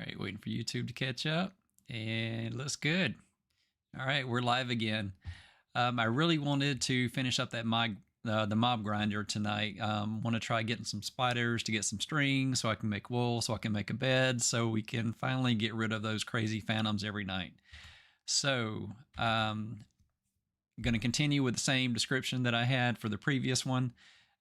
right, waiting for YouTube to catch up. And it looks good. All right, we're live again. I really wanted to finish up the mob grinder tonight. Want to try getting some spiders to get some string so I can make wool, so I can make a bed, so we can finally get rid of those crazy phantoms every night. So, going to continue with the same description that I had for the previous one.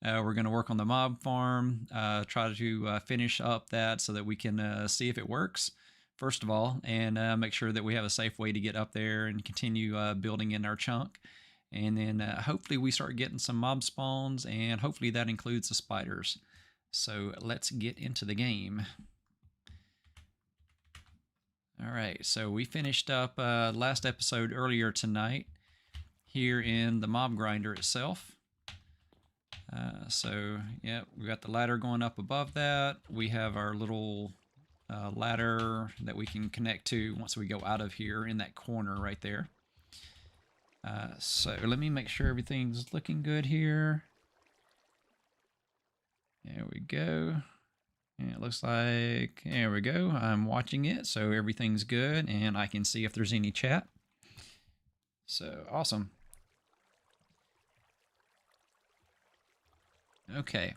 We're going to work on the mob farm, try to finish up that so that we can see if it works, first of all, and make sure that we have a safe way to get up there and continue building in our chunk. And then hopefully we start getting some mob spawns, and hopefully that includes the spiders. So let's get into the game. All right, so we finished up last episode earlier tonight here in the mob grinder itself. So yeah, we got the ladder going up above that. We have our little ladder that we can connect to once we go out of here in that corner right there. So let me make sure everything's looking good here. There we go. And it looks like, there we go. I'm watching it, so everything's good, and I can see if there's any chat. So awesome. Okay,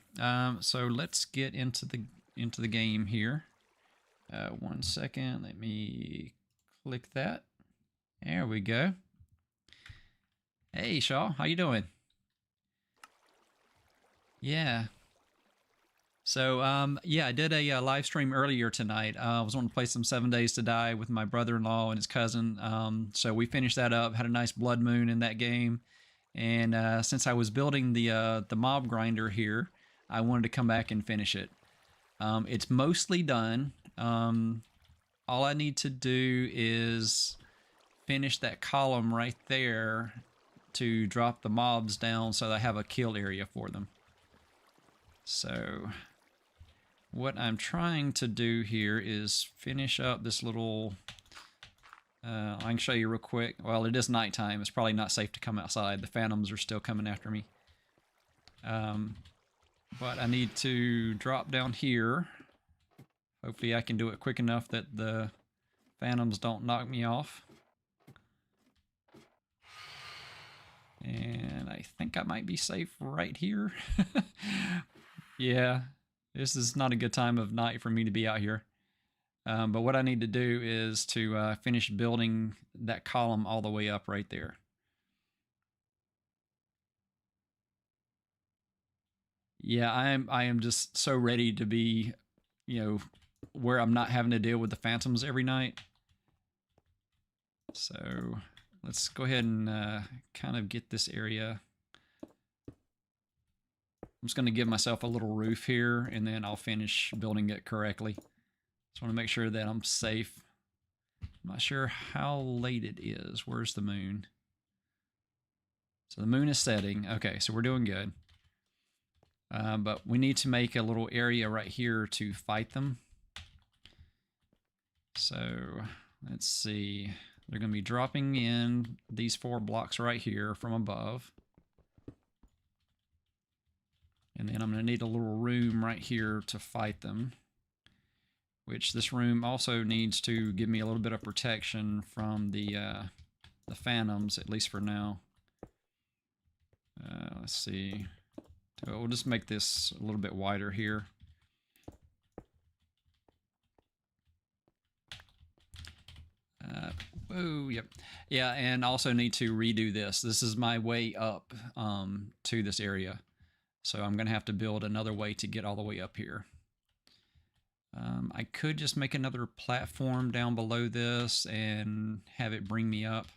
so let's get into the game here. 1 second, let me click that. There we go. Hey Shaw, how you doing? Yeah. So yeah, I did a live stream earlier tonight. I was wanting to play some 7 Days to Die with my brother-in-law and his cousin. So we finished that up. Had a nice blood moon in that game. And since I was building the mob grinder here, I wanted to come back and finish it. It's mostly done. All I need to do is finish that column right there to drop the mobs down so that I have a kill area for them. So what I'm trying to do here is finish up this little... I can show you real quick. Well, it is nighttime. It's probably not safe to come outside. The phantoms are still coming after me. But I need to drop down here. Hopefully I can do it quick enough that the phantoms don't knock me off. And I think I might be safe right here. Yeah, this is not a good time of night for me to be out here. But what I need to do is to finish building that column all the way up right there. Yeah, I am just so ready to be, you know, where I'm not having to deal with the phantoms every night. So let's go ahead and kind of get this area. I'm just going to give myself a little roof here, and then I'll finish building it correctly. Just want to make sure that I'm safe. I'm not sure how late it is. Where's the moon? So the moon is setting. Okay, so we're doing good. But we need to make a little area right here to fight them. So let's see. They're going to be dropping in these 4 blocks right here from above. And then I'm going to need a little room right here to fight them. Which this room also needs to give me a little bit of protection from the phantoms, at least for now. Let's see. We'll just make this a little bit wider here. Whoa, yep. Yeah, and also need to redo this. This is my way up to this area. So I'm going to have to build another way to get all the way up here. I could just make another platform down below this and have it bring me up.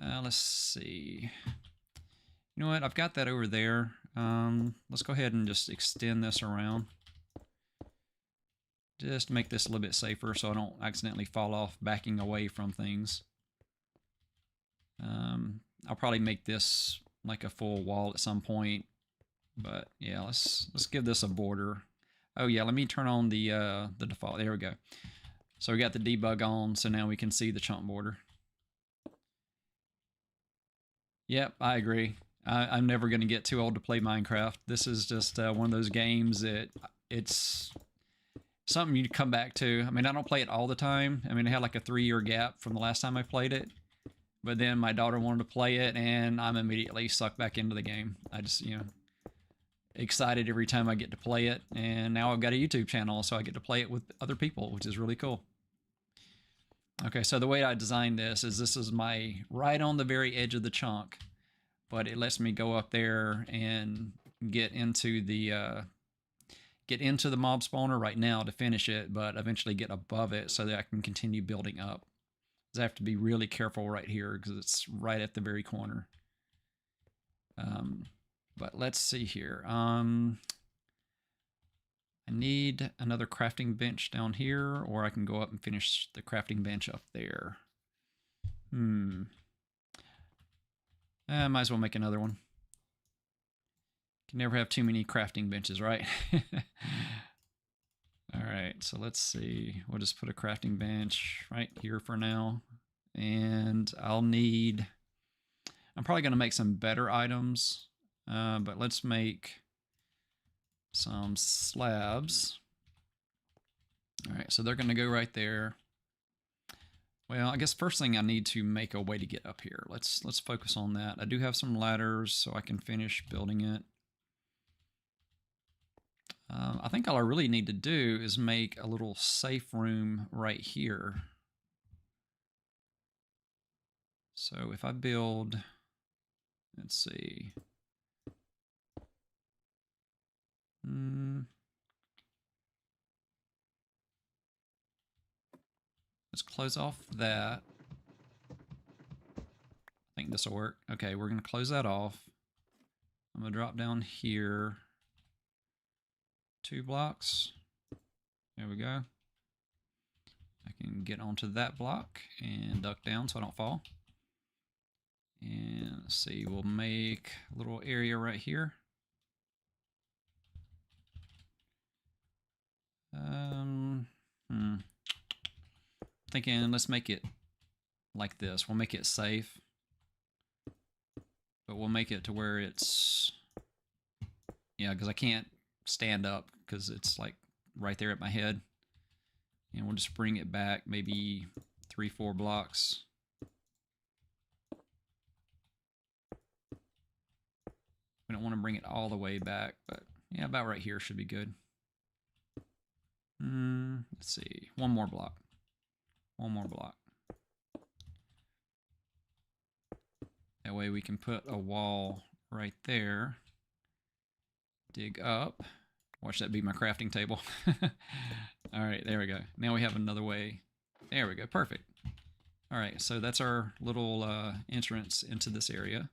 Let's see. You know what? I've got that over there. Let's go ahead and just extend this around. Just to make this a little bit safer so I don't accidentally fall off backing away from things. I'll probably make this like a full wall at some point. But yeah, let's give this a border. Oh yeah, let me turn on the default. There we go. So we got the debug on, so now we can see the chunk border. Yep, I agree. I'm never going to get too old to play Minecraft. This is just one of those games that something you come back to. I mean, I don't play it all the time. I mean, I had like a 3-year gap from the last time I played it. But then my daughter wanted to play it, and I'm immediately sucked back into the game. I just, excited every time I get to play it. And now I've got a YouTube channel, so I get to play it with other people, which is really cool. Okay, so the way I designed this is my right on the very edge of the chunk, but it lets me go up there and get into the mob spawner right now to finish it, but eventually get above it so that I can continue building up. I have to be really careful right here because it's right at the very corner. But let's see here. I need another crafting bench down here, or I can go up and finish the crafting bench up there. I might as well make another one. Can never have too many crafting benches, right? All right, so let's see. We'll just put a crafting bench right here for now. And I'll need... I'm probably going to make some better items, but let's make some slabs. All right, so they're going to go right there. Well, I guess first thing I need to make a way to get up here. Let's focus on that. I do have some ladders, so I can finish building it. I think all I really need to do is make a little safe room right here. So if I build, let's see. Let's close off that. I think this will work. Okay, we're going to close that off. I'm going to drop down here 2 blocks. There we go. I can get onto that block and duck down so I don't fall. And let's see, we'll make a little area right here. Thinking let's make it like this. We'll make it safe, but we'll make it to where it's, yeah, because I can't stand up because it's like right there at my head. And we'll just bring it back maybe 3-4 blocks. We don't want to bring it all the way back, but yeah, about right here should be good. Let's see, one more block. That way we can put a wall right there. Dig up. Watch that be my crafting table. All right, there we go. Now we have another way. There we go, perfect. All right, so that's our little entrance into this area.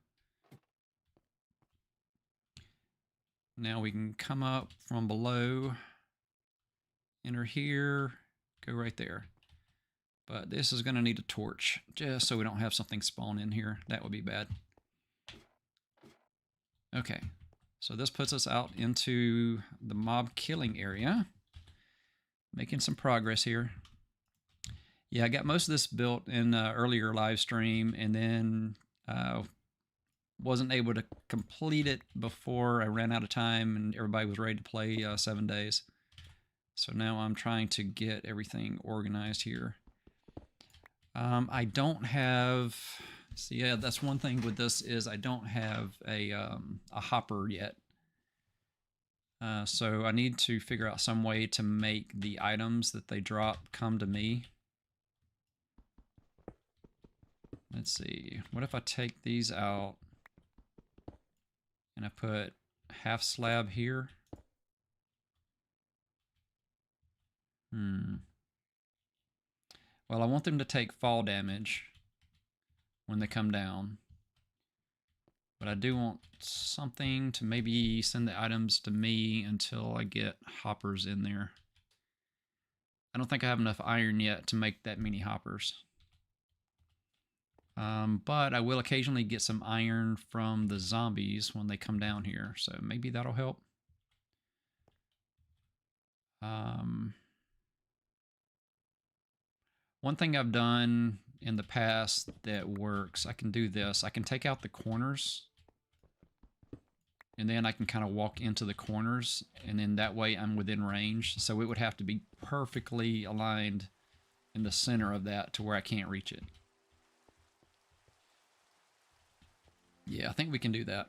Now we can come up from below, enter here, go right there. But this is going to need a torch, just so we don't have something spawn in here. That would be bad. Okay, so this puts us out into the mob killing area. Making some progress here. Yeah, I got most of this built in earlier live stream, and then wasn't able to complete it before I ran out of time and everybody was ready to play 7 days. So now I'm trying to get everything organized here. I don't have, see, yeah, that's one thing with this is I don't have a hopper yet. So I need to figure out some way to make the items that they drop come to me. Let's see, what if I take these out and I put half slab here? Well, I want them to take fall damage when they come down. But I do want something to maybe send the items to me until I get hoppers in there. I don't think I have enough iron yet to make that many hoppers. But I will occasionally get some iron from the zombies when they come down here, so maybe that'll help. One thing I've done in the past that works, I can do this. I can take out the corners and then I can kind of walk into the corners, and then that way I'm within range. So it would have to be perfectly aligned in the center of that to where I can't reach it. Yeah, I think we can do that.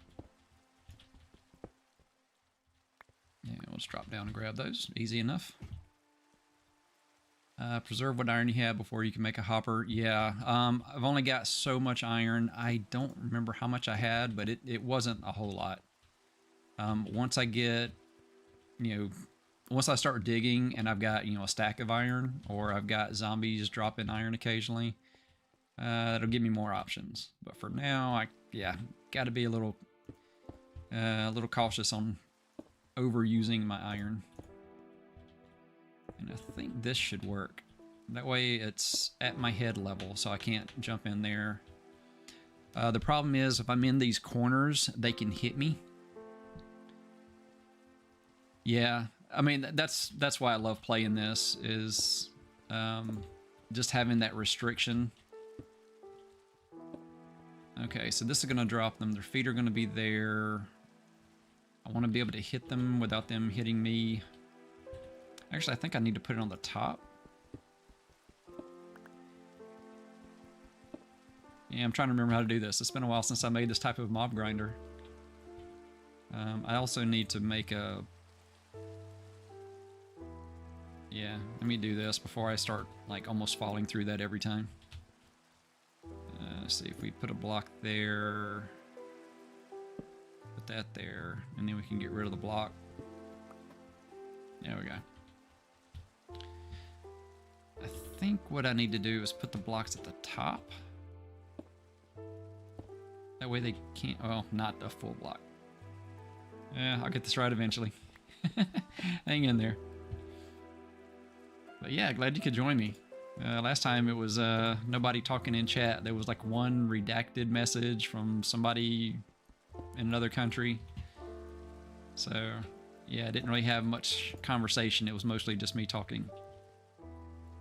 Yeah, let's drop down and grab those. Easy enough. Preserve what iron you have before you can make a hopper. Yeah, I've only got so much iron. I don't remember how much I had, but it wasn't a whole lot. Once I get, once I start digging and I've got, a stack of iron, or I've got zombies dropping iron occasionally, that'll give me more options. But for now, got to be a little cautious on overusing my iron. And I think this should work. That way it's at my head level, so I can't jump in there. The problem is if I'm in these corners, they can hit me. Yeah, I mean, that's why I love playing this, is just having that restriction. Okay, so this is going to drop them. Their feet are going to be there. I want to be able to hit them without them hitting me. Actually, I think I need to put it on the top. Yeah, I'm trying to remember how to do this. It's been a while since I made this type of mob grinder. I also need to make a... Yeah, let me do this before I start like almost falling through that every time. Let's see if we put a block there. Put that there, and then we can get rid of the block. There we go. I think what I need to do is put the blocks at the top. That way they can't, well, not a full block. Yeah, I'll get this right eventually. Hang in there. But yeah, glad you could join me. Last time it was nobody talking in chat. There was like one redacted message from somebody in another country. So yeah, I didn't really have much conversation. It was mostly just me talking.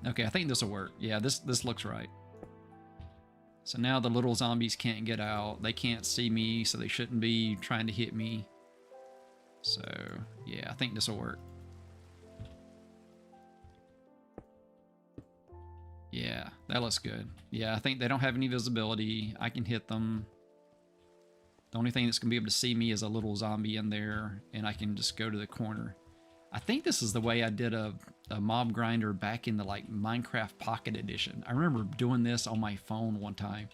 Okay, I think this will work. Yeah, this looks right. So now the little zombies can't get out. They can't see me, so they shouldn't be trying to hit me. So yeah, I think this will work. Yeah, that looks good. Yeah, I think they don't have any visibility. I can hit them. The only thing that's going to be able to see me is a little zombie in there, and I can just go to the corner. I think this is the way I did a mob grinder back in the like Minecraft Pocket Edition. I remember doing this on my phone one time.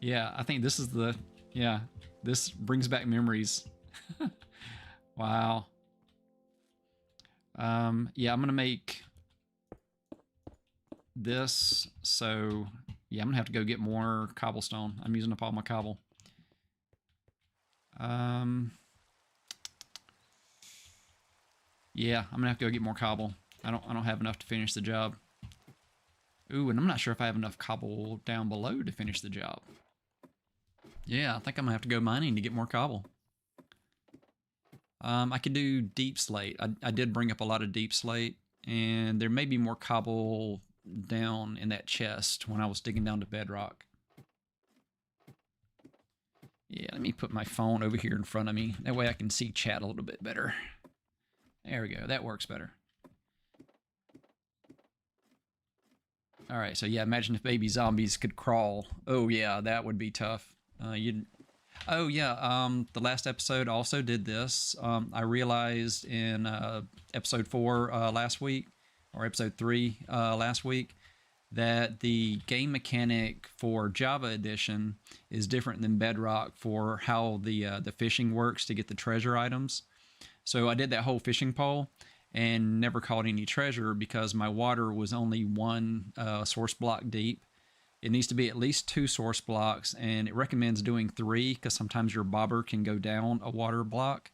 Yeah, I think this is the... Yeah, this brings back memories. Wow. Yeah, I'm going to make... this, so yeah, I'm gonna have to go get more cobblestone. I'm using up all my cobble. Yeah, I'm gonna have to go get more cobble. I don't have enough to finish the job. Ooh, and I'm not sure if I have enough cobble down below to finish the job. Yeah, I think I'm gonna have to go mining to get more cobble. I could do deep slate. I did bring up a lot of deep slate, and there may be more cobble down in that chest when I was digging down to bedrock. Yeah, let me put my phone over here in front of me. That way I can see chat a little bit better. There we go. That works better. All right, so yeah, imagine if baby zombies could crawl. Oh yeah, that would be tough. Oh yeah, the last episode also did this. I realized in episode 4 last week, or episode 3 last week, that the game mechanic for Java Edition is different than Bedrock for how the fishing works to get the treasure items. So I did that whole fishing pole and never caught any treasure because my water was only one source block deep. It needs to be at least 2 source blocks, and it recommends doing 3 because sometimes your bobber can go down a water block,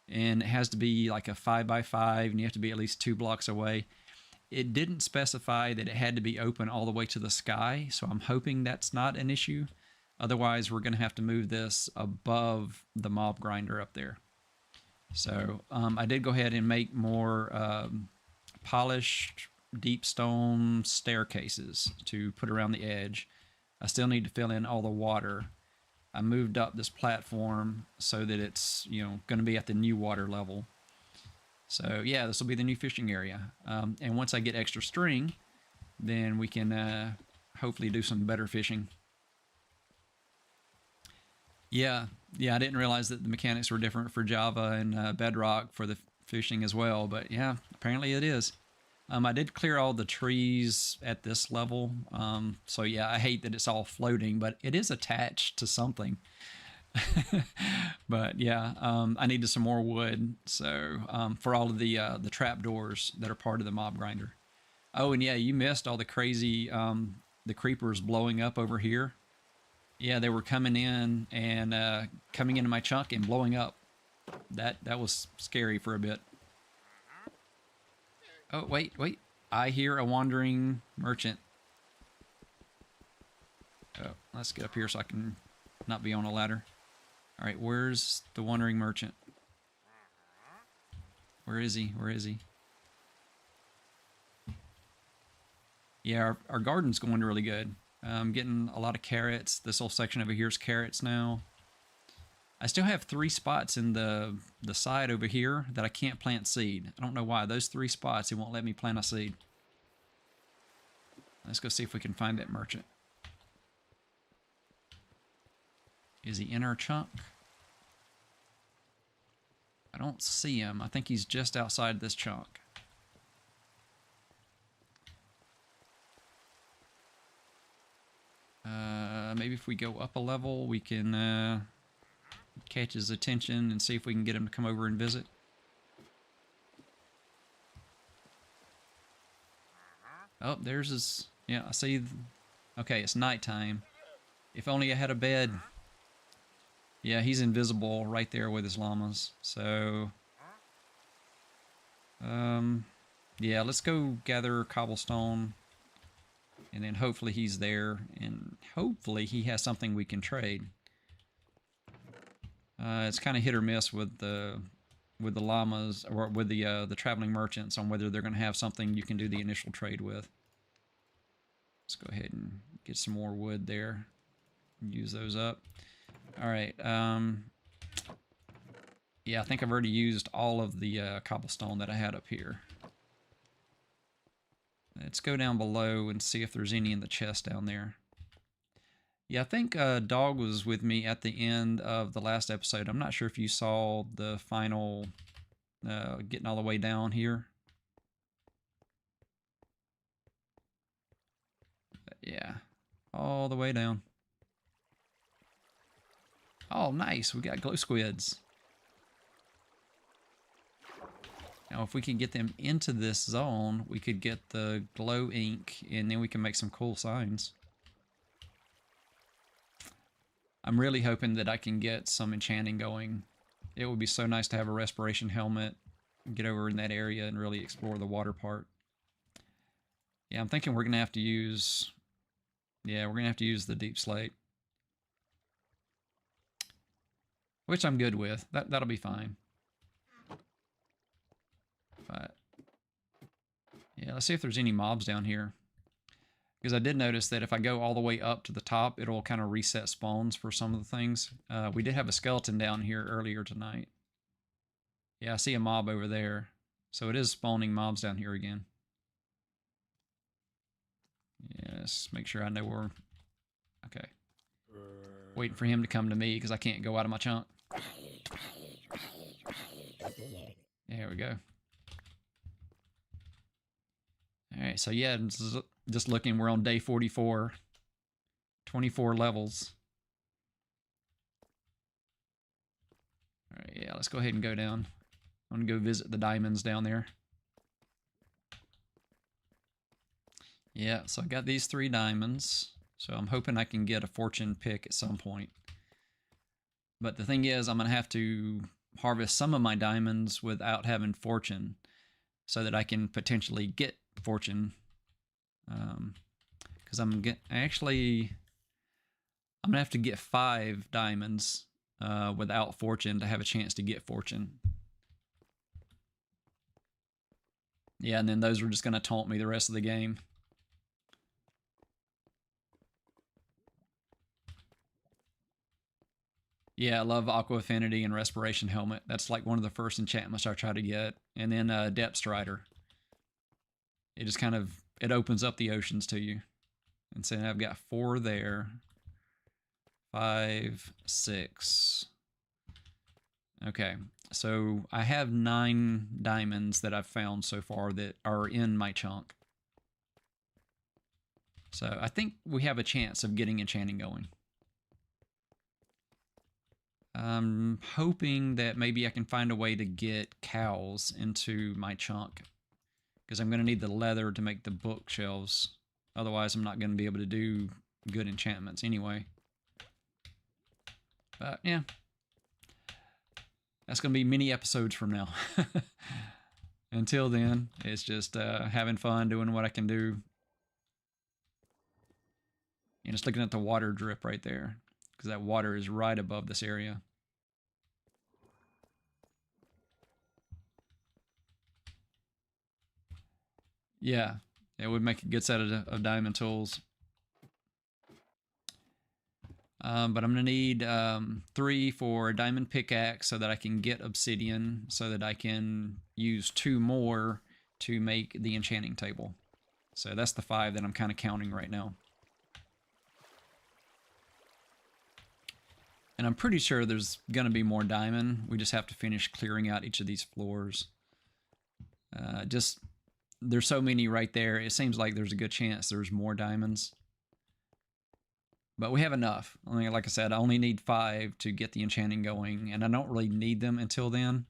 and it has to be like a 5x5, and you have to be at least 2 blocks away. It didn't specify that it had to be open all the way to the sky, so I'm hoping that's not an issue. Otherwise, we're going to have to move this above the mob grinder up there. So I did go ahead and make more polished deep stone staircases to put around the edge. I still need to fill in all the water. I moved up this platform so that it's, going to be at the new water level. So yeah, this will be the new fishing area. And once I get extra string, then we can hopefully do some better fishing. Yeah, I didn't realize that the mechanics were different for Java and Bedrock for the fishing as well, but yeah, apparently it is. I did clear all the trees at this level, so yeah, I hate that it's all floating, but it is attached to something. But yeah, I needed some more wood, so for all of the trap doors that are part of the mob grinder. Oh, and yeah, you missed all the crazy the creepers blowing up over here. Yeah, they were coming in and coming into my chunk and blowing up. That was scary for a bit. Oh, wait. I hear a wandering merchant. Oh, let's get up here so I can not be on a ladder. All right, where's the wandering merchant? Where is he? Yeah, our garden's going really good. I'm getting a lot of carrots. This whole section over here is carrots now. I still have 3 spots in the side over here that I can't plant seed. I don't know why. Those 3 spots, it won't let me plant a seed. Let's go see if we can find that merchant. Is he in our chunk? I don't see him. I think he's just outside this chunk. Maybe if we go up a level, we can catch his attention and see if we can get him to come over and visit. Oh, there's his... Yeah, I see... Okay, it's nighttime. If only I had a bed. Yeah, he's invisible right there with his llamas. So... yeah, let's go gather cobblestone. And then hopefully he's there. And hopefully he has something we can trade. It's kind of hit or miss with the llamas, or with the traveling merchants, on whether they're going to have something you can do the initial trade with. Let's go ahead and get some more wood there and use those up. All right. Yeah, I think I've already used all of the cobblestone that I had up here. Let's go down below and see if there's any in the chest down there. Yeah, I think Dog was with me at the end of the last episode. I'm not sure if you saw the final getting all the way down here. But yeah, all the way down. Oh, nice. We got glow squids. Now, if we can get them into this zone, we could get the glow ink, and then we can make some cool signs. I'm really hoping that I can get some enchanting going. It would be so nice to have a respiration helmet, get over in that area, and really explore the water part. Yeah, I'm thinking we're going to have to use... Yeah, we're going to have to use the deep slate. Which I'm good with. That'll be fine. But yeah, let's see if there's any mobs down here. Because I did notice that if I go all the way up to the top, it'll kind of reset spawns for some of the things. We did have a skeleton down here earlier tonight. Yeah, I see a mob over there. So it is spawning mobs down here again. Yes, make sure I know where... Okay. Waiting for him to come to me because I can't go out of my chunk. There we go. Alright, so yeah, just looking, we're on day 44. 24 levels. Alright, yeah, let's go ahead and go down. I'm going to go visit the diamonds down there. Yeah, so I got these 3 diamonds. So I'm hoping I can get a fortune pick at some point. But the thing is, I'm going to have to harvest some of my diamonds without having fortune, so that I can potentially get fortune. Because I'm going to have to get 5 diamonds without fortune to have a chance to get fortune. Yeah, and then those are just going to taunt me the rest of the game. Yeah, I love Aqua Affinity and Respiration Helmet. That's like one of the first enchantments I try to get. And then Depth Strider. It just kind of, it opens up the oceans to you. And so I've got 4 there. 5, 6. Okay, so I have 9 diamonds that I've found so far that are in my chunk. So I think we have a chance of getting enchanting going. I'm hoping that maybe I can find a way to get cows into my chunk, because I'm going to need the leather to make the bookshelves. Otherwise, I'm not going to be able to do good enchantments anyway. But yeah, that's going to be many episodes from now. Until then, it's just having fun, doing what I can do. And just looking at the water drip right there, because that water is right above this area. Yeah, it would make a good set of diamond tools. But I'm going to need 3 for a diamond pickaxe so that I can get obsidian, so that I can use 2 more to make the enchanting table. So that's the 5 that I'm kind of counting right now. And I'm pretty sure there's going to be more diamond. We just have to finish clearing out each of these floors. There's so many right there. It seems like there's a good chance there's more diamonds. But we have enough. I mean, like I said, I only need 5 to get the enchanting going, and I don't really need them until then.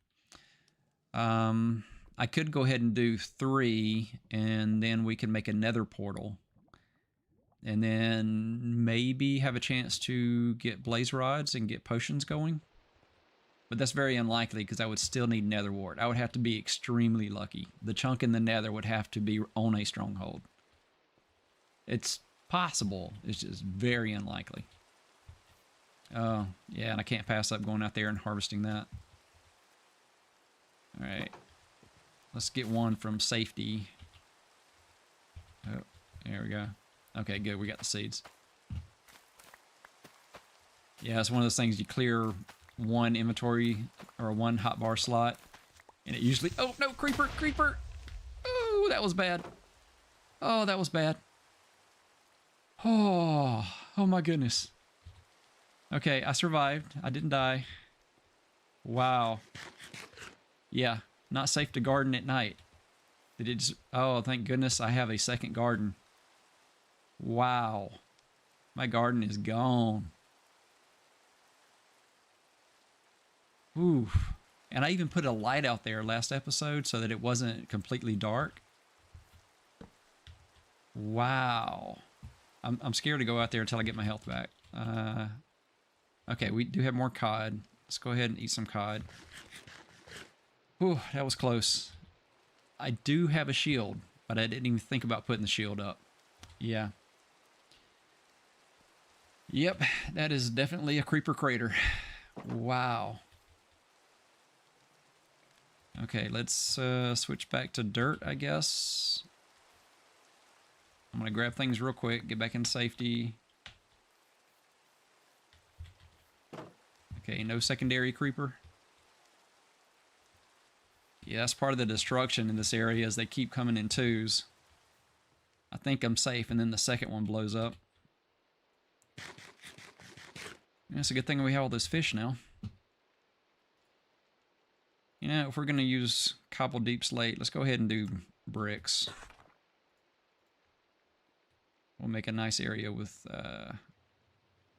I could go ahead and do 3, and then we can make a nether portal. And then maybe have a chance to get blaze rods and get potions going. But that's very unlikely, because I would still need nether wart. I would have to be extremely lucky. The chunk in the nether would have to be on a stronghold. It's possible. It's just very unlikely. Oh, yeah, and I can't pass up going out there and harvesting that. All right. Let's get one from safety. Oh, there we go. Okay, good. We got the seeds. Yeah, it's one of those things you clear one inventory or one hotbar slot, and it usually... Oh, no, creeper, creeper! Oh, that was bad. Oh, that was bad. Oh my goodness. Okay, I survived. I didn't die. Wow. Yeah, not safe to garden at night. Did it just... Oh, thank goodness I have a second garden. Wow. My garden is gone. Oof. And I even put a light out there last episode so that it wasn't completely dark. Wow. I'm scared to go out there until I get my health back. Okay, we do have more cod. Let's go ahead and eat some cod. Whew, that was close. I do have a shield, but I didn't even think about putting the shield up. Yeah. Yep, that is definitely a creeper crater. Wow. Okay, let's switch back to dirt, I guess. I'm going to grab things real quick, get back in safety. Okay, no secondary creeper. Yeah, that's part of the destruction in this area, is they keep coming in 2s. I think I'm safe, and then the second one blows up. Yeah, it's a good thing we have all those fish now. You know, if we're going to use cobble deep slate, let's go ahead and do bricks. We'll make a nice area with,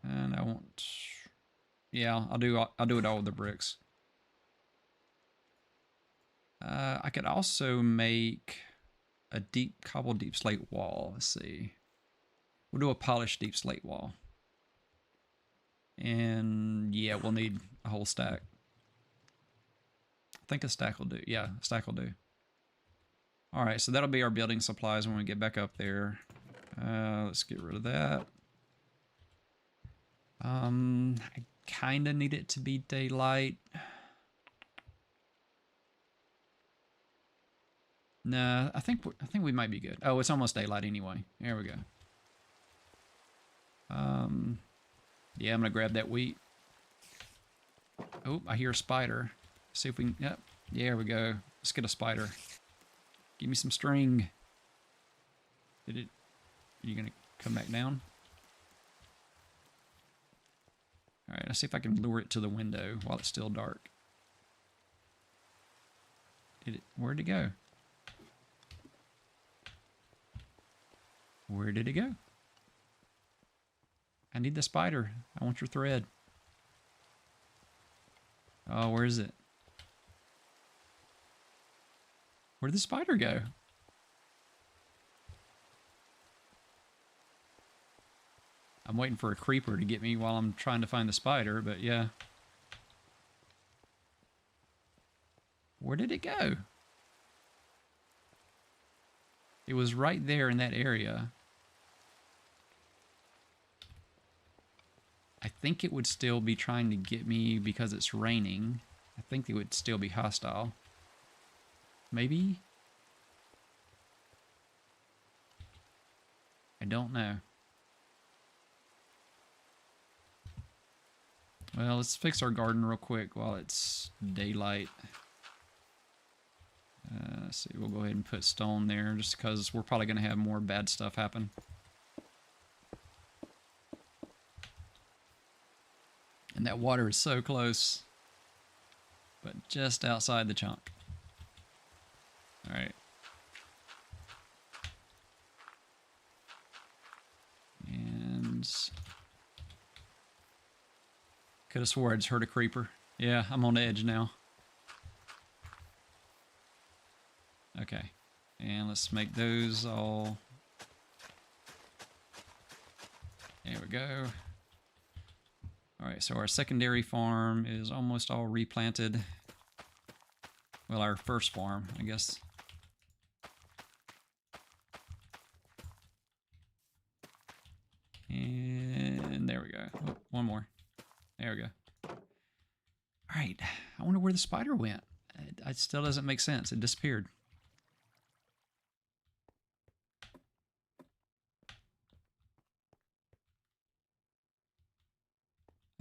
and I won't, yeah, I'll do it all with the bricks. I could also make a cobble deep slate wall. Let's see. We'll do a polished deep slate wall. And yeah, we'll need a whole stack. I think a stack will do. Yeah, a stack will do. All right, so that'll be our building supplies when we get back up there. Let's get rid of that. I kind of need it to be daylight. Nah, I think we might be good. Oh, it's almost daylight anyway. There we go. Yeah, I'm gonna grab that wheat. Oh, I hear a spider. See if we can... Yep. Yeah, there we go. Let's get a spider. Give me some string. Did it... Are you going to come back down? Alright, let's see if I can lure it to the window while it's still dark. Where'd it go? Where did it go? I need the spider. I want your thread. Oh, where is it? Where did the spider go? I'm waiting for a creeper to get me while I'm trying to find the spider, but yeah. Where did it go? It was right there in that area. I think it would still be trying to get me because it's raining. I think it would still be hostile. Maybe? I don't know. Well, let's fix our garden real quick while it's daylight. Let's see, we'll go ahead and put stone there just because we're probably going to have more bad stuff happen. And that water is so close, but just outside the chunk. All right. And could have swore I just heard a creeper. Yeah, I'm on the edge now. Okay, and let's make those all... There we go. Alright, so our secondary farm is almost all replanted. Well, our first farm, I guess. And there we go. Oh, one more. There we go. Alright, I wonder where the spider went. It still doesn't make sense. It disappeared.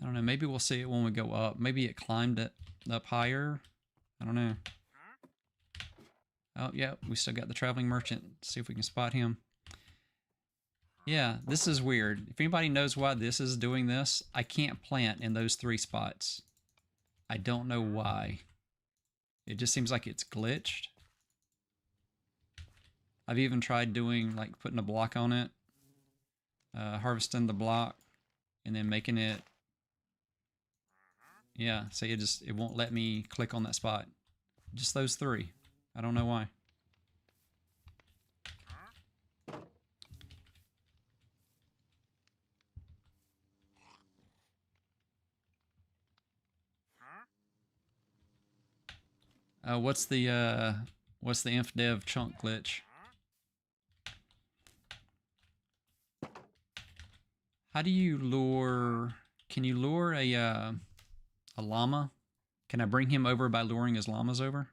I don't know, maybe we'll see it when we go up. Maybe it climbed it up higher. I don't know. Oh, yeah, we still got the traveling merchant. See if we can spot him. Yeah, this is weird. If anybody knows why this is doing this, I can't plant in those 3 spots. I don't know why. It just seems like it's glitched. I've even tried doing, like, putting a block on it. Harvesting the block. And then making it... Yeah, see, it won't let me click on that spot. Just those 3. I don't know why. What's the inf dev chunk glitch? How do you lure... Can you lure a llama? Can I bring him over by luring his llamas over?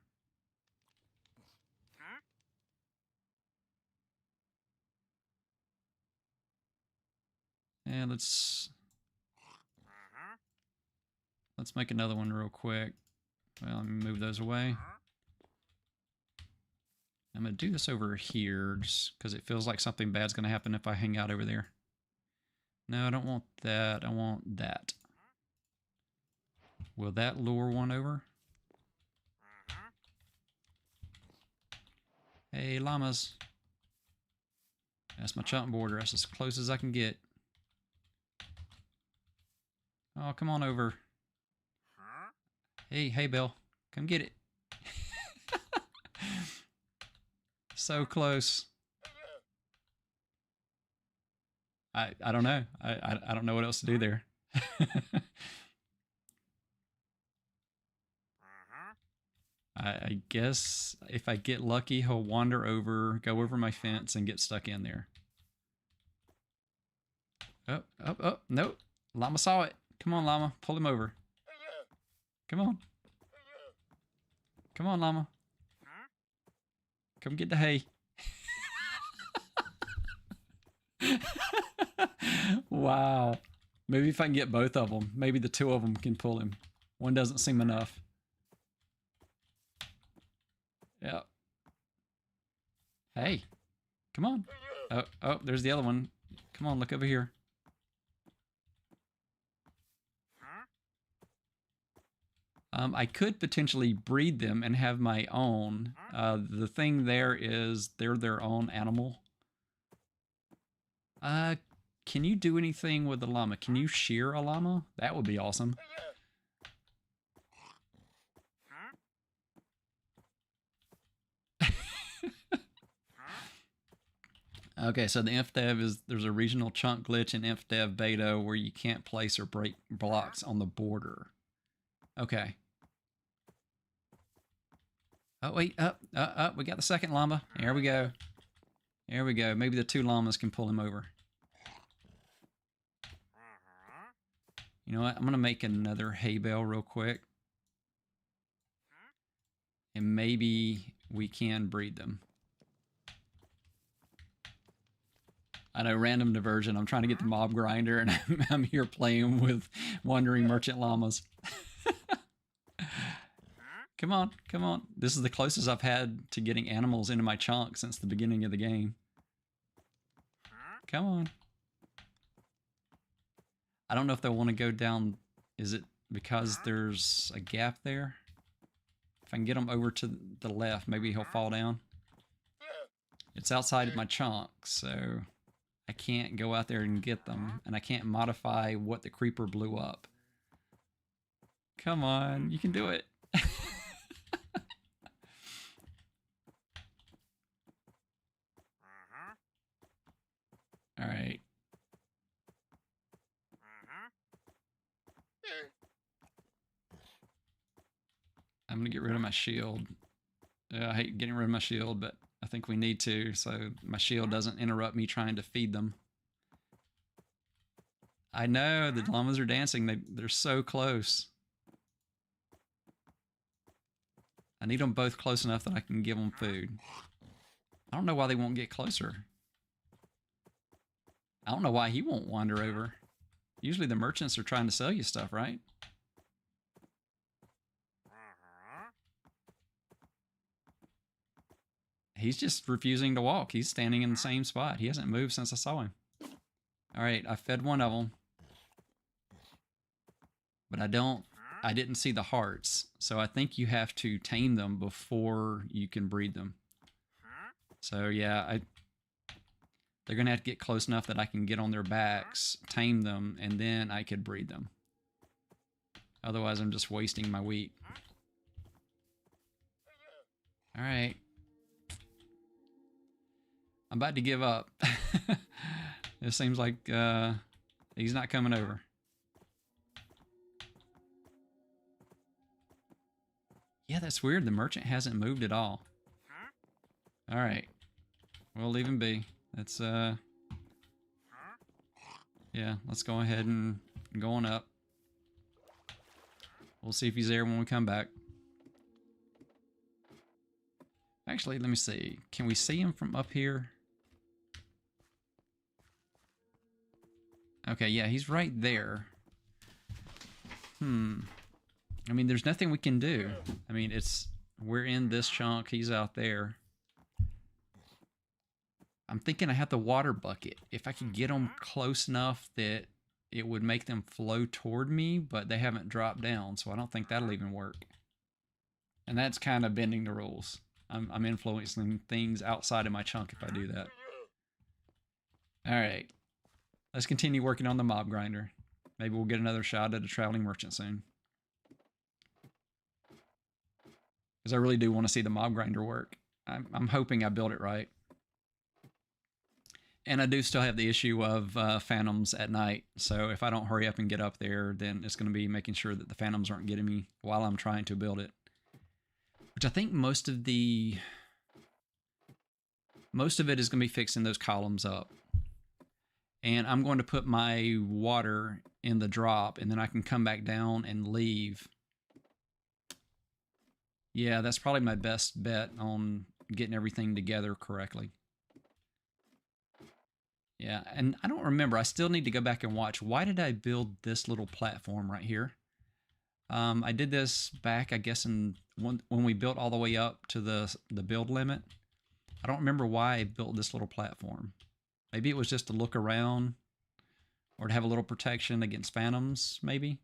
And let's make another one real quick. Well, let me move those away. I'm going to do this over here just because it feels like something bad's going to happen if I hang out over there. No, I don't want that. I want that. Will that lure one over? Hey, llamas. That's my chunk border. That's as close as I can get. Oh, come on over. Hey, Bill. Come get it. So close. I don't know. I don't know what else to do there. I guess if I get lucky, he'll wander over, go over my fence, and get stuck in there. Oh, nope. Llama saw it. Come on, llama. Pull him over. Come on. Come on, llama. Come get the hay. Wow. Maybe if I can get both of them, maybe the 2 of them can pull him. One doesn't seem enough. Yeah. Hey, come on. Oh, there's the other one. Come on, look over here. I could potentially breed them and have my own. The thing there is they're their own animal. Can you do anything with the llama? Can you shear a llama? That would be awesome. Okay, so the InfDev is, there's a regional chunk glitch in InfDev beta where you can't place or break blocks on the border. Okay. Oh, wait, up, we got the second llama. There we go. There we go. Maybe the two llamas can pull him over. You know what? I'm going to make another hay bale real quick. And maybe we can breed them. I know, random diversion. I'm trying to get the mob grinder, and I'm here playing with wandering merchant llamas. Come on, come on. This is the closest I've had to getting animals into my chunk since the beginning of the game. Come on. I don't know if they want to go down. Is it because there's a gap there? If I can get him over to the left, maybe he'll fall down. It's outside of my chunk, so I can't go out there and get them, and I can't modify what the creeper blew up. Come on, you can do it. All right. I'm going to get rid of my shield. I hate getting rid of my shield, but I think we need to, so my shield doesn't interrupt me trying to feed them. I know, the llamas are dancing. They're so close. I need them both close enough that I can give them food. I don't know why they won't get closer. I don't know why he won't wander over. Usually the merchants are trying to sell you stuff, right? He's just refusing to walk. He's standing in the same spot. He hasn't moved since I saw him. All right, I fed one of them. But I didn't see the hearts. So I think you have to tame them before you can breed them. So yeah, they're going to have to get close enough that I can get on their backs, tame them, and then I could breed them. Otherwise, I'm just wasting my wheat. All right. I'm about to give up. It seems like he's not coming over. Yeah, that's weird. The merchant hasn't moved at all. All right. We'll leave him be. That's, yeah, let's go ahead and go on up. We'll see if he's there when we come back. Actually, let me see. Can we see him from up here? Okay, yeah, he's right there. I mean, there's nothing we can do. I mean, we're in this chunk, he's out there. I'm thinking I have the water bucket. If I could get them close enough that it would make them flow toward me, but they haven't dropped down, so I don't think that'll even work. And that's kind of bending the rules. I'm influencing things outside of my chunk if I do that. All right. Let's continue working on the mob grinder. Maybe we'll get another shot at a traveling merchant soon. Because I really do want to see the mob grinder work. I'm hoping I built it right. And I do still have the issue of phantoms at night. So if I don't hurry up and get up there, then it's going to be making sure that the phantoms aren't getting me while I'm trying to build it. Which I think most of it is going to be fixing those columns up. And I'm going to put my water in the drop, and then I can come back down and leave. Yeah, that's probably my best bet on getting everything together correctly. Yeah, and I don't remember. I still need to go back and watch. Why did I build this little platform right here? I did this back, I guess, when we built all the way up to the build limit. I don't remember why I built this little platform. Maybe it was just to look around or to have a little protection against phantoms, maybe.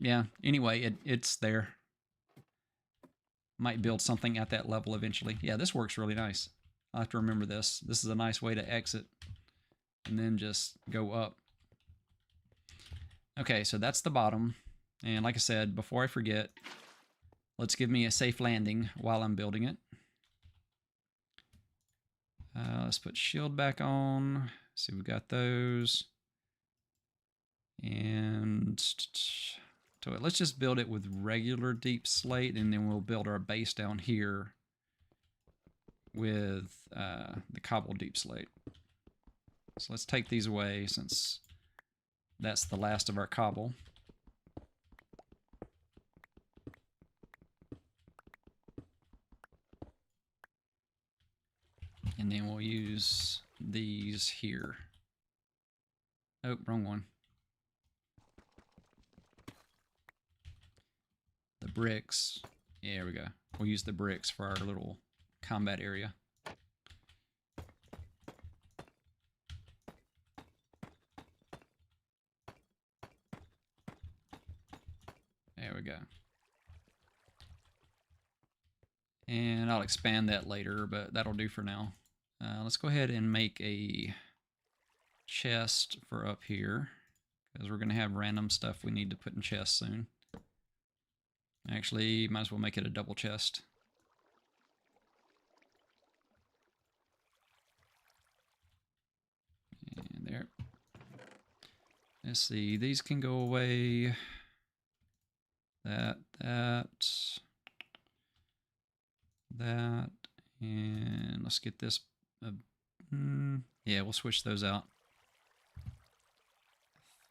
Yeah, anyway, it's there. Might build something at that level eventually. Yeah, this works really nice. I'll have to remember this. This is a nice way to exit and then just go up. Okay, so that's the bottom. And like I said, before I forget, let's give me a safe landing while I'm building it. Let's put shield back on. See, we've got those. And so let's just build it with regular deep slate, and then we'll build our base down here with the cobble deep slate. So let's take these away since that's the last of our cobble. And then we'll use these here. Oh, wrong one. The bricks. Yeah, there we go. We'll use the bricks for our little combat area. There we go. And I'll expand that later, but that'll do for now. Let's go ahead and make a chest for up here, because we're going to have random stuff we need to put in chests soon. Actually, might as well make it a double chest. And there. Let's see, these can go away. That, and let's get this. Yeah, we'll switch those out.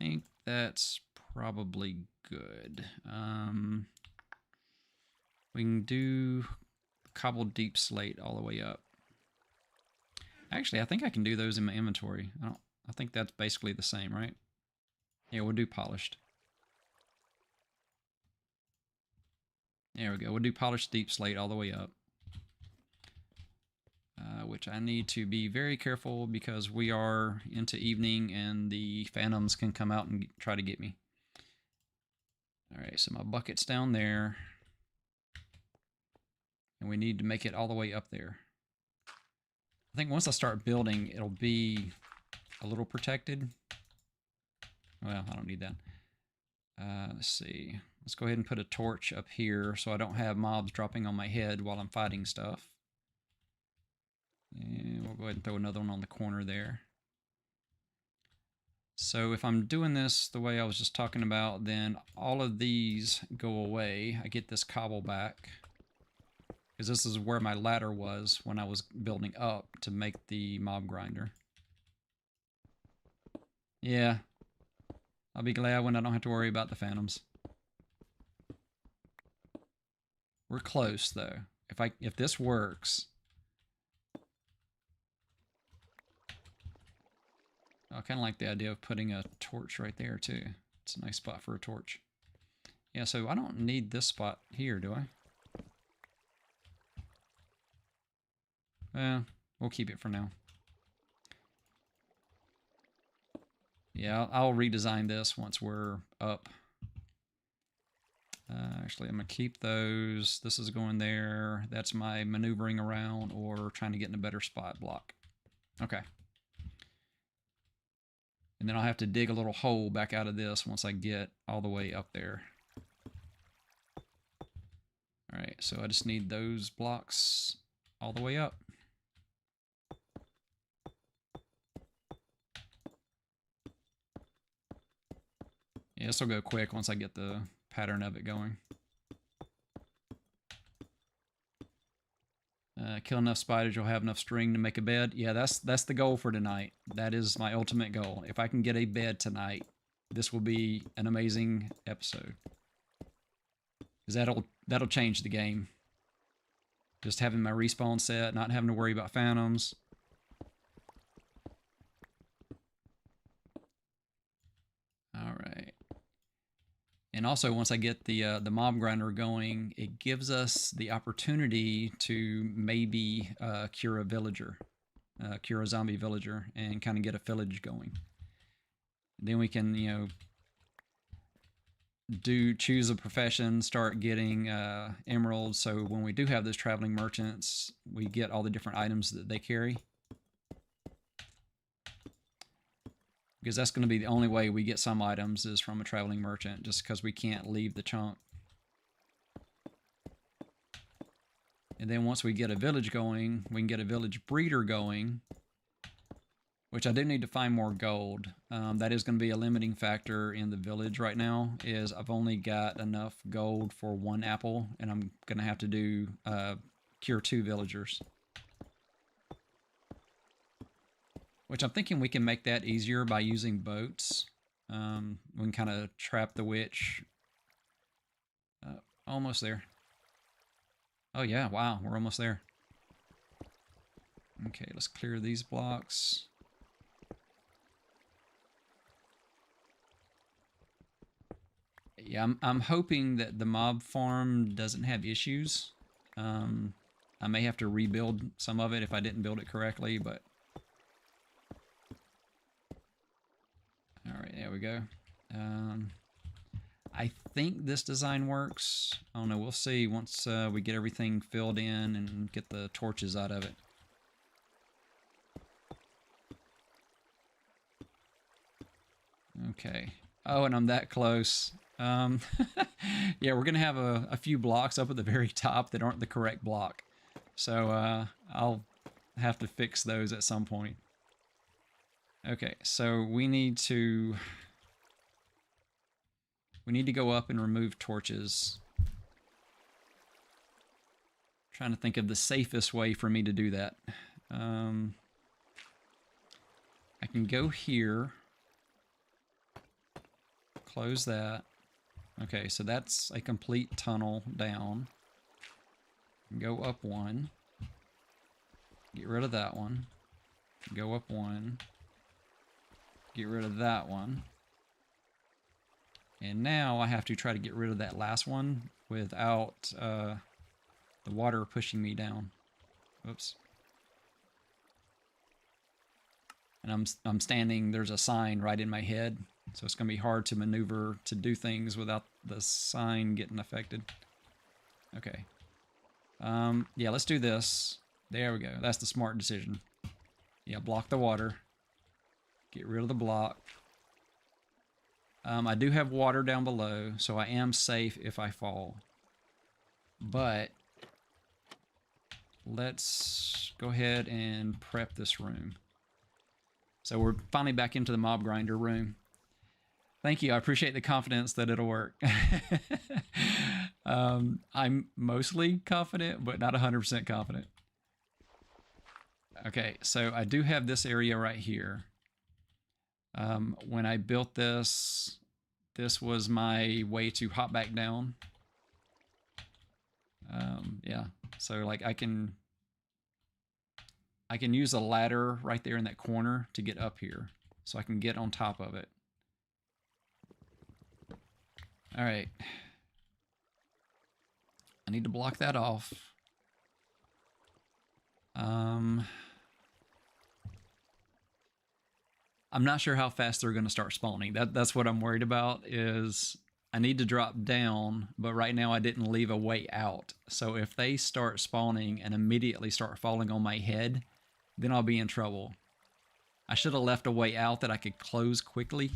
I think that's probably good. We can do cobbled deep slate all the way up. Actually, I think I can do those in my inventory. I think that's basically the same, right? Yeah, we'll do polished. There we go. We'll do polished deep slate all the way up. Which I need to be very careful because we are into evening and the phantoms can come out and try to get me. Alright, so my bucket's down there. And we need to make it all the way up there. I think once I start building, it'll be a little protected. Well, I don't need that. Let's see. Let's go ahead and put a torch up here so I don't have mobs dropping on my head while I'm fighting stuff. And we'll go ahead and throw another one on the corner there. So if I'm doing this the way I was just talking about, then all of these go away. I get this cobble back, because this is where my ladder was when I was building up to make the mob grinder. Yeah, I'll be glad when I don't have to worry about the phantoms. We're close though. If this works. I kind of like the idea of putting a torch right there too. It's a nice spot for a torch. Yeah, so I don't need this spot here, do I? Well, we'll keep it for now. Yeah, I'll redesign this once we're up. Actually, I'm going to keep those. This is going there. That's my maneuvering around or trying to get in a better spot block. Okay. And then I'll have to dig a little hole back out of this once I get all the way up there. Alright, so I just need those blocks all the way up. Yeah, this will go quick once I get the pattern of it going. Kill enough spiders, you'll have enough string to make a bed. Yeah, that's the goal for tonight. That is my ultimate goal. If I can get a bed tonight, this will be an amazing episode. Because that'll change the game. Just having my respawn set, not having to worry about phantoms. Alright. And also, once I get the mob grinder going, it gives us the opportunity to maybe cure a villager, cure a zombie villager, and kind of get a village going. Then we can, choose a profession, start getting emeralds. So when we do have those traveling merchants, we get all the different items that they carry. Because that's going to be the only way we get some items is from a traveling merchant, just because we can't leave the chunk. And then once we get a village going, we can get a village breeder going, which I do need to find more gold. That is going to be a limiting factor in the village right now, is I've only got enough gold for 1 apple, and I'm going to have to do cure 2 villagers. Which I'm thinking we can make that easier by using boats. We can kind of trap the witch. Almost there. Oh yeah, wow, we're almost there. Okay, let's clear these blocks. Yeah, I'm hoping that the mob farm doesn't have issues. I may have to rebuild some of it if I didn't build it correctly, but... Alright, there we go. I think this design works. I don't know, we'll see once we get everything filled in and get the torches out of it. Okay. Oh, and I'm that close. Yeah, we're going to have a few blocks up at the very top that aren't the correct block. So I'll have to fix those at some point. Okay, so we need to go up and remove torches. Trying to think of the safest way for me to do that. I can go here. Close that. Okay, so that's a complete tunnel down. Go up 1. Get rid of that one. Go up 1. Get rid of that one. And now I have to try to get rid of that last one without the water pushing me down. Oops. And I'm standing, there's a sign right in my head, so it's going to be hard to maneuver to do things without the sign getting affected. Okay. Yeah, let's do this. There we go. That's the smart decision. Yeah, block the water. Get rid of the block. I do have water down below, so I am safe if I fall. But let's go ahead and prep this room. So we're finally back into the mob grinder room. Thank you. I appreciate the confidence that it'll work. I'm mostly confident, but not 100% confident. Okay, so I do have this area right here. When I built this, this was my way to hop back down. Yeah, so like I can use a ladder right there in that corner to get up here, so I can get on top of it. All right. I need to block that off. I'm not sure how fast they're going to start spawning. That's what I'm worried about, is I need to drop down, but right now I didn't leave a way out. So if they start spawning and immediately start falling on my head, then I'll be in trouble. I should have left a way out that I could close quickly.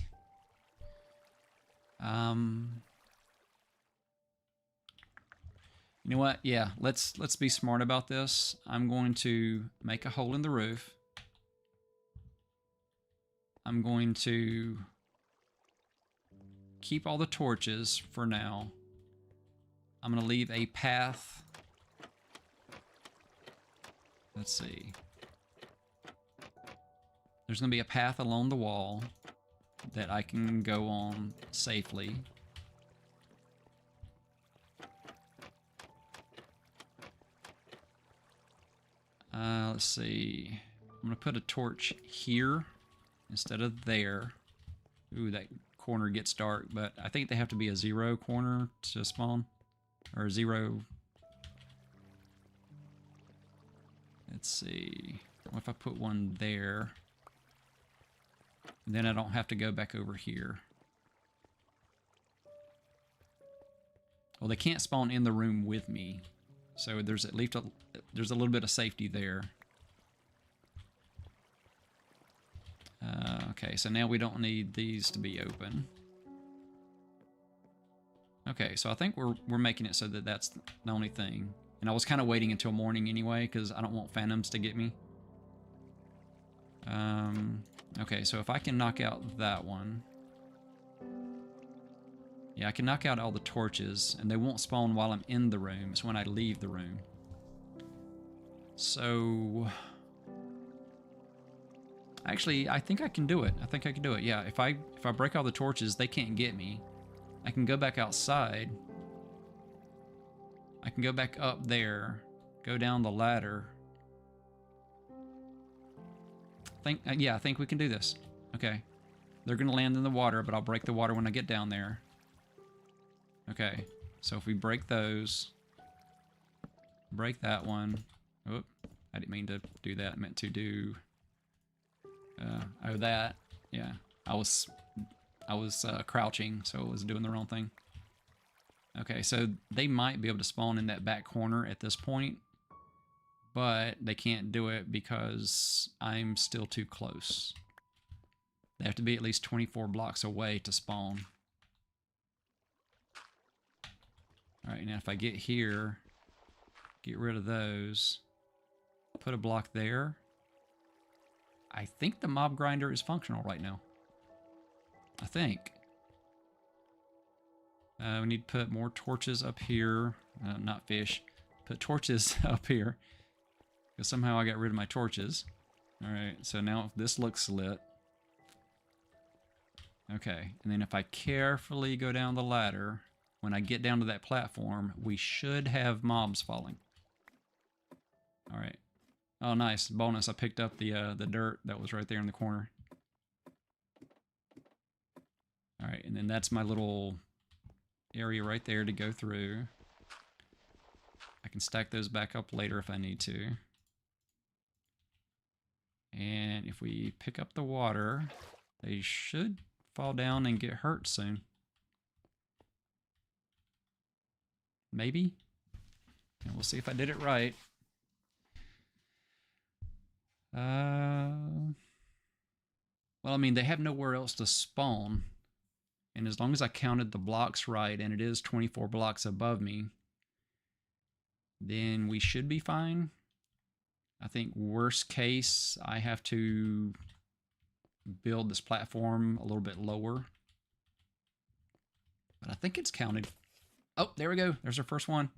You know what? Yeah, let's be smart about this. I'm going to make a hole in the roof. I'm going to keep all the torches for now. I'm going to leave a path. Let's see. There's going to be a path along the wall that I can go on safely. Let's see. I'm going to put a torch here instead of there. Ooh, that corner gets dark, but I think they have to be a 0 corner to spawn. Or a 0. Let's see. What if I put one there? And then I don't have to go back over here. Well, they can't spawn in the room with me. So there's at least there's a little bit of safety there. Okay, so now we don't need these to be open. Okay, so I think we're making it so that that's the only thing. And I was kind of waiting until morning anyway, because I don't want phantoms to get me. Okay, so if I can knock out that one. Yeah, I can knock out all the torches, and they won't spawn while I'm in the room. It's when I leave the room. So... Actually, I think I can do it. I think I can do it. Yeah, if I break all the torches, they can't get me. I can go back outside. I can go back up there. Go down the ladder. Yeah, I think we can do this. Okay. They're going to land in the water, but I'll break the water when I get down there. Okay. So if we break those. Break that one. Oop. I didn't mean to do that. I meant to do... oh, that. Yeah. I was crouching, so I was doing the wrong thing. Okay, so they might be able to spawn in that back corner at this point, but they can't do it because I'm still too close. They have to be at least 24 blocks away to spawn. Alright, now if I get here, get rid of those, put a block there. I think the mob grinder is functional right now. I think. We need to put more torches up here. Not fish. Put torches up here. Because somehow I got rid of my torches. Alright, so now this looks lit. Okay, and then if I carefully go down the ladder, when I get down to that platform, we should have mobs falling. Alright. Oh, nice. Bonus, I picked up the dirt that was right there in the corner. Alright, and then that's my little area right there to go through. I can stack those back up later if I need to. And if we pick up the water, they should fall down and get hurt soon. Maybe? And we'll see if I did it right. Well, I mean, they have nowhere else to spawn. And as long as I counted the blocks right, and it is 24 blocks above me, then we should be fine. I think worst case, I have to build this platform a little bit lower. But I think it's counted. Oh, there we go. There's our first one.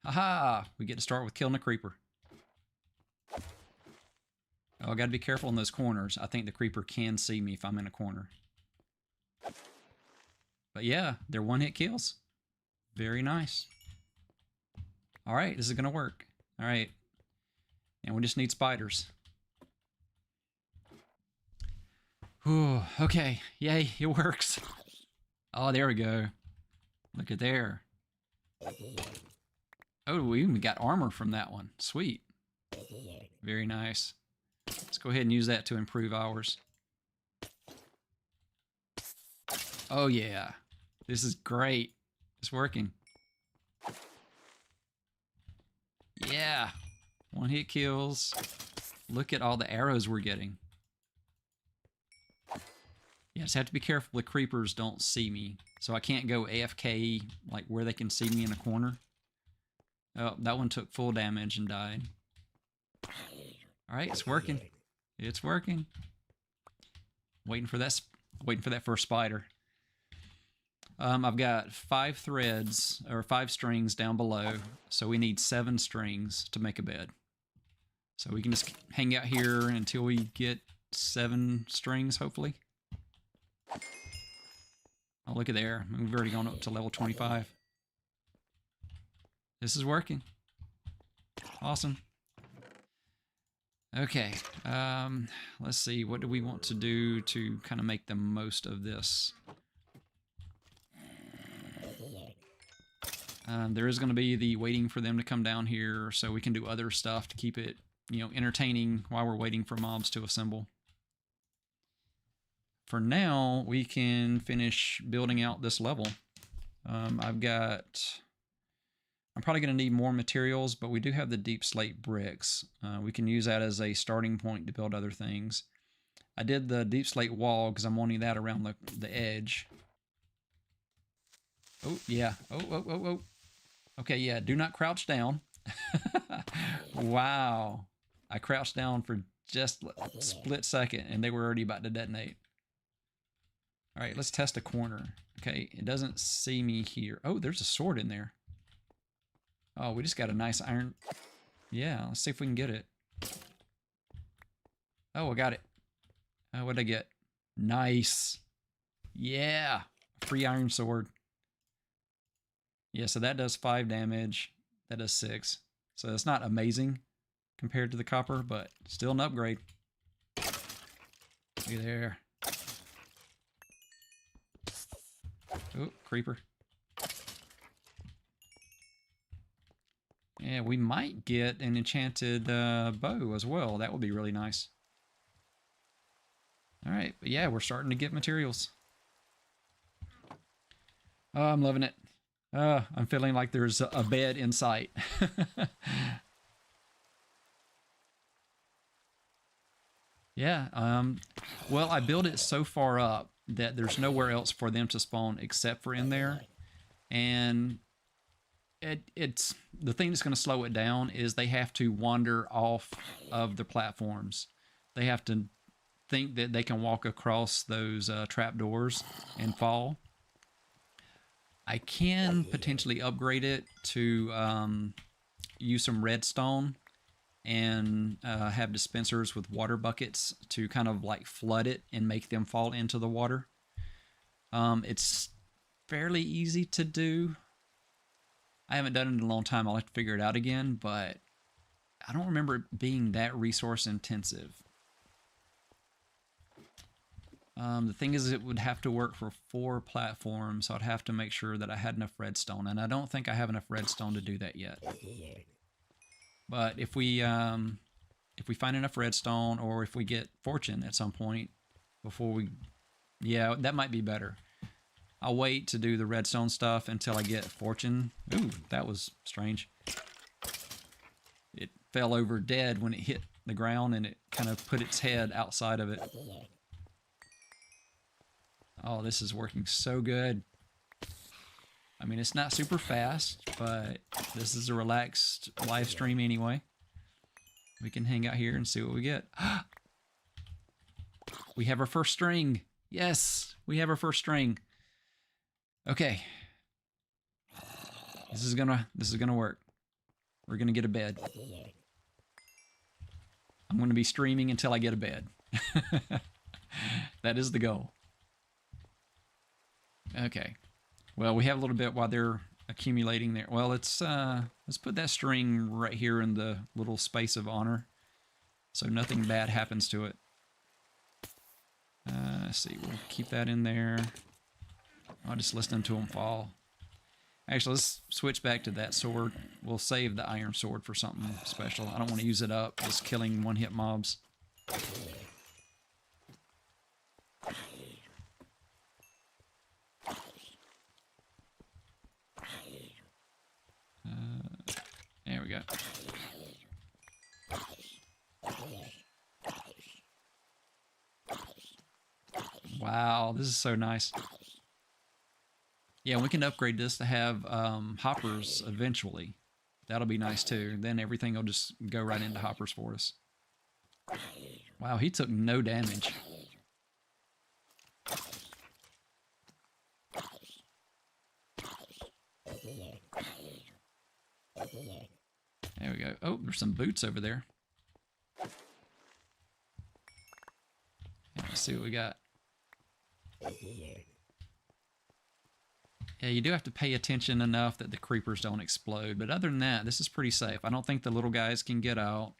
Haha! We get to start with killing a creeper. Oh, I gotta be careful in those corners. I think the creeper can see me if I'm in a corner. But yeah, they're one-hit kills. Very nice. Alright, this is gonna work. Alright. And we just need spiders. Whew, okay. Yay, it works. Oh, there we go. Look at there. Oh, we even got armor from that one. Sweet. Very nice. Let's go ahead and use that to improve ours. Oh yeah, this is great. It's working. Yeah, one hit kills. Look at all the arrows we're getting. Yeah, just have to be careful the creepers don't see me. So I can't go AFK, like where they can see me in a corner. Oh, that one took full damage and died. Alright, it's working. It's working. Waiting for that first spider. I've got 5 threads, or 5 strings down below, so we need 7 strings to make a bed. So we can just hang out here until we get 7 strings, hopefully. Oh, look at there. We've already gone up to level 25. This is working. Awesome. Okay, let's see. What do we want to do to kind of make the most of this? There is going to be the waiting for them to come down here so we can do other stuff to keep it, entertaining while we're waiting for mobs to assemble. For now, we can finish building out this level. I'm probably going to need more materials, but we do have the deep slate bricks. We can use that as a starting point to build other things. I did the deep slate wall because I'm wanting that around the edge. Oh, yeah. Oh. Okay, yeah, do not crouch down. Wow. I crouched down for just a split second, and they were already about to detonate. All right, let's test a corner. Okay, it doesn't see me here. Oh, there's a sword in there. Oh, we just got a nice iron. Yeah, let's see if we can get it. Oh, I got it. What'd I get? Nice. Yeah, free iron sword. Yeah, so that does 5 damage. That does 6. So it's not amazing compared to the copper, but still an upgrade. Look there. Oh, creeper. Yeah, we might get an enchanted bow as well. That would be really nice. All right, but yeah, we're starting to get materials. Oh, I'm loving it. I'm feeling like there's a bed in sight. Yeah, well, I built it so far up that there's nowhere else for them to spawn except for in there. And it's the thing that's going to slow it down is they have to wander off of the platforms. They have to think that they can walk across those trapdoors and fall. I can potentially upgrade it to use some redstone and have dispensers with water buckets to kind of like flood it and make them fall into the water. It's fairly easy to do. I haven't done it in a long time. I'll have to figure it out again, but I don't remember it being that resource intensive. The thing is, it would have to work for 4 platforms, so I'd have to make sure that I had enough redstone, and I don't think I have enough redstone to do that yet. But if we find enough redstone, or if we get fortune at some point before we, yeah, that might be better. I'll wait to do the redstone stuff until I get fortune. Ooh, that was strange. It fell over dead when it hit the ground, and it kind of put its head outside of it. Oh, this is working so good. I mean, it's not super fast, but this is a relaxed live stream anyway. We can hang out here and see what we get. We have our first string. Yes, we have our first string. Okay. This is gonna work. We're gonna get a bed. I'm gonna be streaming until I get a bed. That is the goal. Okay. Well, we have a little bit while they're accumulating there. Well, let's put that string right here in the little space of honor, so nothing bad happens to it. Let's see. We'll keep that in there. I'll just listen to them fall. Actually, let's switch back to that sword. We'll save the iron sword for something special. I don't want to use it up just killing one-hit mobs. There we go. Wow, this is so nice. Yeah, we can upgrade this to have hoppers eventually. That'll be nice too. Then everything will just go right into hoppers for us. Wow, he took no damage. There we go. Oh, there's some boots over there. Let's see what we got. Yeah, you do have to pay attention enough that the creepers don't explode. But other than that, this is pretty safe. I don't think the little guys can get out.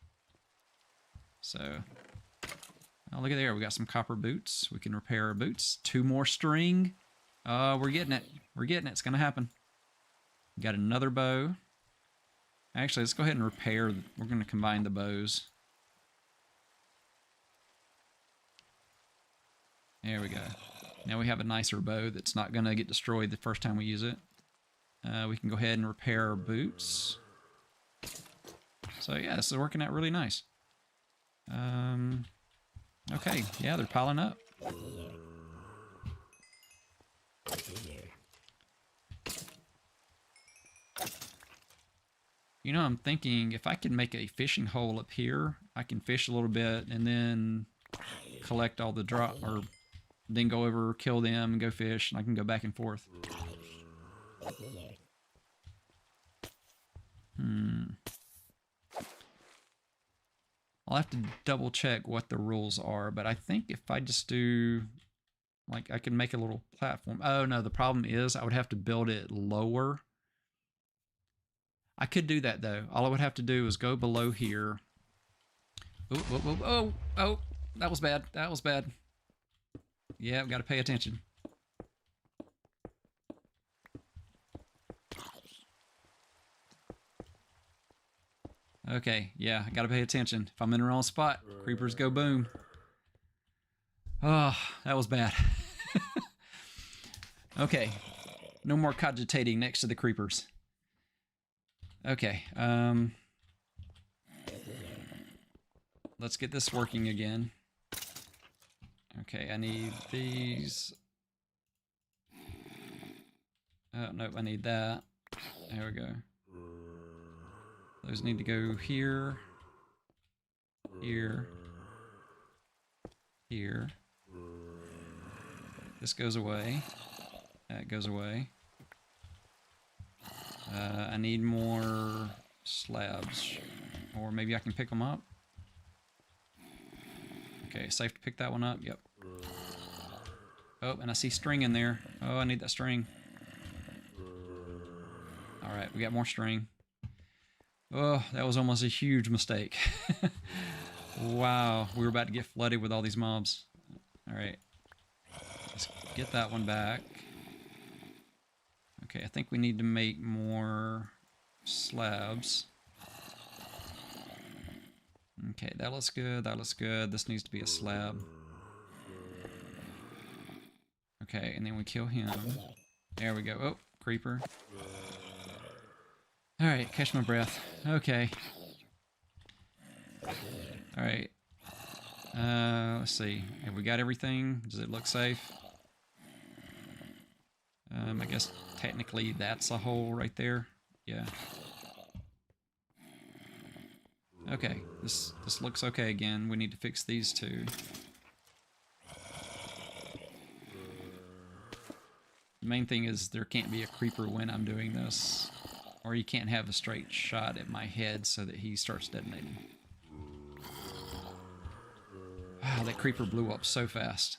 So, oh, look at there. We got some copper boots. We can repair our boots. 2 more string. We're getting it. We're getting it. It's going to happen. Got another bow. Actually, let's go ahead and repair. We're going to combine the bows. There we go. Now we have a nicer bow that's not going to get destroyed the first time we use it. We can go ahead and repair our boots. So yeah, this is working out really nice. Okay, yeah, they're piling up. You know, I'm thinking if I can make a fishing hole up here, I can fish a little bit and then collect all the drop, or then go over, kill them, and go fish, and I can go back and forth. I'll have to double check what the rules are, but I think if I just do, like, I can make a little platform. Oh no, the problem is I would have to build it lower. I could do that though. All I would have to do is go below here. Oh, that was bad. That was bad. Yeah, I've got to pay attention. Okay, yeah, I got to pay attention. If I'm in the wrong spot, creepers go boom. Oh, that was bad. Okay, no more cogitating next to the creepers. Okay, let's get this working again. Okay, I need these. Oh, nope, I need that. There we go. Those need to go here, here, here. This goes away. That goes away. I need more slabs. Or maybe I can pick them up. Okay, safe to pick that one up. Yep. Oh, and I see string in there. Oh, I need that string. Alright, we got more string. Oh, that was almost a huge mistake. Wow, we were about to get flooded with all these mobs. Alright. Let's get that one back. Okay, I think we need to make more slabs. Okay, that looks good, that looks good. This needs to be a slab. Okay, and then we kill him. There we go. Oh, creeper. Alright, catch my breath. Okay. Alright. Let's see. Have we got everything? Does it look safe? I guess technically that's a hole right there. Yeah. Okay, this looks okay again. We need to fix these two. The main thing is there can't be a creeper when I'm doing this. Or you can't have a straight shot at my head so that he starts detonating. Wow, that creeper blew up so fast.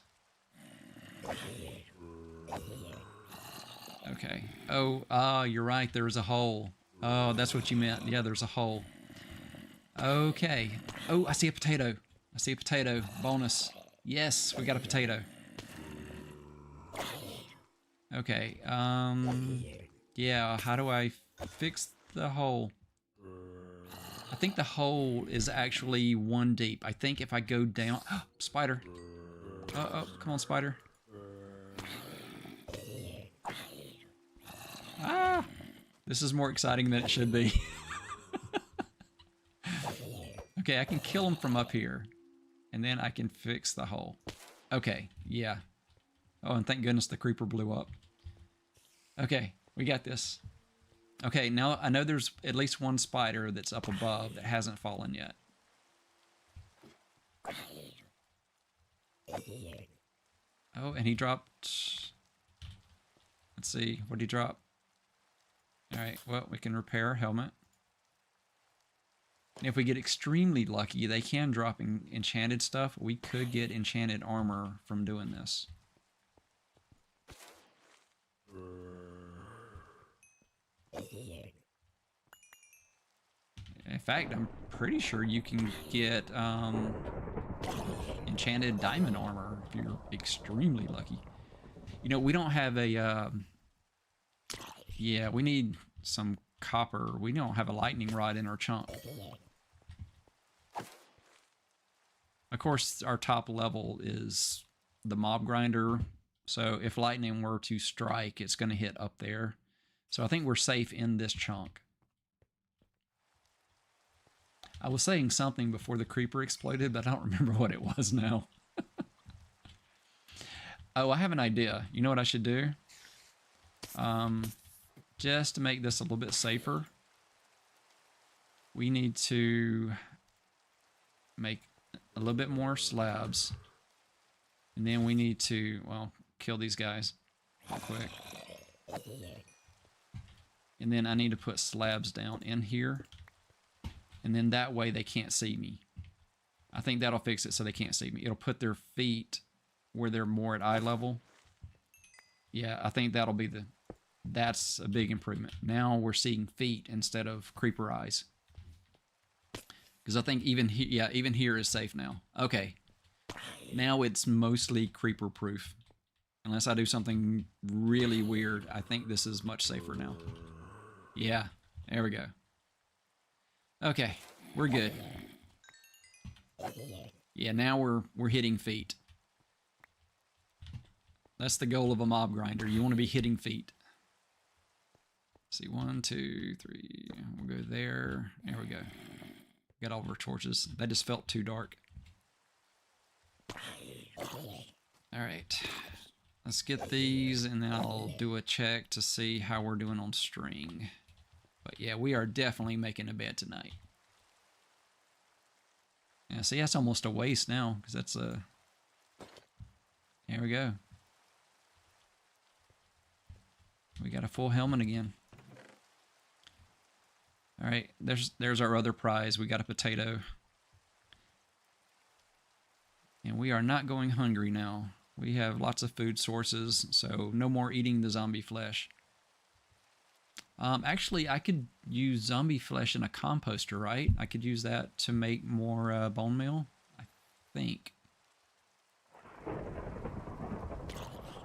Okay. Oh, you're right, there was a hole. Oh, that's what you meant. Yeah, there's a hole. Okay. Oh, I see a potato. I see a potato. Bonus. Yes, we got a potato. Okay. Yeah, how do I fix the hole? I think the hole is actually one deep. I think if I go down... Oh, spider. Oh, come on, spider. Ah! This is more exciting than it should be. Okay, I can kill him from up here. And then I can fix the hole. Okay, yeah. Oh, and thank goodness the creeper blew up. Okay, we got this. Okay, now I know there's at least one spider that's up above that hasn't fallen yet. Oh, and he dropped... Let's see, what did he drop? Alright, well, we can repair our helmet. And if we get extremely lucky, they can drop enchanted stuff. We could get enchanted armor from doing this. In fact, I'm pretty sure you can get enchanted diamond armor if you're extremely lucky. You know, we don't have a... yeah, we need some copper. We don't have a lightning rod in our chunk. Of course, our top level is the mob grinder. So if lightning were to strike, it's going to hit up there. So I think we're safe in this chunk. I was saying something before the creeper exploded, but I don't remember what it was now. Oh, I have an idea. You know what I should do? Just to make this a little bit safer, we need to make a little bit more slabs. And then we need to, well, kill these guys real quick. And then I need to put slabs down in here. And then that way they can't see me. I think that'll fix it so they can't see me. It'll put their feet where they're more at eye level. Yeah, I think that'll be that's a big improvement. Now we're seeing feet instead of creeper eyes. Because I think even here is safe now. Okay. Now it's mostly creeper proof. Unless I do something really weird, I think this is much safer now. Yeah, there we go. Okay, we're good. Yeah, now we're hitting feet. That's the goal of a mob grinder. You want to be hitting feet. Let's see, 1, 2, 3. We'll go there. There we go. Got all of our torches. That just felt too dark. All right. Let's get these, and then I'll do a check to see how we're doing on string. But yeah, we are definitely making a bed tonight. Yeah, see, that's almost a waste now, because that's a... There we go. We got a full helmet again. All right, there's our other prize. We got a potato. And we are not going hungry now. We have lots of food sources, so no more eating the zombie flesh. Actually, I could use zombie flesh in a composter, right? I could use that to make more bone meal, I think.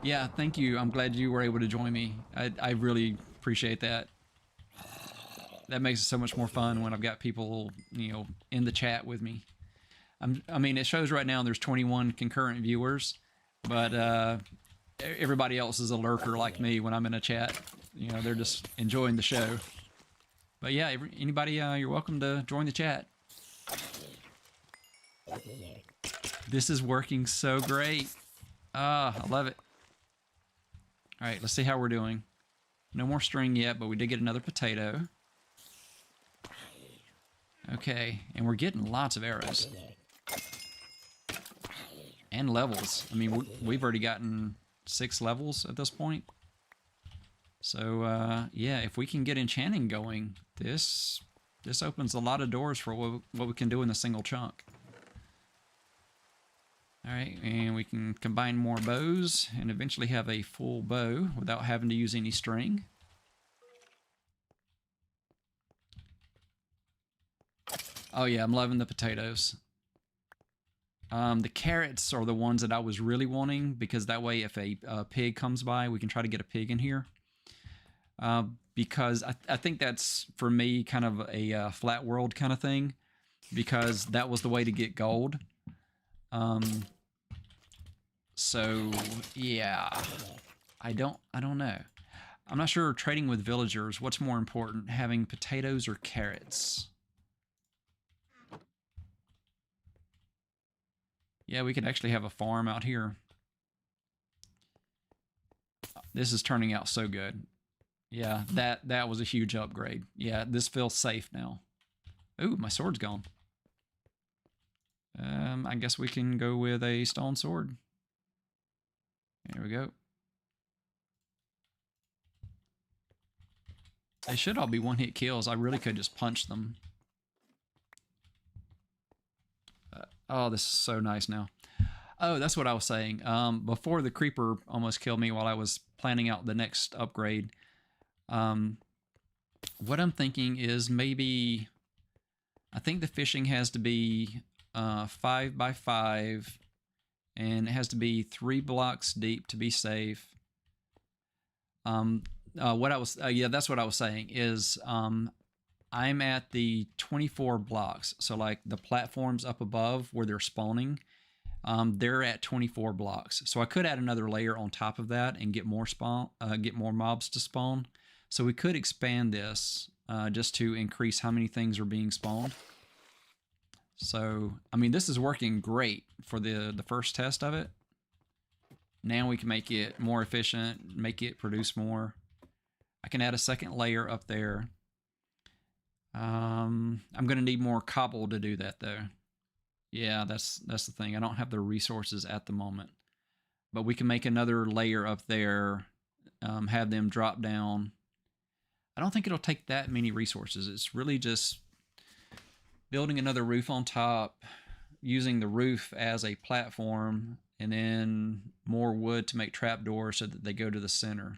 Yeah, thank you. I'm glad you were able to join me. I really appreciate that. That makes it so much more fun when I've got people, you know, in the chat with me. I mean, it shows right now there's 21 concurrent viewers, but everybody else is a lurker like me when I'm in a chat. You know, they're just enjoying the show. But yeah, anybody, you're welcome to join the chat. This is working so great. Ah, I love it. All right, let's see how we're doing. No more string yet, but we did get another potato. Okay, and we're getting lots of arrows. And levels. I mean, we've already gotten 6 levels at this point. So, yeah, if we can get enchanting going, this opens a lot of doors for what we can do in a single chunk. Alright, and we can combine more bows and eventually have a full bow without having to use any string. Oh yeah, I'm loving the potatoes. The carrots are the ones that I was really wanting, because that way if a pig comes by, we can try to get a pig in here. Because I think that's, for me, kind of a flat world kind of thing, because that was the way to get gold. So yeah, I don't know. I'm not sure, trading with villagers, what's more important, having potatoes or carrots? Yeah, we could actually have a farm out here. This is turning out so good. Yeah, that was a huge upgrade. Yeah, this feels safe now. Ooh, my sword's gone. I guess we can go with a stone sword. There we go. They should all be one-hit kills. I really could just punch them. Oh, this is so nice now. Oh, that's what I was saying. Before the creeper almost killed me while I was planning out the next upgrade, what I'm thinking is maybe... I think the fishing has to be 5 by 5, and it has to be 3 blocks deep to be safe. what I was, yeah, that's what I was saying is, I'm at the 24 blocks. So like the platforms up above where they're spawning, they're at 24 blocks. So I could add another layer on top of that and get more mobs to spawn. So we could expand this just to increase how many things are being spawned. So, I mean, this is working great for the first test of it. Now we can make it more efficient, make it produce more. I can add a second layer up there. I'm going to need more cobble to do that, though. Yeah, that's the thing. I don't have the resources at the moment. But we can make another layer up there, have them drop down. I don't think it'll take that many resources. It's really just building another roof on top, using the roof as a platform, and then more wood to make trapdoors so that they go to the center.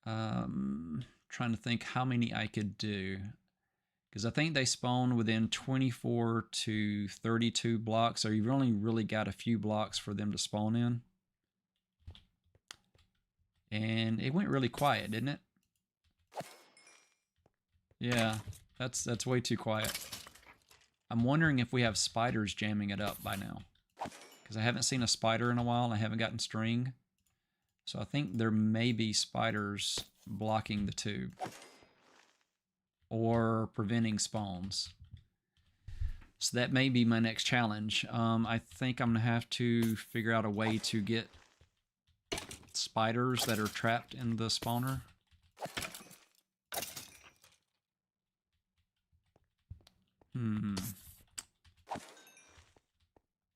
Trying to think how many I could do, because I think they spawn within 24 to 32 blocks, so you've only really got a few blocks for them to spawn in. And it went really quiet, didn't it? Yeah, that's way too quiet. I'm wondering if we have spiders jamming it up by now, because I haven't seen a spider in a while and I haven't gotten string. So I think there may be spiders blocking the tube or preventing spawns. So that may be my next challenge. I think I'm going to have to figure out a way to get spiders that are trapped in the spawner.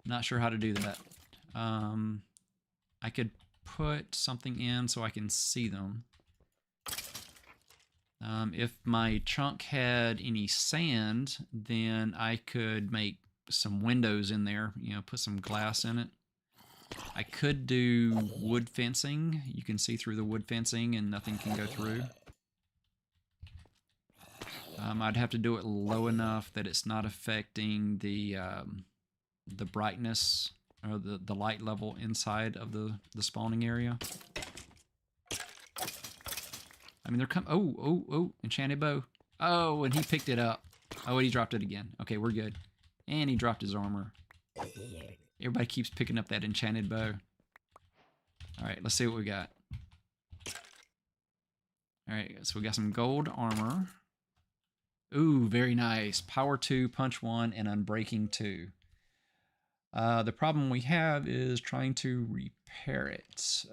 Not sure how to do that. I could put something in so I can see them. If my chunk had any sand, then I could make some windows in there, you know, put some glass in it. I could do wood fencing. You can see through the wood fencing and nothing can go through. I'd have to do it low enough that it's not affecting the brightness or the light level inside of the spawning area. I mean, they're coming. Oh, enchanted bow. Oh, and he picked it up. Oh, and he dropped it again. Okay, we're good. And he dropped his armor. Everybody keeps picking up that enchanted bow. All right, let's see what we got. All right, so we got some gold armor. Ooh, very nice. Power 2, punch 1, and unbreaking 2. The problem we have is trying to repair it.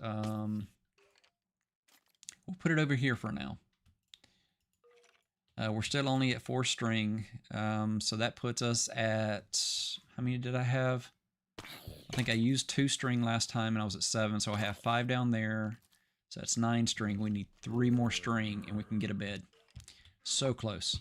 We'll put it over here for now. We're still only at 4 string, so that puts us at, how many did I have? I think I used 2 string last time and I was at 7, so I have 5 down there. So that's 9 string. We need 3 more string and we can get a bed. So close.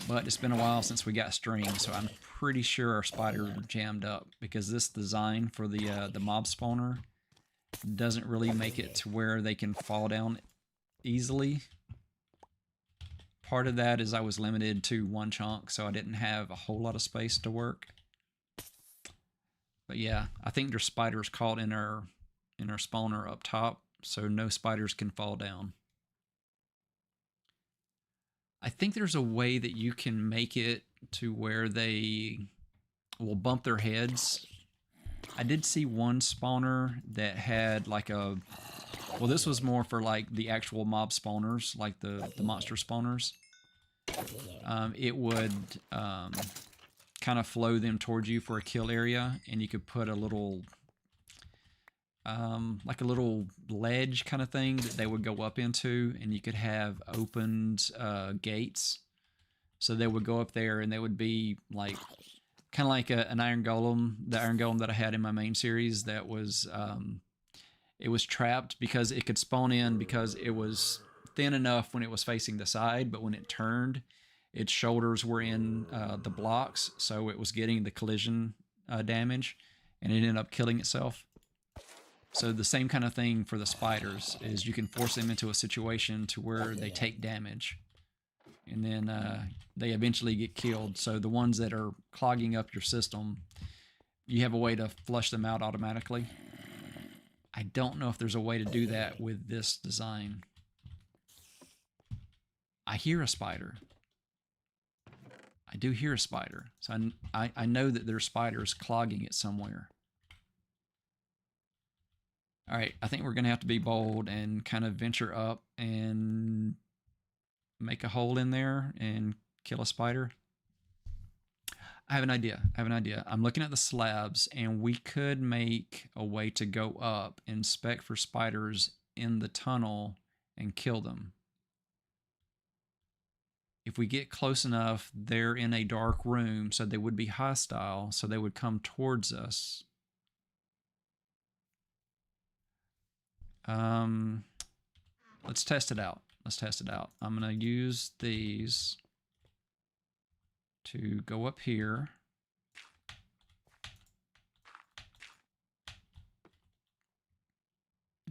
But it's been a while since we got string, so I'm pretty sure our spider jammed up, because this design for the mob spawner doesn't really make it to where they can fall down easily. Part of that is I was limited to 1 chunk, so I didn't have a whole lot of space to work. But yeah, I think there's spiders caught in our spawner up top, so no spiders can fall down. I think there's a way that you can make it to where they will bump their heads. I did see one spawner that had like a, well, this was more for like the actual mob spawners, like the monster spawners. It would kind of flow them towards you for a kill area, and you could put a little, like a little ledge kind of thing that they would go up into, and you could have opened gates. So they would go up there and they would be like, kind of like an iron golem, the iron golem that I had in my main series that was, it was trapped because it could spawn in because it was thin enough when it was facing the side, but when it turned, its shoulders were in the blocks, so it was getting the collision damage, and it ended up killing itself. So the same kind of thing for the spiders is you can force them into a situation to where they take damage, and then they eventually get killed. So the ones that are clogging up your system, you have a way to flush them out automatically. I don't know if there's a way to do that with this design. I hear a spider. I do hear a spider. So I know that there's spiders clogging it somewhere. All right, I think we're going to have to be bold and kind of venture up and make a hole in there and kill a spider. I have an idea. I'm looking at the slabs, and we could make a way to go up, inspect for spiders in the tunnel, and kill them. If we get close enough, they're in a dark room, so they would be hostile, so they would come towards us. Let's test it out. I'm going to use these to go up here.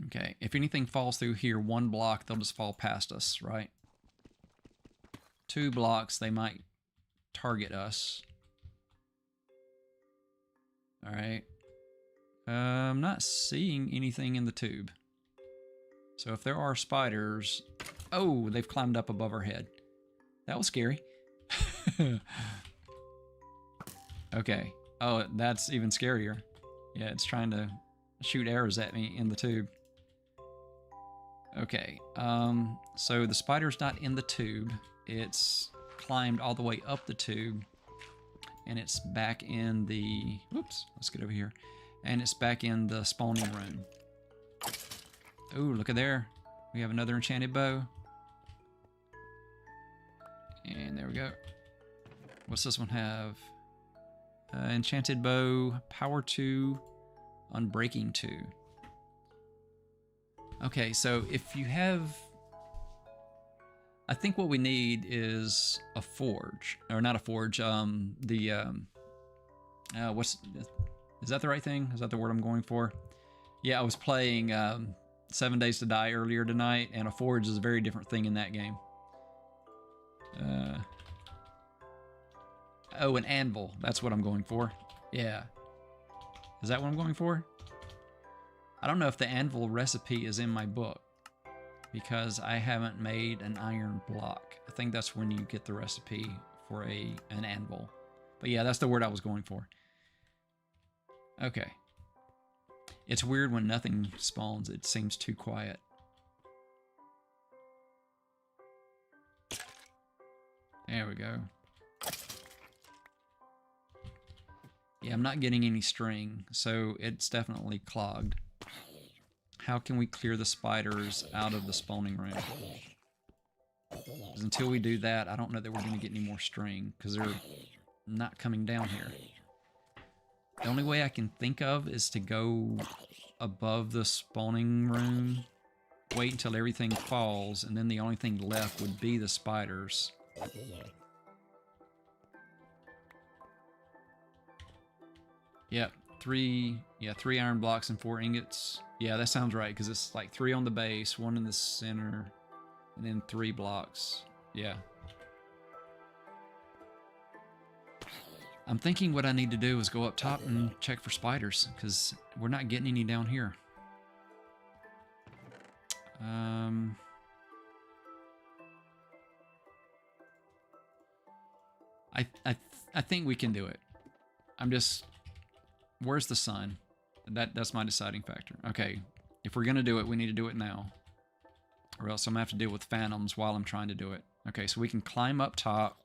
Okay, if anything falls through here, 1 block, they'll just fall past us, right? 2 blocks, they might target us. All right. I'm not seeing anything in the tube. So if there are spiders... Oh, they've climbed up above our head. That was scary. Okay. Oh, that's even scarier. Yeah, it's trying to shoot arrows at me in the tube. Okay. So the spider's not in the tube. It's climbed all the way up the tube. And it's back in the... Whoops. Let's get over here. And it's back in the spawning room. Ooh, look at there. We have another enchanted bow. And there we go. What's this one have? Enchanted bow, power 2, unbreaking 2. Okay, so if you have... I think what we need is a forge. Or not a forge, what's... Is that the right thing? Is that the word I'm going for? Yeah, I was playing 7 Days to Die earlier tonight, and a forge is a very different thing in that game. Oh, an anvil. That's what I'm going for. Yeah. Is that what I'm going for? I don't know if the anvil recipe is in my book, because I haven't made an iron block. I think that's when you get the recipe for an anvil. But yeah, that's the word I was going for. Okay. It's weird when nothing spawns. It seems too quiet. There we go. Yeah, I'm not getting any string, so it's definitely clogged. How can we clear the spiders out of the spawning room? Because until we do that, I don't know that we're going to get any more string, because they're not coming down here. The only way I can think of is to go above the spawning room, wait until everything falls, and then the only thing left would be the spiders. Yep, 3 iron blocks and 4 ingots. Yeah, that sounds right, because it's like 3 on the base, 1 in the center, and then 3 blocks. Yeah. I'm thinking what I need to do is go up top and check for spiders, because we're not getting any down here. I think we can do it. I'm just... Where's the sun? That's my deciding factor. Okay, if we're going to do it, we need to do it now. Or else I'm going to have to deal with phantoms while I'm trying to do it. Okay, so we can climb up top.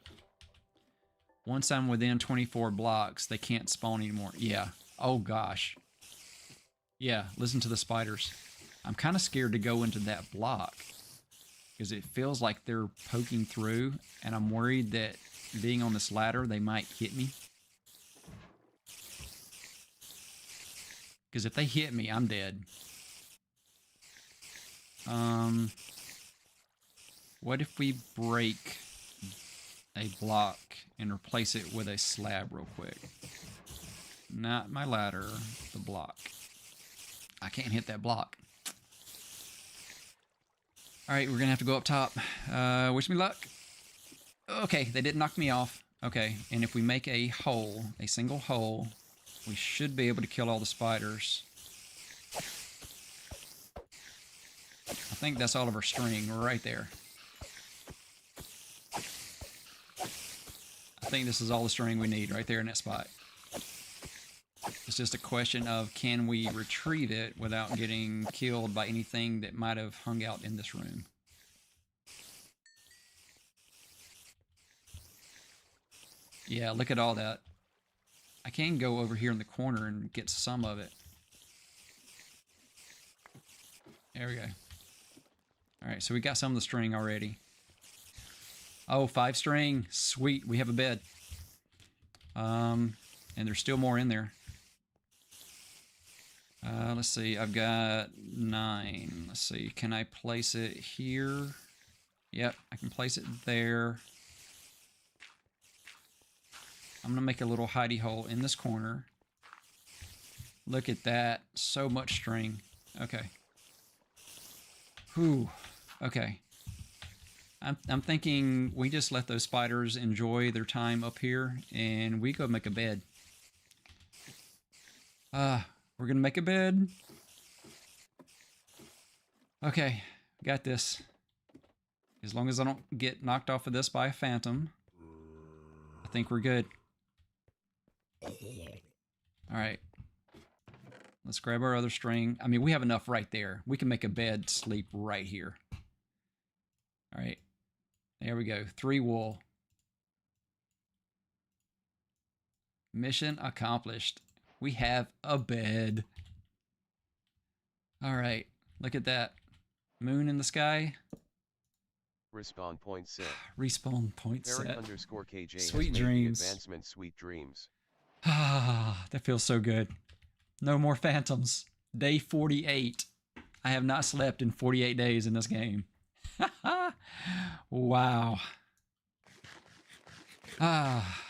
Once I'm within 24 blocks, they can't spawn anymore. Yeah. Oh, gosh. Yeah, listen to the spiders. I'm kind of scared to go into that block, because it feels like they're poking through, and I'm worried that being on this ladder, they might hit me. Because if they hit me, I'm dead. What if we break a block and replace it with a slab real quick? Not my ladder, the block. I can't hit that block. Alright, we're going to have to go up top. Wish me luck. Okay, they didn't knock me off. Okay, and if we make a hole, a single hole, we should be able to kill all the spiders. think that's all of our string right there. I think this is all the string we need right there in that spot. It's just a question of, can we retrieve it without getting killed by anything that might have hung out in this room? Yeah, look at all that. I can go over here in the corner and get some of it. There we go. All right, so we got some of the string already. Oh, 5 string. Sweet, we have a bed. And there's still more in there. Let's see, I've got 9. Let's see, can I place it here? Yep, I can place it there. I'm gonna make a little hidey hole in this corner. Look at that, so much string. Okay. Whew, okay. I'm thinking we just let those spiders enjoy their time up here and we go make a bed. We're gonna make a bed. Okay, got this. As long as I don't get knocked off of this by a phantom, I think we're good. Alright. Let's grab our other string. I mean, we have enough right there. We can make a bed sleep right here. Alright. There we go. 3 wool. Mission accomplished. We have a bed. Alright. Look at that. Moon in the sky. Respawn point set. Respawn point set. _KJ Sweet dreams. Advancement sweet dreams. Ah, that feels so good. No more phantoms. Day 48. I have not slept in 48 days in this game. Wow. Ah,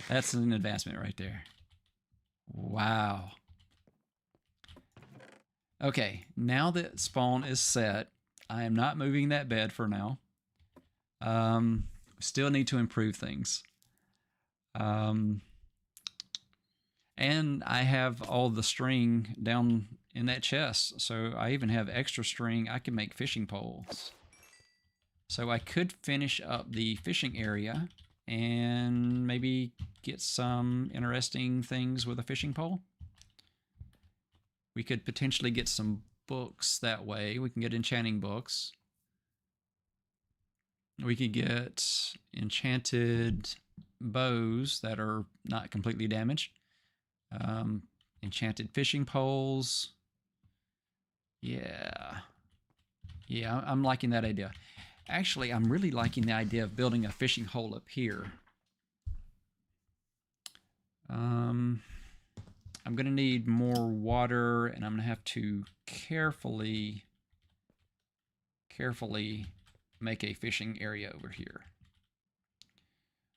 that's an advancement right there. Wow. Okay, now that spawn is set, I am not moving that bed for now. Still need to improve things. And I have all the string down in that chest, so I even have extra string. I can make fishing poles. So I could finish up the fishing area and maybe get some interesting things with a fishing pole. We could potentially get some books that way. We can get enchanting books. We could get enchanted bows that are not completely damaged. Enchanted fishing poles. Yeah, I'm liking that idea. Actually, I'm really liking the idea of building a fishing hole up here. I'm going to need more water, and I'm going to have to carefully make a fishing area over here.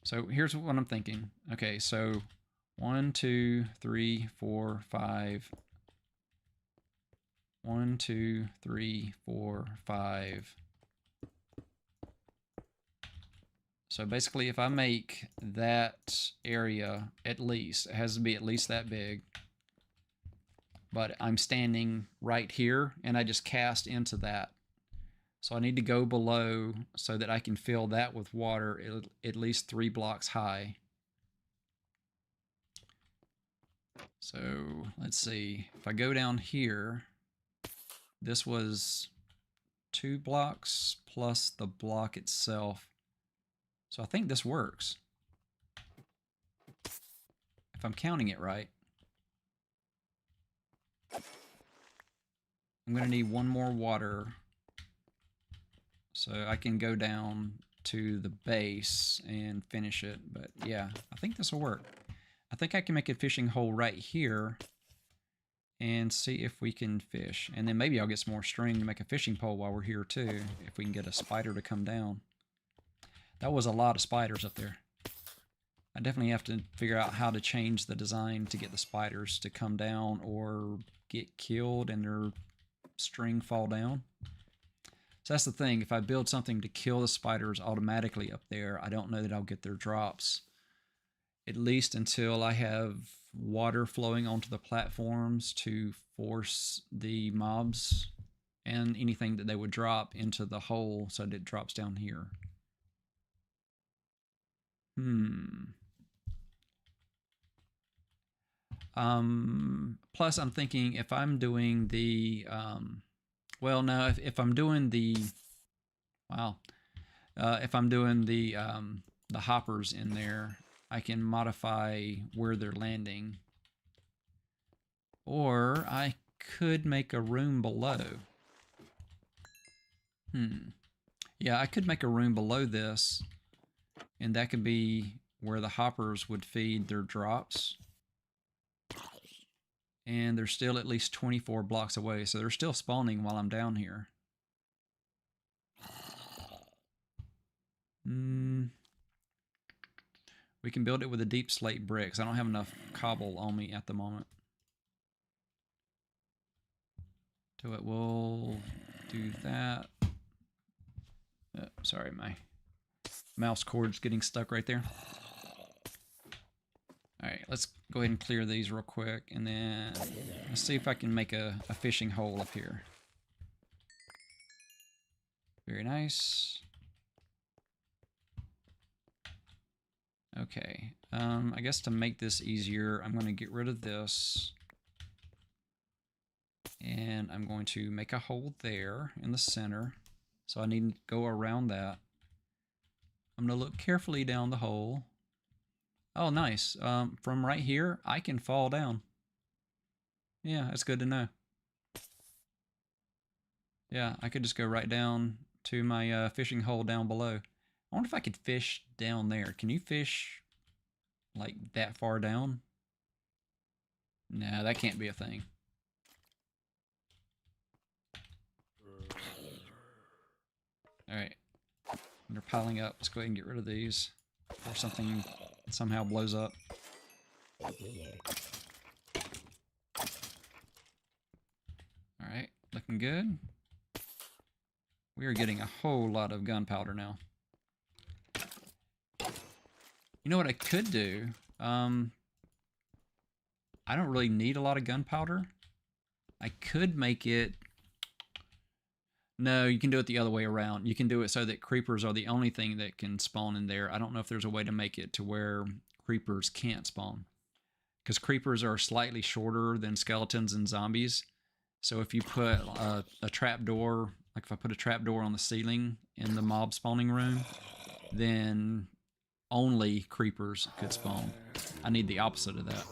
So here's what I'm thinking. Okay, so 1, 2, 3, 4, 5. 1, 2, 3, 4, 5. So basically, if I make that area at least, it has to be at least that big, but I'm standing right here and I just cast into that. So I need to go below so that I can fill that with water at least 3 blocks high. So let's see, if I go down here, this was 2 blocks plus the block itself. So I think this works, if I'm counting it right. I'm going to need 1 more water so I can go down to the base and finish it. But yeah, I think this will work. I think I can make a fishing hole right here and see if we can fish. And then maybe I'll get some more string to make a fishing pole while we're here too, if we can get a spider to come down. That was a lot of spiders up there. I definitely have to figure out how to change the design to get the spiders to come down or get killed and their string fall down. So that's the thing. If I build something to kill the spiders automatically up there, I don't know that I'll get their drops. At least until I have water flowing onto the platforms to force the mobs and anything that they would drop into the hole so that it drops down here. Plus I'm thinking if I'm doing the, well, no, if I'm doing the, wow, if I'm doing the hoppers in there, I can modify where they're landing. Or I could make a room below. Yeah, I could make a room below this, and that could be where the hoppers would feed their drops. And they're still at least 24 blocks away, so they're still spawning while I'm down here. We can build it with a deep slate bricks. I don't have enough cobble on me at the moment. So it will do that. Oh, sorry, my mouse cord's getting stuck right there. Alright, let's go ahead and clear these real quick, and then let's see if I can make a fishing hole up here. Very nice. Okay, I guess to make this easier, I'm going to get rid of this. And I'm going to make a hole there in the center. So I need to go around that. I'm going to look carefully down the hole. Oh, nice. From right here, I can fall down. Yeah, that's good to know. Yeah, I could just go right down to my fishing hole down below. I wonder if I could fish down there. Can you fish like that far down? No, that can't be a thing. Alright. They're piling up. Let's go ahead and get rid of these before something somehow blows up. Alright, looking good. We are getting a whole lot of gunpowder now. You know what I could do? I don't really need a lot of gunpowder. I could make it... No, you can do it the other way around. You can do it so that creepers are the only thing that can spawn in there. I don't know if there's a way to make it to where creepers can't spawn. Because creepers are slightly shorter than skeletons and zombies. So if you put a trapdoor, like if I put a trapdoor on the ceiling in the mob spawning room, then only creepers could spawn. I need the opposite of that.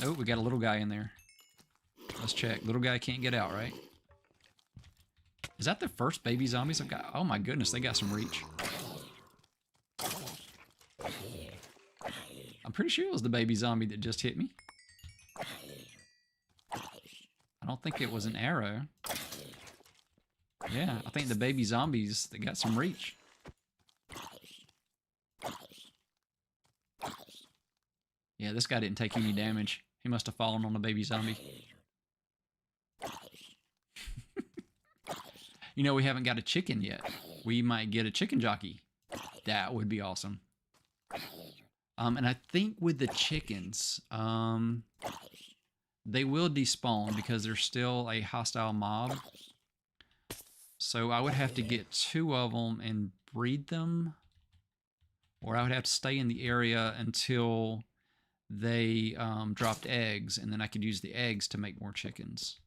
Oh, we got a little guy in there. Let's check. Little guy can't get out, right? Is that the first baby zombies I've got? Oh my goodness, they got some reach. I'm pretty sure it was the baby zombie that just hit me. I don't think it was an arrow. Yeah, I think the baby zombies that got some reach. Yeah, this guy didn't take any damage. He must have fallen on the baby zombie. You know, we haven't got a chicken yet. We might get a chicken jockey. That would be awesome. And I think with the chickens, they will despawn because they're still a hostile mob. So I would have to get 2 of them and breed them. Or I would have to stay in the area until they dropped eggs, and then I could use the eggs to make more chickens.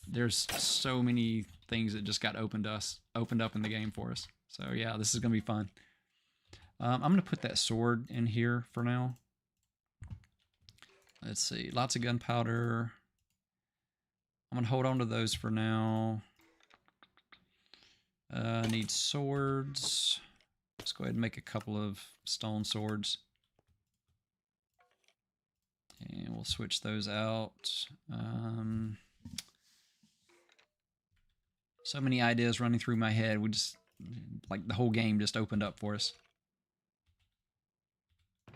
There's so many things that just got opened up in the game for us. So yeah, this is gonna be fun. I'm gonna put that sword in here for now. Let's see, lots of gunpowder. I'm gonna hold on to those for now. I need swords. Let's go ahead and make a couple of stone swords. And we'll switch those out. So many ideas running through my head. We just, like, the whole game just opened up for us.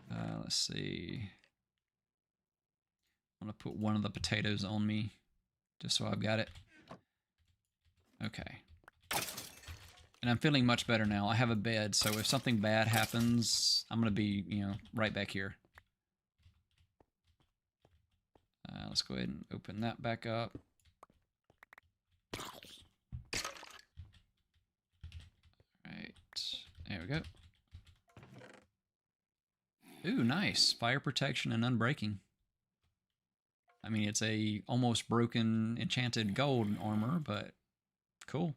Let's see. I'm going to put one of the potatoes on me, just so I've got it. Okay. And I'm feeling much better now. I have a bed, so if something bad happens, I'm going to be, you know, right back here. Let's go ahead and open that back up. Right, there we go. Ooh, nice. Fire protection and unbreaking. I mean, it's a almost broken enchanted gold armor, but cool.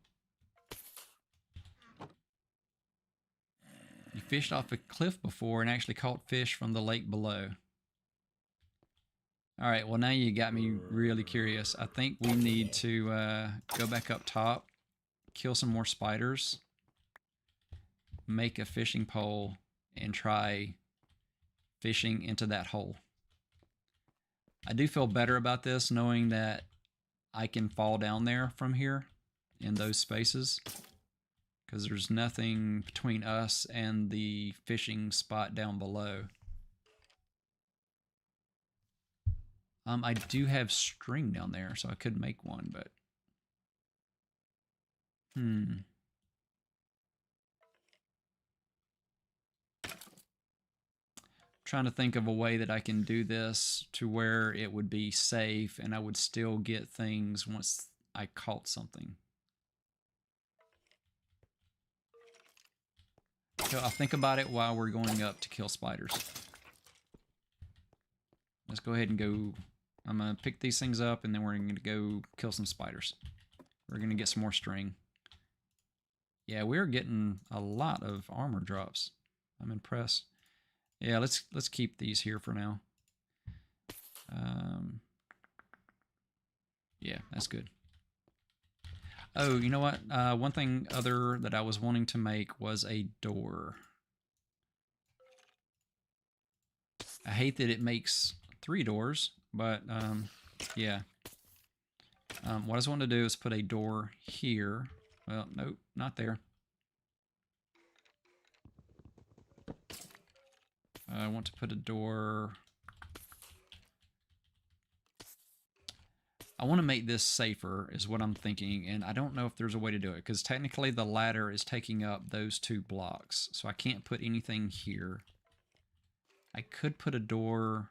You fished off a cliff before and actually caught fish from the lake below. All right, well, now you got me really curious. I think we need to go back up top, kill some more spiders, make a fishing pole, and try fishing into that hole. I do feel better about this knowing that I can fall down there from here in those spaces, because there's nothing between us and the fishing spot down below. I do have string down there, so I could make one, but trying to think of a way that I can do this to where it would be safe and I would still get things once I caught something. So I'll think about it while we're going up to kill spiders. Let's go ahead and go. I'm going to pick these things up and then we're going to go kill some spiders. We're going to get some more string. Yeah, we're getting a lot of armor drops. I'm impressed. Yeah, let's keep these here for now. Yeah, that's good. Oh, you know what? One thing other that I was wanting to make was a door. I hate that it makes 3 doors, but yeah. What I just want to do is put a door here. Well, nope, not there. I want to put a door. I want to make this safer is what I'm thinking, and I don't know if there's a way to do it, because technically the ladder is taking up those 2 blocks, so I can't put anything here. I could put a door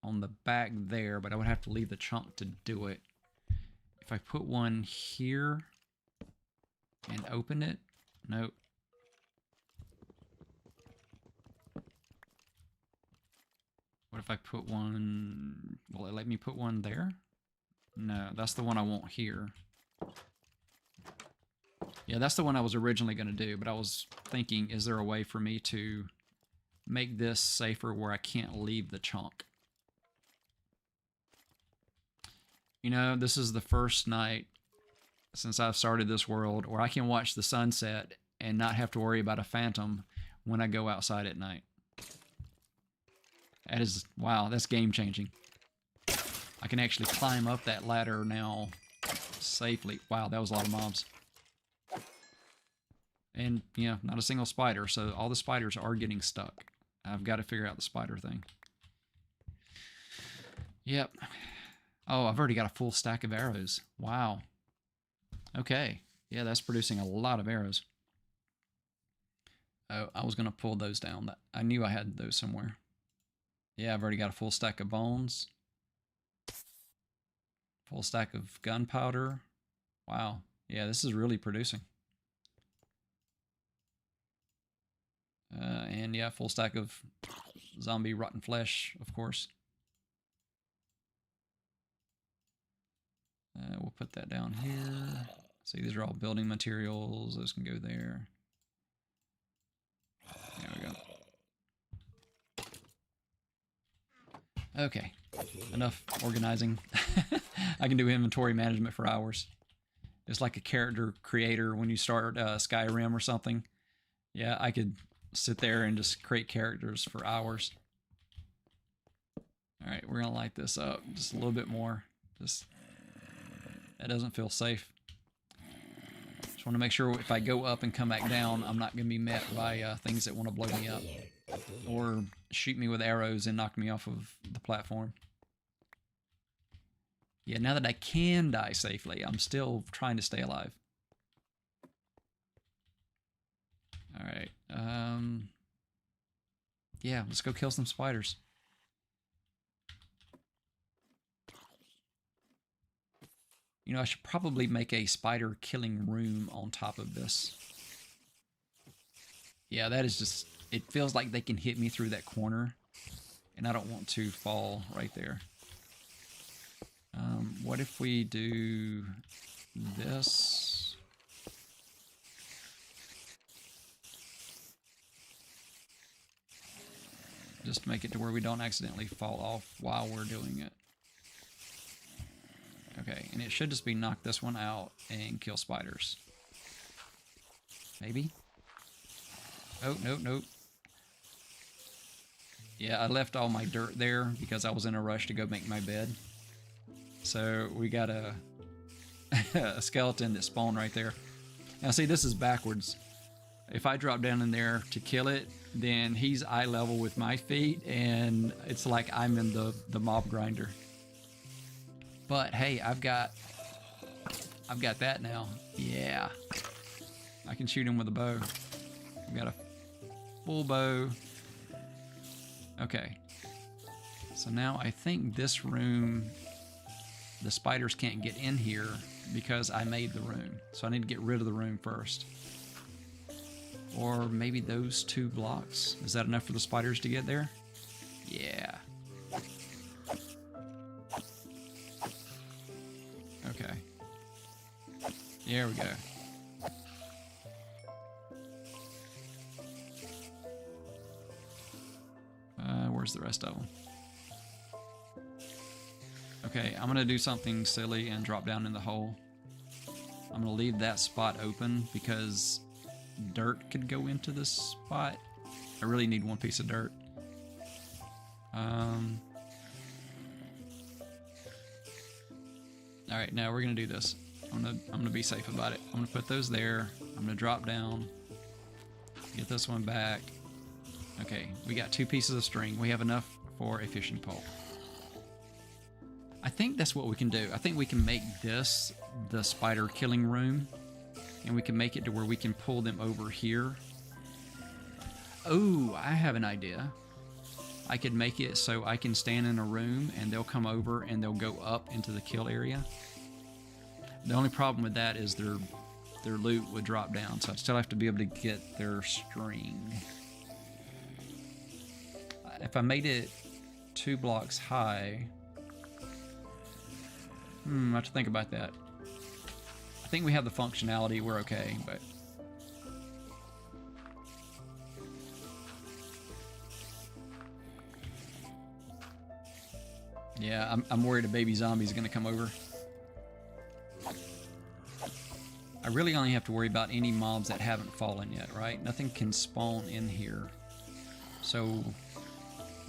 on the back there, but I would have to leave the chunk to do it. If I put one here and open it, nope. What if I put one, will it let me put one there? No, that's the one I want here. Yeah, that's the one I was originally going to do, but I was thinking, is there a way for me to make this safer where I can't leave the chunk? You know, this is the first night since I've started this world where I can watch the sunset and not have to worry about a phantom when I go outside at night. That is, wow, that's game changing. I can actually climb up that ladder now safely. Wow, that was a lot of mobs. And, yeah, not a single spider, so all the spiders are getting stuck. I've got to figure out the spider thing. Yep. Oh, I've already got a full stack of arrows. Wow. Okay. Yeah, that's producing a lot of arrows. Oh, I was going to pull those down. I knew I had those somewhere. Yeah, I've already got a full stack of bones. Full stack of gunpowder. Wow. Yeah, this is really producing. And yeah, full stack of zombie rotten flesh, of course. We'll put that down here. See, these are all building materials. Those can go there. There we go. Okay, enough organizing. I can do inventory management for hours. It's like a character creator when you start Skyrim or something. Yeah, I could sit there and just create characters for hours. All right, we're gonna light this up just a little bit more. That doesn't feel safe. Just want to make sure if I go up and come back down, I'm not gonna be met by things that want to blow me up or shoot me with arrows and knock me off of the platform. Yeah, now that I can die safely, I'm still trying to stay alive. All right. Yeah, let's go kill some spiders. You know, I should probably make a spider killing room on top of this. Yeah, that is just, it feels like they can hit me through that corner, and I don't want to fall right there. What if we do this? Just to make it to where we don't accidentally fall off while we're doing it. Okay, and it should just be knock this one out and kill spiders. Maybe? Oh, nope, nope. Yeah, I left all my dirt there because I was in a rush to go make my bed. So we got a, a skeleton that spawned right there. Now see, this is backwards. If I drop down in there to kill it, then he's eye level with my feet, and it's like I'm in the mob grinder. But hey, I've got that now. Yeah. I can shoot him with a bow. I've got a full bow. Okay. So now I think this room, the spiders can't get in here because I made the room. So I need to get rid of the room first. Or maybe those 2 blocks. Is that enough for the spiders to get there? Yeah. Okay. There we go. Where's the rest of them? Okay, I'm gonna do something silly and drop down in the hole. I'm gonna leave that spot open because dirt could go into this spot. I really need 1 piece of dirt. All right, now we're gonna do this. I'm gonna be safe about it. I'm gonna put those there. I'm gonna drop down, get this one back. Okay, we got 2 pieces of string. We have enough for a fishing pole. I think that's what we can do. I think we can make this the spider killing room, and we can make it to where we can pull them over here. Oh, I have an idea. I could make it so I can stand in a room and they'll come over and they'll go up into the kill area. The only problem with that is their loot would drop down, so I'd still have to be able to get their string. If I made it 2 blocks high, I have to think about that. I think we have the functionality, we're okay, but yeah, I'm worried a baby zombie is going to come over. I really only have to worry about any mobs that haven't fallen yet, right? Nothing can spawn in here. So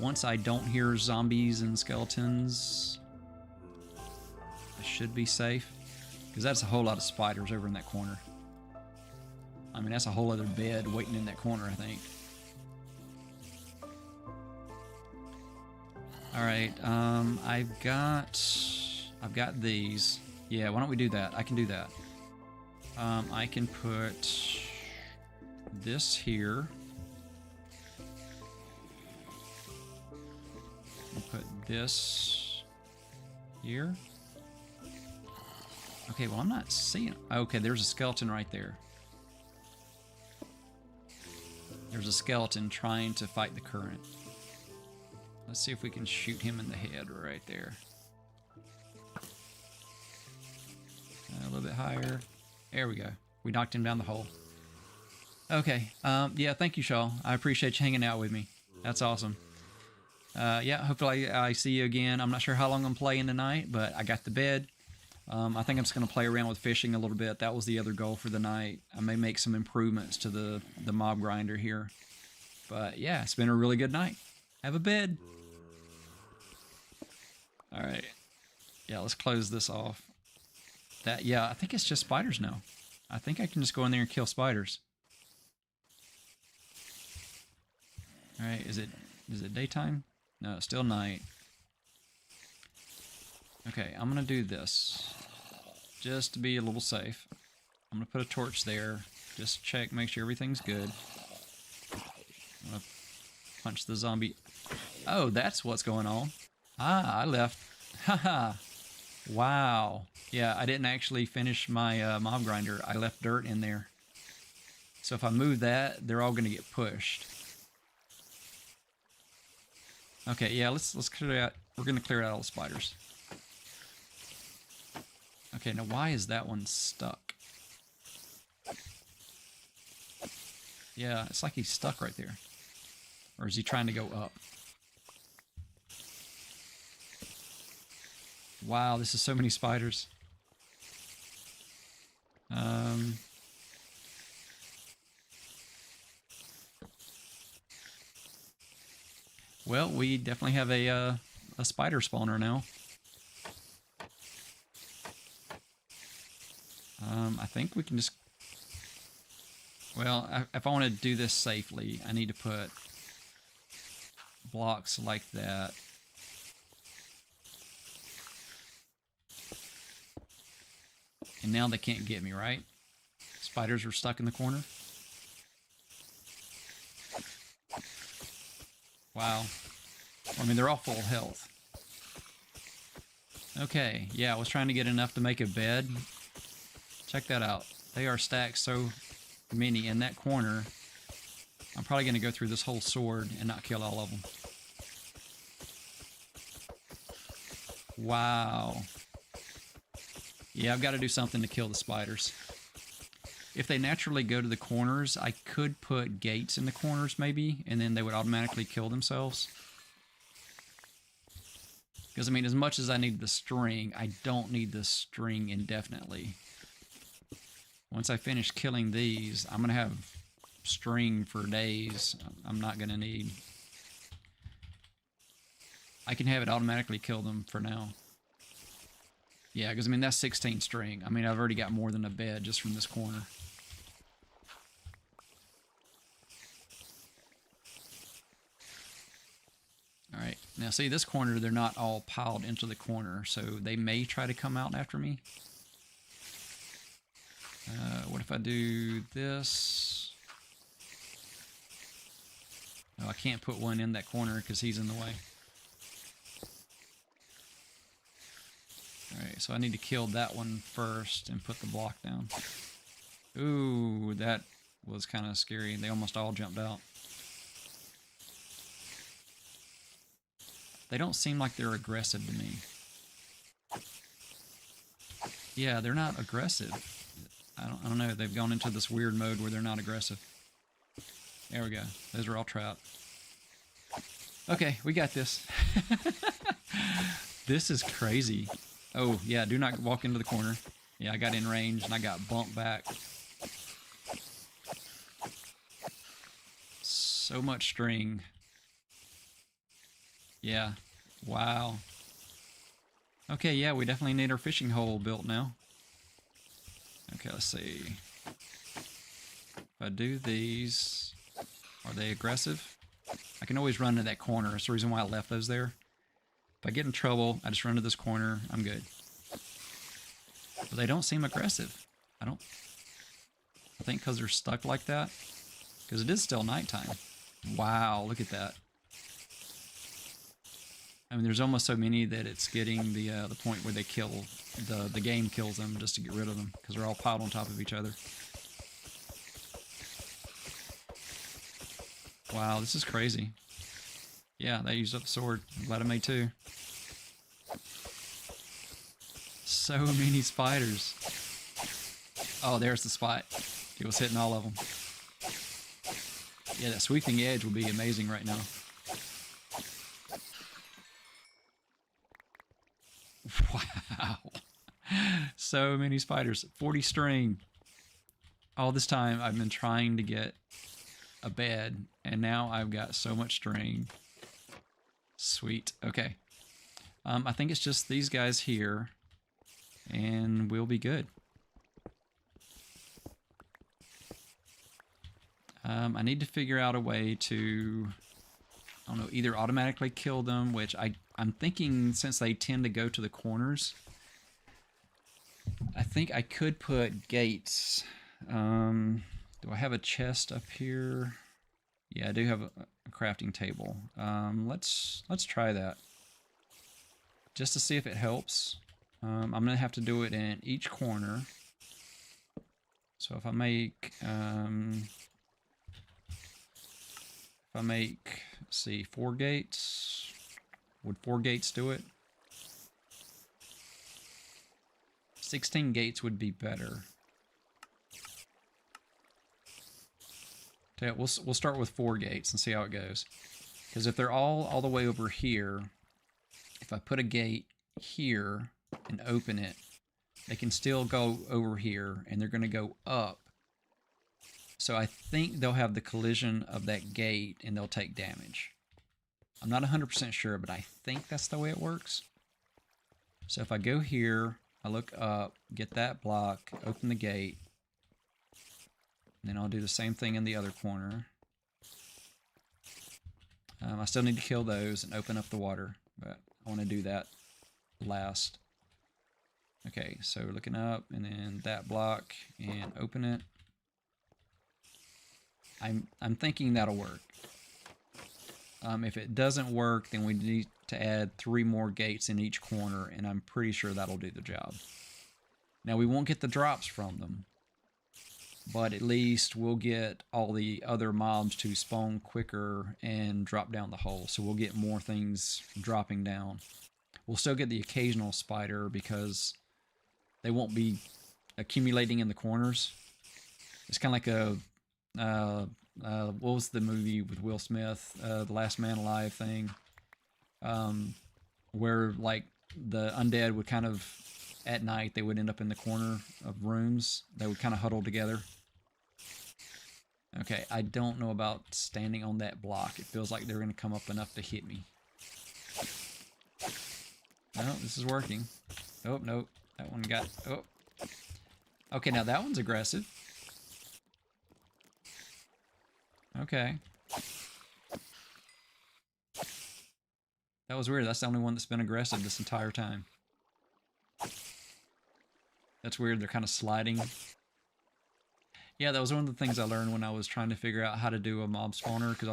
once I don't hear zombies and skeletons, I should be safe. Because that's a whole lot of spiders over in that corner. I mean, that's a whole other bed waiting in that corner, I think. Alright, I've got these. Yeah, why don't we do that? I can do that. I can put this here. I'll put this here. Okay, well, I'm not seeing... Okay, there's a skeleton right there. There's a skeleton trying to fight the current. Let's see if we can shoot him in the head right there. A little bit higher. There we go. We knocked him down the hole. Okay. Yeah, thank you, Shaw. I appreciate you hanging out with me. That's awesome. Yeah, hopefully I see you again. I'm not sure how long I'm playing tonight, but I got the bed. I think I'm just going to play around with fishing a little bit. That was the other goal for the night. I may make some improvements to the mob grinder here. But yeah, it's been a really good night. Have a bed. All right. Yeah, let's close this off. Yeah, I think it's just spiders now. I think I can just go in there and kill spiders. All right, is it daytime? No, it's still night. Okay, I'm gonna do this just to be a little safe. I'm gonna put a torch there, just check, make sure everything's good. I'm gonna punch the zombie. Oh, that's what's going on. Ah, I left. Haha. Wow. Yeah, I didn't actually finish my mob grinder. I left dirt in there. So if I move that, they're all going to get pushed. Okay, yeah, let's clear out. We're going to clear out all the spiders. Okay, now why is that one stuck? Yeah, it's like he's stuck right there. Or is he trying to go up? Wow, this is so many spiders. Well, we definitely have a spider spawner now. I think we can just... Well, if I want to do this safely, I need to put blocks like that. And now they can't get me, right? Spiders are stuck in the corner. Wow. I mean, they're all full health. Okay, yeah, I was trying to get enough to make a bed. Check that out. They are stacked so many in that corner. I'm probably going to go through this whole sword and not kill all of them. Wow. Yeah, I've got to do something to kill the spiders. If they naturally go to the corners, I could put gates in the corners maybe, and then they would automatically kill themselves. Because, I mean, as much as I need the string, I don't need the string indefinitely. Once I finish killing these, I'm going to have string for days. I'm not going to need... I can have it automatically kill them for now. Yeah, because, I mean, that's 16 string. I mean, I've already got more than a bed just from this corner. Alright, now see, this corner, they're not all piled into the corner, so they may try to come out after me. What if I do this? Oh, I can't put one in that corner because he's in the way. Alright, so I need to kill that one first and put the block down. Ooh, that was kind of scary. They almost all jumped out. They don't seem like they're aggressive to me. Yeah, they're not aggressive. I don't know. They've gone into this weird mode where they're not aggressive. There we go. Those are all trapped. Okay, we got this. This is crazy. Oh, yeah, do not walk into the corner. Yeah, I got in range and I got bumped back. So much string. Yeah. Wow. Okay, yeah, we definitely need our fishing hole built now. Okay, let's see. If I do these, are they aggressive? I can always run to that corner. That's the reason why I left those there. If I get in trouble, I just run to this corner. I'm good. But they don't seem aggressive. I think because they're stuck like that. Because it is still nighttime. Wow, look at that. I mean, there's almost so many that it's getting the point where they kill, the game kills them just to get rid of them, because they're all piled on top of each other. Wow, this is crazy. Yeah, they used up the sword. I'm glad I made two. So many spiders. Oh, there's the spot. It was hitting all of them. Yeah, that sweeping edge will be amazing right now. Wow. So many spiders. 40 string. All this time I've been trying to get a bed, and now I've got so much string. Sweet. Okay. I think it's just these guys here, and we'll be good. I need to figure out a way to, I don't know, either automatically kill them, which I'm thinking since they tend to go to the corners, I think I could put gates. Do I have a chest up here? Yeah, I do have a crafting table. Let's try that. Just to see if it helps. I'm going to have to do it in each corner. So if I make, let's see, 4 gates, would 4 gates do it? 16 gates would be better. Okay, we'll start with 4 gates and see how it goes. Because if they're all the way over here, if I put a gate here and open it, they can still go over here, and they're going to go up. So I think they'll have the collision of that gate, and they'll take damage. I'm not 100% sure, but I think that's the way it works. So if I go here, I look up, get that block, open the gate, and then I'll do the same thing in the other corner. I still need to kill those and open up the water, but I want to do that last. Okay, so looking up, and then that block, and open it. I'm thinking that'll work. If it doesn't work, then we need to add 3 more gates in each corner, and I'm pretty sure that'll do the job. Now, we won't get the drops from them, but at least we'll get all the other mobs to spawn quicker and drop down the hole, so we'll get more things dropping down. We'll still get the occasional spider because they won't be accumulating in the corners. It's kind of like a what was the movie with Will Smith, The Last Man Alive thing, where like the undead would kind of, at night, they would end up in the corner of rooms. They would kind of huddle together. Okay, I don't know about standing on that block. It feels like they're going to come up enough to hit me. No, this is working. Oh, no. That one got... Oh. Okay, now that one's aggressive. Okay. That was weird. That's the only one that's been aggressive this entire time. That's weird. They're kind of sliding. Yeah, that was one of the things I learned when I was trying to figure out how to do a mob spawner, because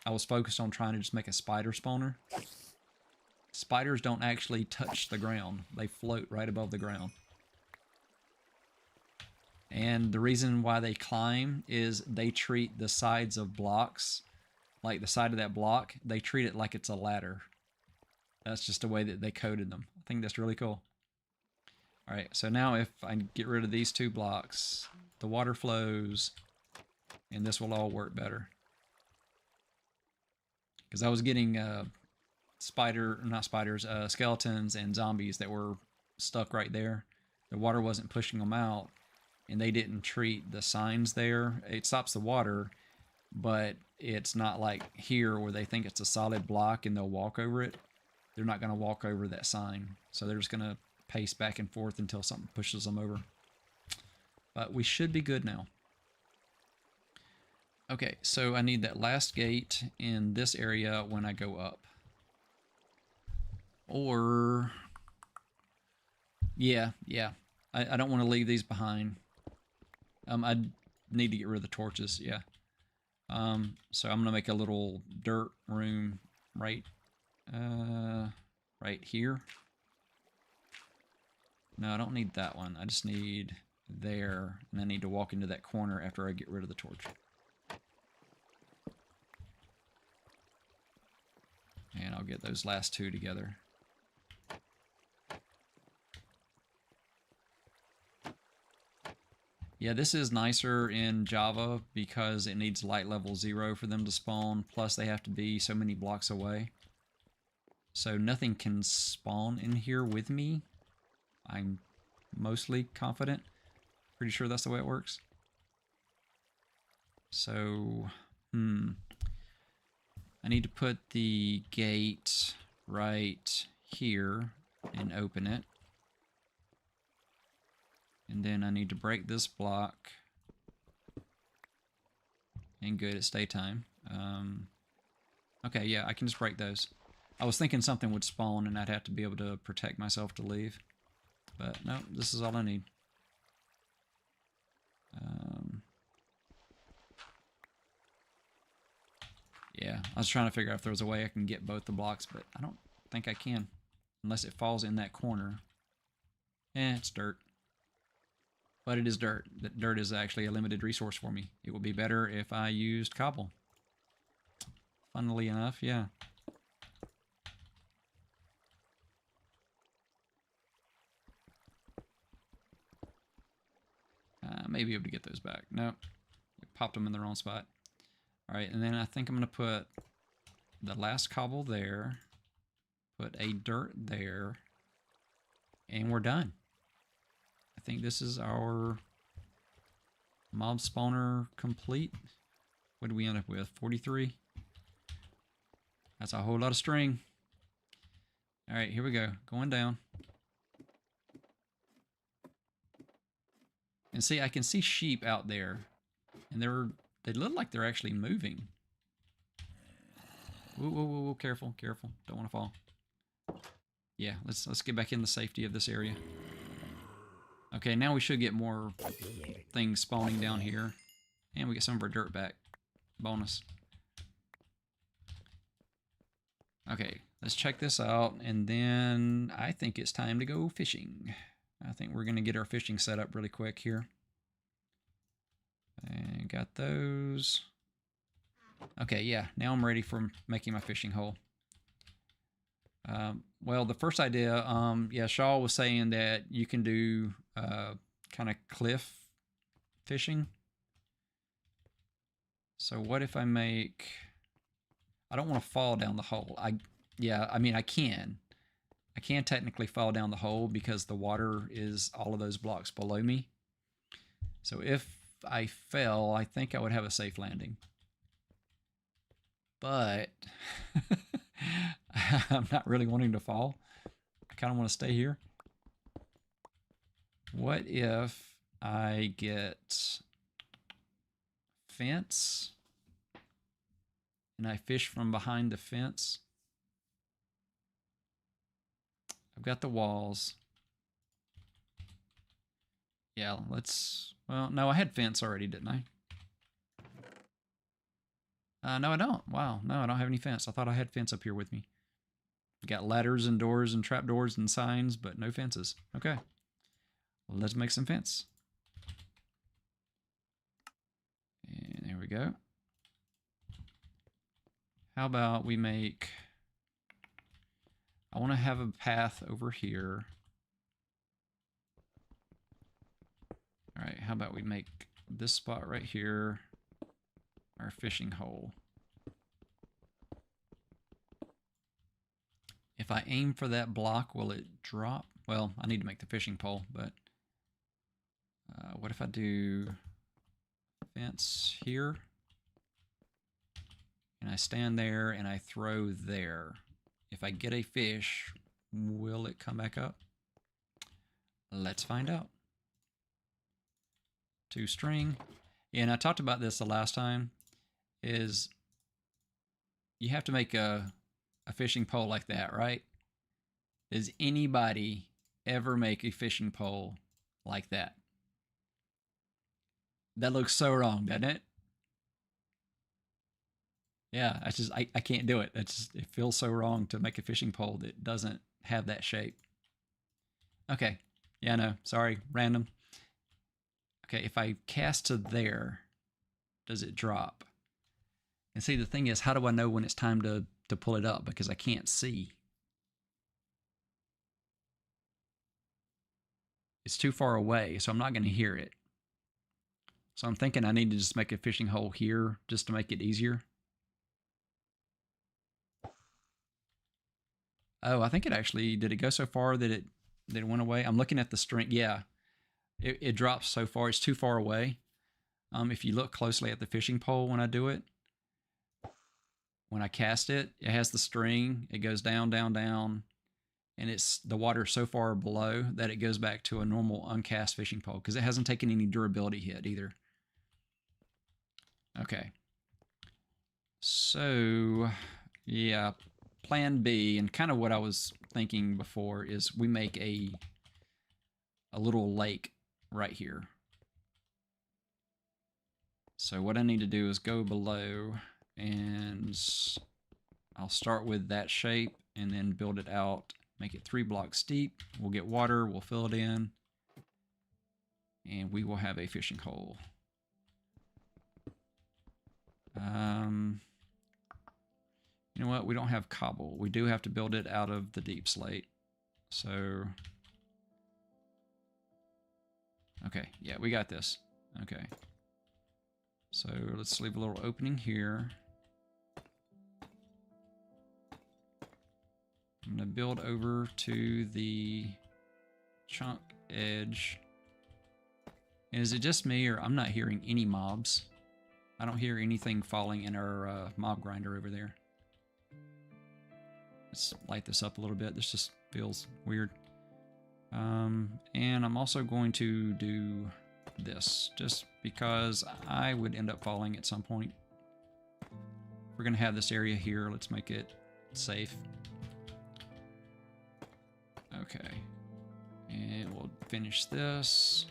I was focused on trying to just make a spider spawner. Spiders don't actually touch the ground. They float right above the ground. And the reason why they climb is they treat the sides of blocks, like the side of that block, they treat it like it's a ladder. That's just the way that they coded them. I think that's really cool. All right, so now if I get rid of these 2 blocks, the water flows, and this will all work better. Because I was getting skeletons and zombies that were stuck right there. The water wasn't pushing them out, and they didn't treat the signs there. It stops the water, but it's not like here where they think it's a solid block and they'll walk over it. They're not going to walk over that sign, so they're just going to pace back and forth until something pushes them over. But we should be good now. Okay, so I need that last gate in this area when I go up. Or... Yeah. I don't want to leave these behind. I need to get rid of the torches, yeah. So I'm going to make a little dirt room right here. No, I don't need that one. I just need there, and I need to walk into that corner after I get rid of the torch. And I'll get those last 2 together. Yeah, this is nicer in Java because it needs light level 0 for them to spawn, plus they have to be so many blocks away. So nothing can spawn in here with me. I'm mostly confident. Pretty sure that's the way it works. So, I need to put the gate right here and open it. And then I need to break this block. And good, it's daytime. Okay, yeah, I can just break those. I was thinking something would spawn and I'd have to be able to protect myself to leave. But no, this is all I need. Yeah, I was trying to figure out if there was a way I can get both the blocks, but I don't think I can. Unless it falls in that corner. It's dirt. But it is dirt. That dirt is actually a limited resource for me. It would be better if I used cobble. Funnily enough, yeah. Maybe able to get those back. Nope. Popped them in the wrong spot. All right, and then I think I'm going to put the last cobble there. Put a dirt there. And we're done. I think this is our mob spawner complete. What did we end up with? 43? That's a whole lot of string. All right, here we go. Going down. And see, I can see sheep out there. And they look like they're actually moving. Whoa, whoa, whoa, whoa, careful, careful. Don't want to fall. Yeah, let's get back in the safety of this area. Okay, now we should get more things spawning down here. And we get some of our dirt back. Bonus. Okay, let's check this out. And then I think it's time to go fishing. I think we're going to get our fishing set up really quick here. And got those. Okay, yeah, now I'm ready for making my fishing hole. Well, the first idea, yeah, Shaw was saying that you can do kind of cliff fishing. So what if I make... I don't want to fall down the hole. Yeah, I mean, I can. I can technically fall down the hole because the water is all of those blocks below me. So if I fell, I think I would have a safe landing. But I'm not really wanting to fall. I kind of want to stay here. What if I get fence and I fish from behind the fence? I've got the walls. Yeah, let's... Well, no, I had fence already, didn't I? No, I don't. Wow, no, I don't have any fence. I thought I had fence up here with me. Got ladders and doors and trapdoors and signs, but no fences. Okay. Well, let's make some fence. And there we go. How about we make... I want to have a path over here. All right, how about we make this spot right here our fishing hole. If I aim for that block, will it drop? Well, I need to make the fishing pole, but what if I do fence here? And I stand there and I throw there. If I get a fish, will it come back up? Let's find out. 2 string. And I talked about this the last time, is you have to make a fishing pole like that, right? Does anybody ever make a fishing pole like that? That looks so wrong, doesn't it? Yeah, I can't do it. It feels so wrong to make a fishing pole that doesn't have that shape. Okay. Yeah, no, sorry, random. Okay, if I cast to there, does it drop? And see, the thing is, how do I know when it's time to pull it up? Because I can't see. It's too far away, so I'm not going to hear it. So I'm thinking I need to just make a fishing hole here just to make it easier. Oh, I think it actually, did it go so far that it went away? I'm looking at the string. Yeah, it drops so far. It's too far away. If you look closely at the fishing pole when I do it, when I cast it, it has the string. It goes down, down, down. And it's the water so far below that it goes back to a normal uncast fishing pole because it hasn't taken any durability hit either. Okay. So, yeah, plan B, and kind of what I was thinking before, is we make a little lake right here. So what I need to do is go below, and I'll start with that shape and then build it out. Make it 3 blocks deep. We'll get water. We'll fill it in. And we will have a fishing hole. You know what? We don't have cobble. We do have to build it out of the deep slate. So, okay, yeah, we got this. Okay. So let's leave a little opening here. I'm gonna build over to the chunk edge. And is it just me, or I'm not hearing any mobs? I don't hear anything falling in our mob grinder over there. Let's light this up a little bit. This just feels weird. And I'm also going to do this, just because I would end up falling at some point. We're going to have this area here. Let's make it safe. Okay. And we'll finish this.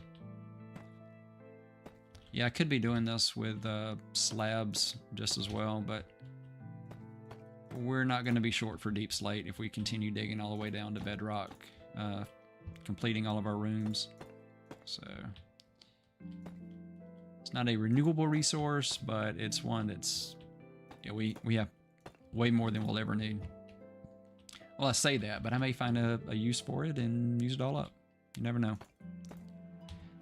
Yeah, I could be doing this with slabs just as well, but we're not going to be short for deep slate if we continue digging all the way down to bedrock, completing all of our rooms. So it's not a renewable resource, but it's one that's, yeah, we have way more than we'll ever need. Well, I say that, but I may find a use for it and use it all up. You never know.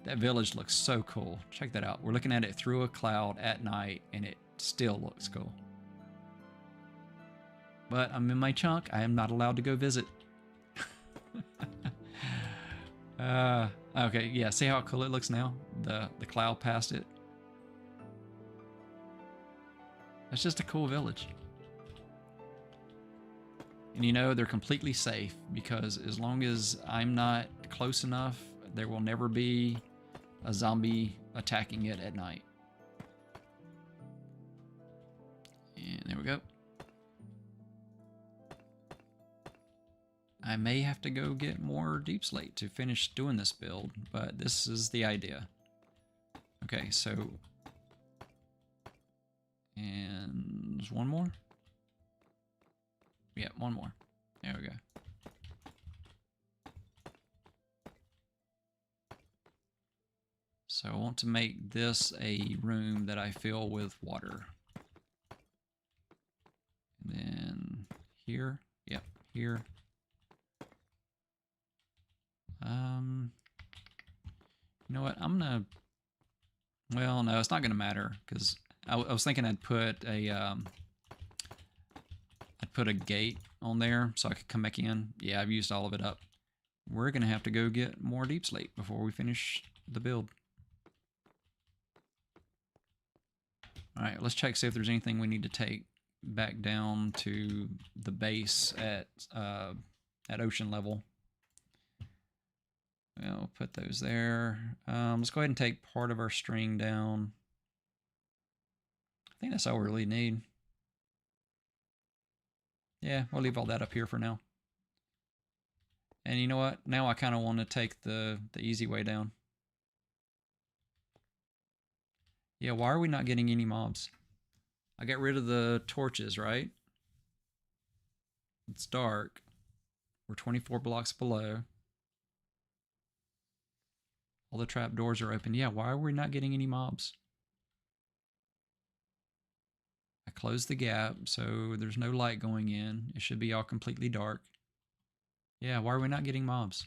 That village looks so cool. Check that out. We're looking at it through a cloud at night, and it still looks cool. But I'm in my chunk. I am not allowed to go visit. Okay, yeah. See how cool it looks now? The cloud past it. That's just a cool village. And you know, they're completely safe, because as long as I'm not close enough, there will never be a zombie attacking it at night. And there we go. I may have to go get more deep slate to finish doing this build, but this is the idea. Okay, so... and there's one more? Yeah, one more. There we go. So I want to make this a room that I fill with water. And then here, yep, here. You know what? I'm gonna. Well, no, it's not gonna matter, because I was thinking I'd put a gate on there so I could come back in. Yeah, I've used all of it up. We're gonna have to go get more deep slate before we finish the build. All right, let's check, see if there's anything we need to take back down to the base at ocean level. We'll put those there. Let's go ahead and take part of our string down. I think that's all we really need. Yeah, we'll leave all that up here for now. And you know what? Now I kind of want to take the easy way down. Yeah, why are we not getting any mobs? I got rid of the torches, right? It's dark. We're 24 blocks below. All the trap doors are open. Yeah, why are we not getting any mobs? I closed the gap, so there's no light going in. It should be all completely dark. Yeah, why are we not getting mobs?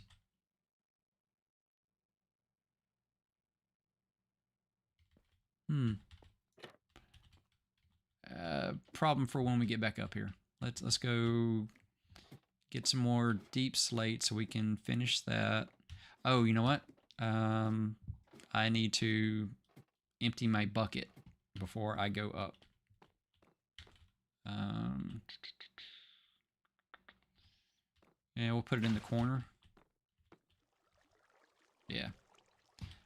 Problem for when we get back up here. Let's go get some more deep slate so we can finish that. Oh, you know what? I need to empty my bucket before I go up. Yeah, we'll put it in the corner. Yeah,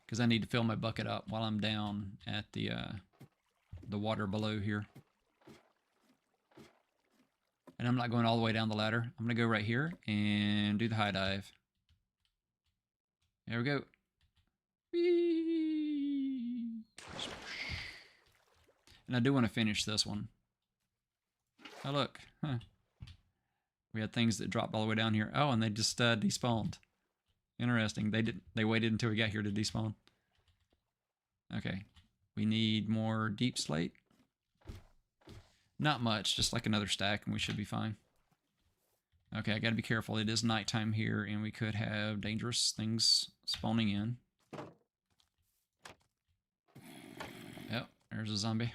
because I need to fill my bucket up while I'm down at the water below here. And I'm not going all the way down the ladder. I'm going to go right here and do the high dive. There we go. Whee! And I do want to finish this one. Oh, look. Huh. We had things that dropped all the way down here. Oh, and they just despawned. Interesting. They waited until we got here to despawn. Okay. We need more deep slate. Not much, just like another stack, and we should be fine. Okay, I gotta be careful. It is nighttime here, and we could have dangerous things spawning in. Yep, there's a zombie.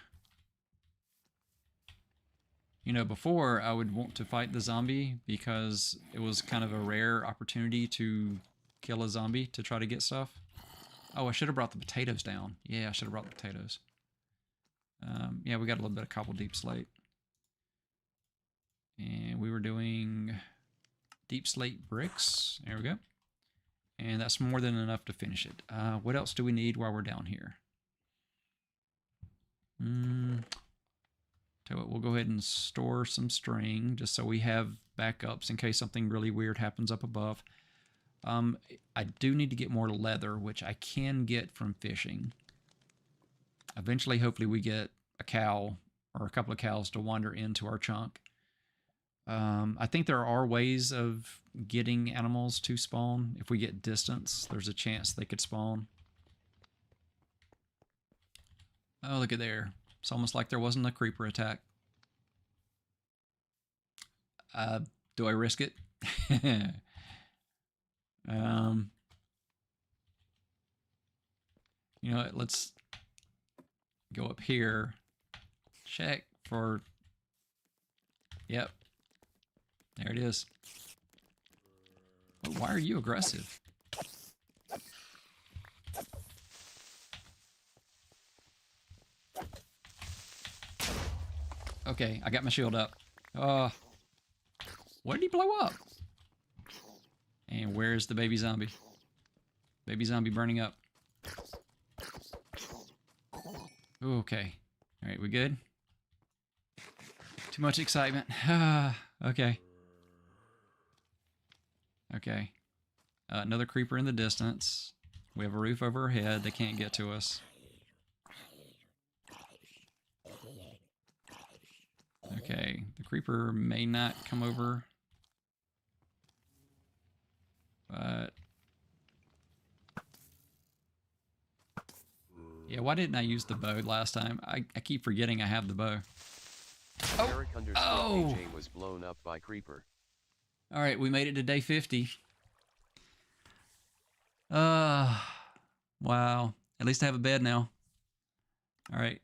You know, before I would want to fight the zombie because it was kind of a rare opportunity to kill a zombie to try to get stuff. Oh, I should have brought the potatoes down. Yeah, I should have brought the potatoes. Yeah, we got a little bit of cobble deep slate. And we were doing deep slate bricks. There we go. And that's more than enough to finish it. What else do we need while we're down here? Tell you what, we'll go ahead and store some string just so we have backups in case something really weird happens up above. I do need to get more leather, which I can get from fishing. Eventually, hopefully, we get a cow or a couple of cows to wander into our chunk. I think there are ways of getting animals to spawn. If we get distance, there's a chance they could spawn. Oh, look at there. It's almost like there wasn't a creeper attack. Do I risk it? You know what? Let's go up here. Check for... Yep. There it is. Oh, why are you aggressive? Okay, I got my shield up. What did he blow up? And where's the baby zombie? Baby zombie burning up. Okay. All right, we good? Too much excitement. Okay. Okay. Another creeper in the distance. We have a roof over our head. They can't get to us. Okay. The creeper may not come over. But... yeah, why didn't I use the bow last time? I keep forgetting I have the bow. Eric _KJ was blown up by creeper. All right, we made it to day 50. Wow. At least I have a bed now. All right.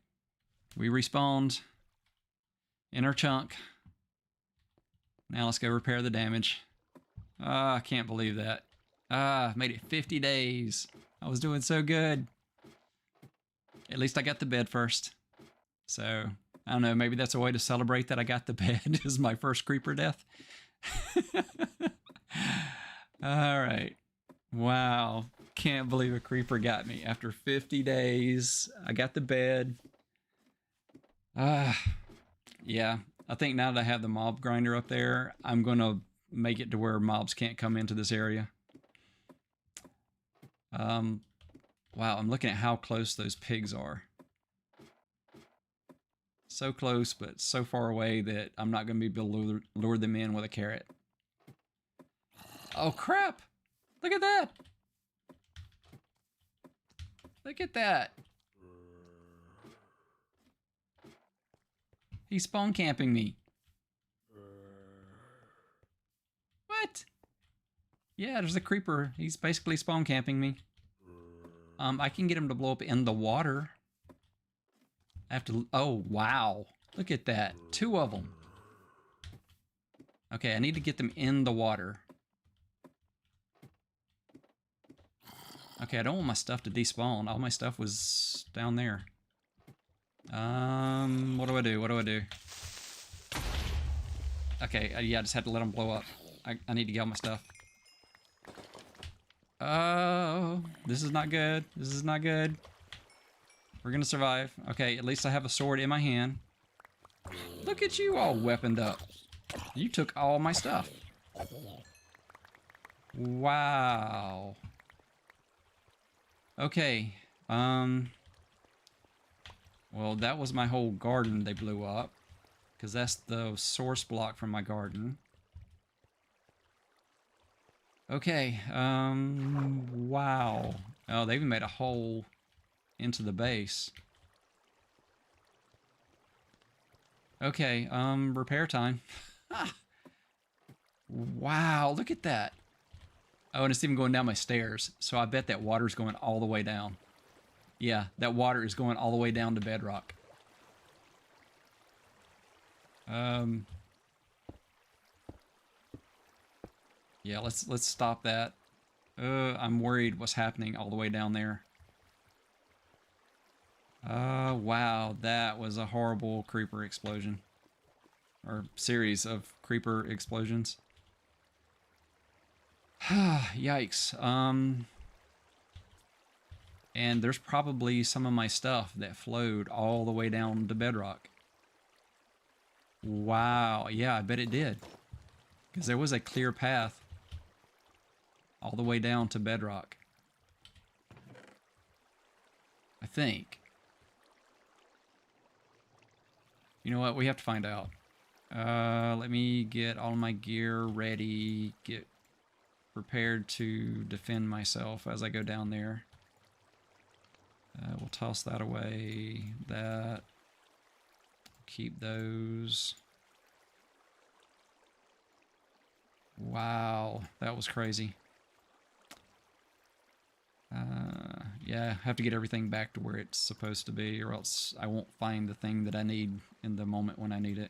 We respawned in our chunk. Now let's go repair the damage. I can't believe that. Made it 50 days. I was doing so good. At least I got the bed first. So, I don't know, maybe that's a way to celebrate that I got the bed is my first creeper death. All right. Wow. Can't believe a creeper got me. After 50 days, I got the bed. Yeah. I think now that I have the mob grinder up there, I'm going to make it to where mobs can't come into this area. Wow, I'm looking at how close those pigs are. So close, but so far away that I'm not going to be able to lure them in with a carrot. Oh, crap! Look at that! Look at that! He's spawn camping me. What? Yeah, there's a creeper. He's basically spawn camping me. I can get him to blow up in the water. I have to... oh, wow. Look at that. 2 of them. Okay, I need to get them in the water. Okay, I don't want my stuff to despawn. All my stuff was down there. What do I do? What do I do? Okay, yeah, I just had to let them blow up. I need to get all my stuff. Oh, this is not good. This is not good. We're gonna survive. Okay, at least I have a sword in my hand. Look at you all weaponed up. You took all my stuff. Wow. Okay. Well, that was my whole garden they blew up. Because that's the source block from my garden. Okay, wow. Oh, they even made a hole into the base. Okay, repair time. Wow, look at that. Oh, and it's even going down my stairs. So I bet that water's going all the way down. Yeah, that water is going all the way down to bedrock. Yeah, let's stop that. I'm worried what's happening all the way down there. Wow, that was a horrible creeper explosion. Or series of creeper explosions. Yikes. And there's probably some of my stuff that flowed all the way down to bedrock. Wow, yeah, I bet it did. Because there was a clear path all the way down to bedrock. I think. You know what? We have to find out. Let me get all my gear ready. Get prepared to defend myself as I go down there. We'll toss that away. That. Keep those. Wow, that was crazy. Yeah, I have to get everything back to where it's supposed to be, or else I won't find the thing that I need in the moment when I need it.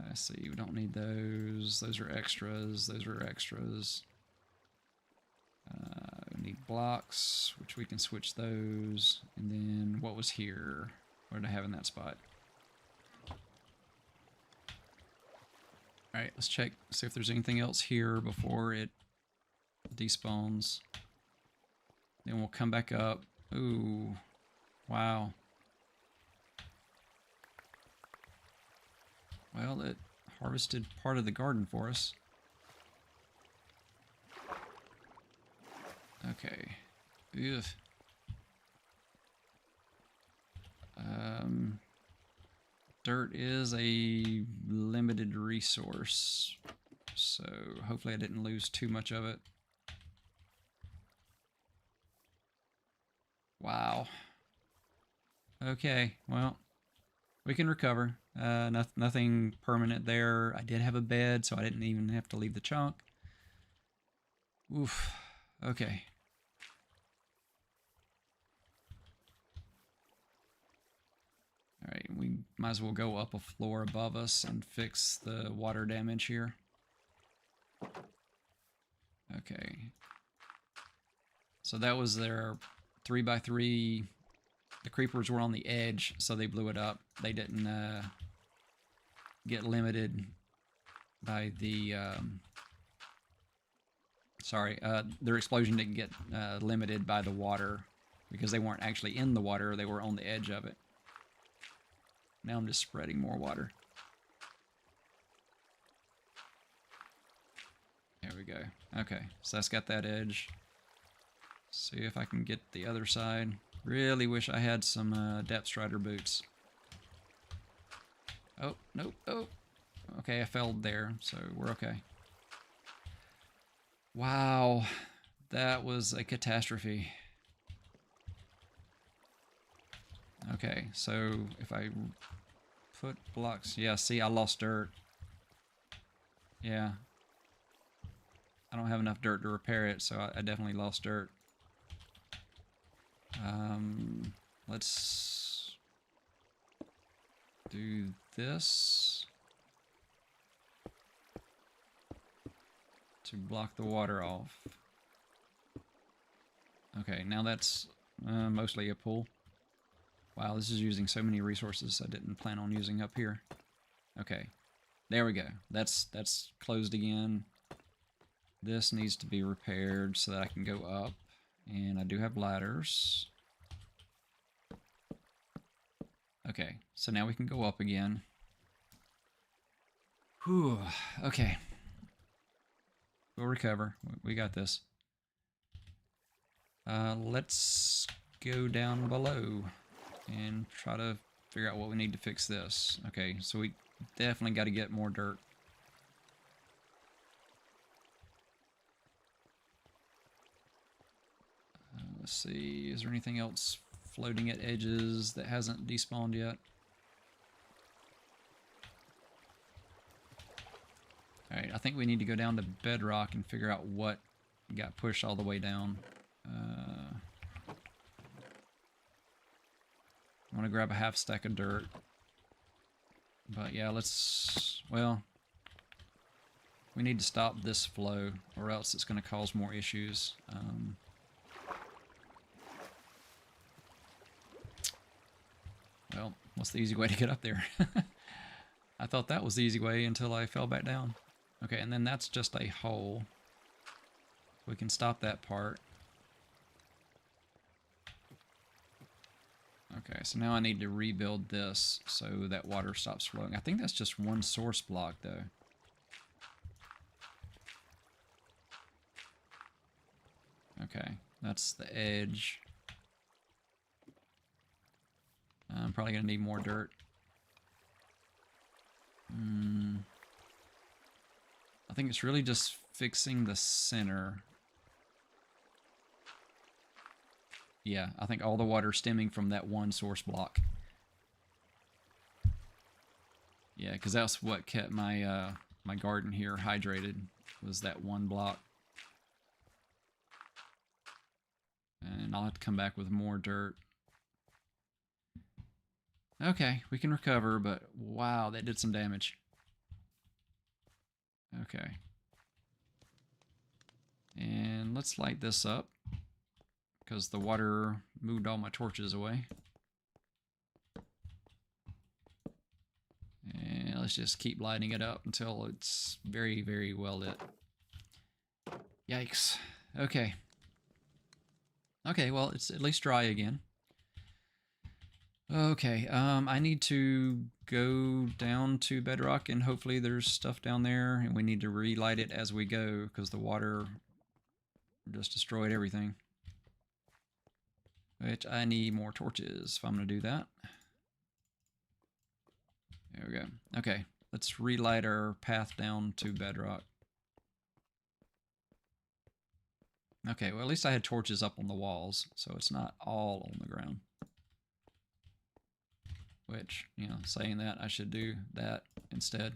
Let's see, we don't need those. Those are extras. Those are extras. We need blocks, which we can switch those. And then what was here? What did I have in that spot? Alright, let's check, see if there's anything else here before it despawns. Then we'll come back up. Ooh, wow. Well, it harvested part of the garden for us. Okay. Ugh. Dirt is a limited resource, so hopefully I didn't lose too much of it. Wow. Okay, well, we can recover. Nothing permanent there. I did have a bed, so I didn't even have to leave the chunk. Oof. Okay. Alright, we might as well go up a floor above us and fix the water damage here. Okay. So that was their 3x3. The creepers were on the edge, so they blew it up. They didn't get limited by the... their explosion didn't get limited by the water because they weren't actually in the water, they were on the edge of it. Now I'm just spreading more water. There we go. Okay, so that's got that edge. See if I can get the other side. Really wish I had some depth strider boots. Oh, nope, oh. Okay, I failed there, so we're okay. Wow, that was a catastrophe. Okay, so if I put blocks... Yeah, see, I lost dirt. Yeah. I don't have enough dirt to repair it, so I definitely lost dirt. Let's do this to block the water off. Okay, now that's mostly a pool. Wow, this is using so many resources I didn't plan on using up here. Okay, there we go. That's closed again. This needs to be repaired so that I can go up. And I do have ladders. Okay, so now we can go up again. Whew, okay. We'll recover. We got this. Let's go down below and try to figure out what we need to fix this. Okay, so we definitely got to get more dirt. Let's see, is there anything else floating at edges that hasn't despawned yet? Alright, I think we need to go down to bedrock and figure out what got pushed all the way down. I want to grab a half stack of dirt. But yeah, well, we need to stop this flow or else it's going to cause more issues. Well, what's the easy way to get up there? I thought that was the easy way until I fell back down. Okay, and then that's just a hole. We can stop that part. Okay, so now I need to rebuild this so that water stops flowing. I think that's just one source block, though. Okay, that's the edge. I'm probably going to need more dirt. I think it's really just fixing the center. Yeah, I think all the water stemming from that one source block. Yeah, because that's what kept my my garden here hydrated, was that one block. And I'll have to come back with more dirt. Okay, we can recover, but wow, that did some damage. Okay. And let's light this up, because the water moved all my torches away. And let's just keep lighting it up until it's very, very well lit. Yikes. Okay. Okay, well, it's at least dry again. Okay, I need to go down to bedrock, and hopefully there's stuff down there, and we need to relight it as we go, because the water just destroyed everything. Which I need more torches if I'm going to do that. There we go. Okay, let's relight our path down to bedrock. Okay, well, at least I had torches up on the walls, so it's not all on the ground. Which, you know, saying that, I should do that instead.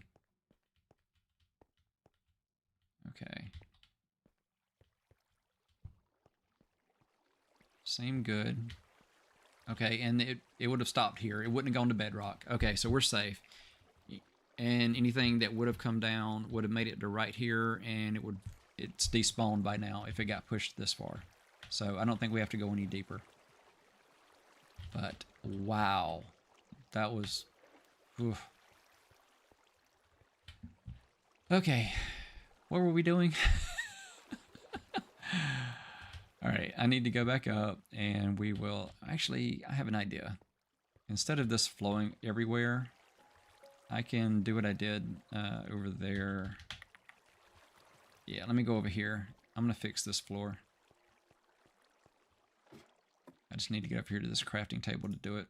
Okay. Seem good. Okay, and it would have stopped here. It wouldn't have gone to bedrock. Okay, so we're safe. And anything that would have come down would have made it to right here, and it's despawned by now if it got pushed this far. So I don't think we have to go any deeper. But wow, that was... Oof. Okay, what were we doing? Alright, I need to go back up, and we will... Actually, I have an idea. Instead of this flowing everywhere, I can do what I did over there. Yeah, let me go over here. I'm going to fix this floor. I just need to get up here to this crafting table to do it.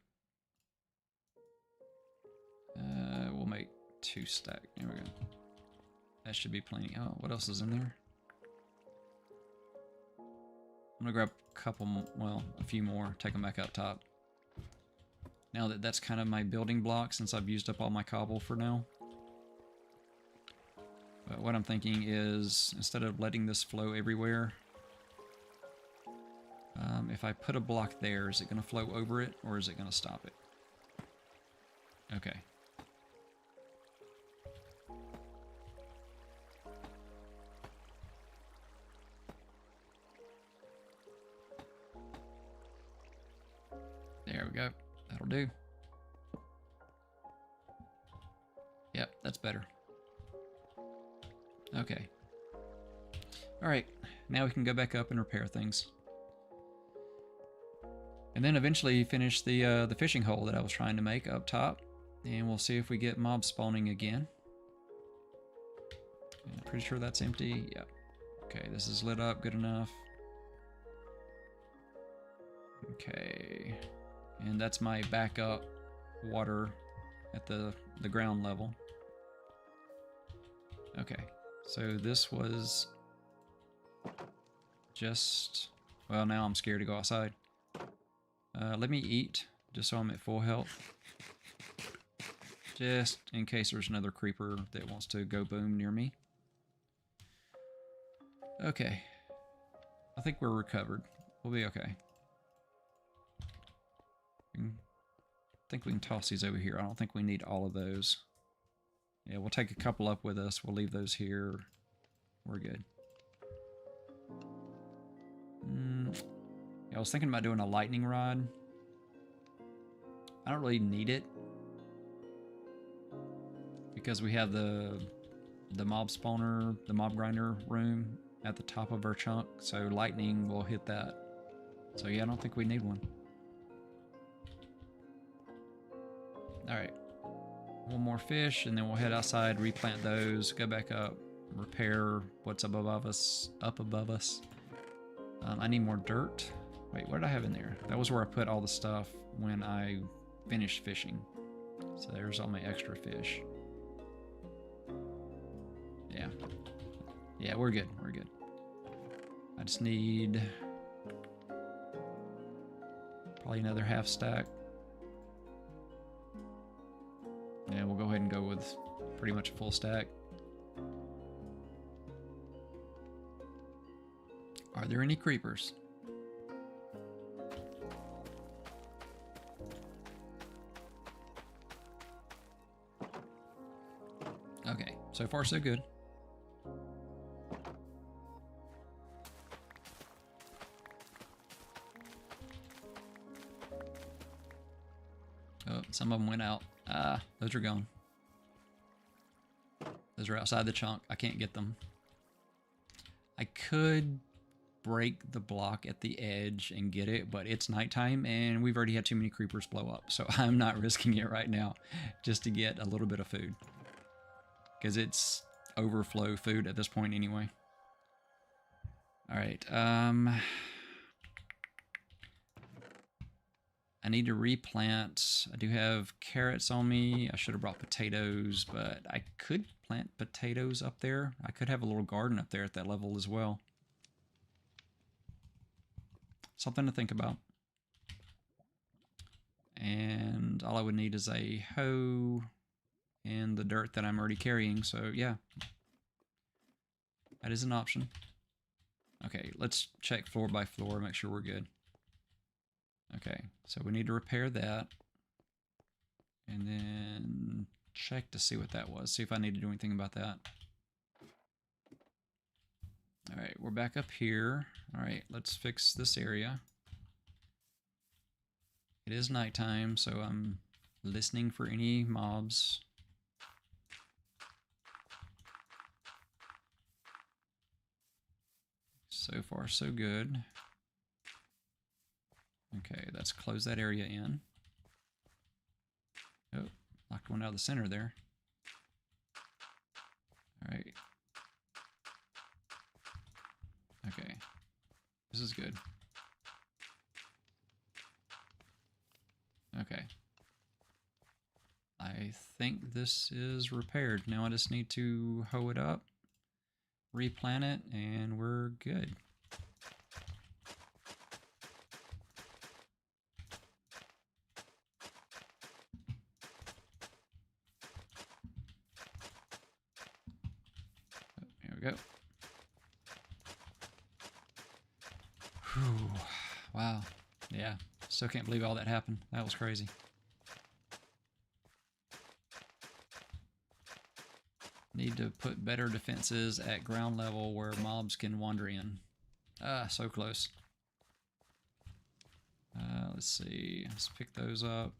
We'll make 2 stack. There we go. That should be plenty. Oh, what else is in there? I'm gonna grab a couple, well, a few more, take them back up top. Now that that's kind of my building block, since I've used up all my cobble for now. But what I'm thinking is, instead of letting this flow everywhere, if I put a block there, is it gonna flow over it, or is it gonna stop it? Okay. There we go. That'll do. Yep, that's better. Okay. Alright, now we can go back up and repair things. And then eventually finish the fishing hole that I was trying to make up top. And we'll see if we get mob spawning again. And I'm pretty sure that's empty. Yep. Okay, this is lit up good enough. Okay. And that's my backup water at the ground level. Okay, so this was just Well, now I'm scared to go outside. Let me eat, just so I'm at full health. Just in case there's another creeper that wants to go boom near me. Okay. I think we're recovered. We'll be okay. I think we can toss these over here. I don't think we need all of those. Yeah, we'll take a couple up with us. We'll leave those here. We're good. Yeah, I was thinking about doing a lightning rod. I don't really need it because we have the mob spawner, the mob grinder room at the top of our chunk, so lightning will hit that. So yeah, I don't think we need one. Alright. One more fish, and then we'll head outside, replant those, go back up, repair what's up above us. I need more dirt. Wait, what did I have in there? That was where I put all the stuff when I finished fishing. So there's all my extra fish. Yeah. Yeah, we're good. We're good. I just need probably another half stack. Yeah, we'll go ahead and go with pretty much a full stack. Are there any creepers? Okay, so far so good. Oh, some of them went out. Ah, those are gone. Those are outside the chunk. I can't get them. I could break the block at the edge and get it, but it's nighttime and we've already had too many creepers blow up, so I'm not risking it right now just to get a little bit of food. Because it's overflow food at this point anyway. Alright, I need to replant. I do have carrots on me. I should have brought potatoes, but I could plant potatoes up there. I could have a little garden up there at that level as well. Something to think about. And all I would need is a hoe and the dirt that I'm already carrying, so yeah. That is an option. Okay, let's check floor by floor, make sure we're good. Okay, so we need to repair that. And then check to see what that was. See if I need to do anything about that. Alright, we're back up here. Alright, let's fix this area. It is nighttime, so I'm listening for any mobs. So far, so good. Okay, let's close that area in. Oh, knocked one out of the center there. Alright. Okay. This is good. Okay. I think this is repaired. Now I just need to hoe it up, replant it, and we're good. There we go. Whew. Wow. Yeah. Still can't believe all that happened. That was crazy. Need to put better defenses at ground level where mobs can wander in. Ah, so close. Let's see. Let's pick those up.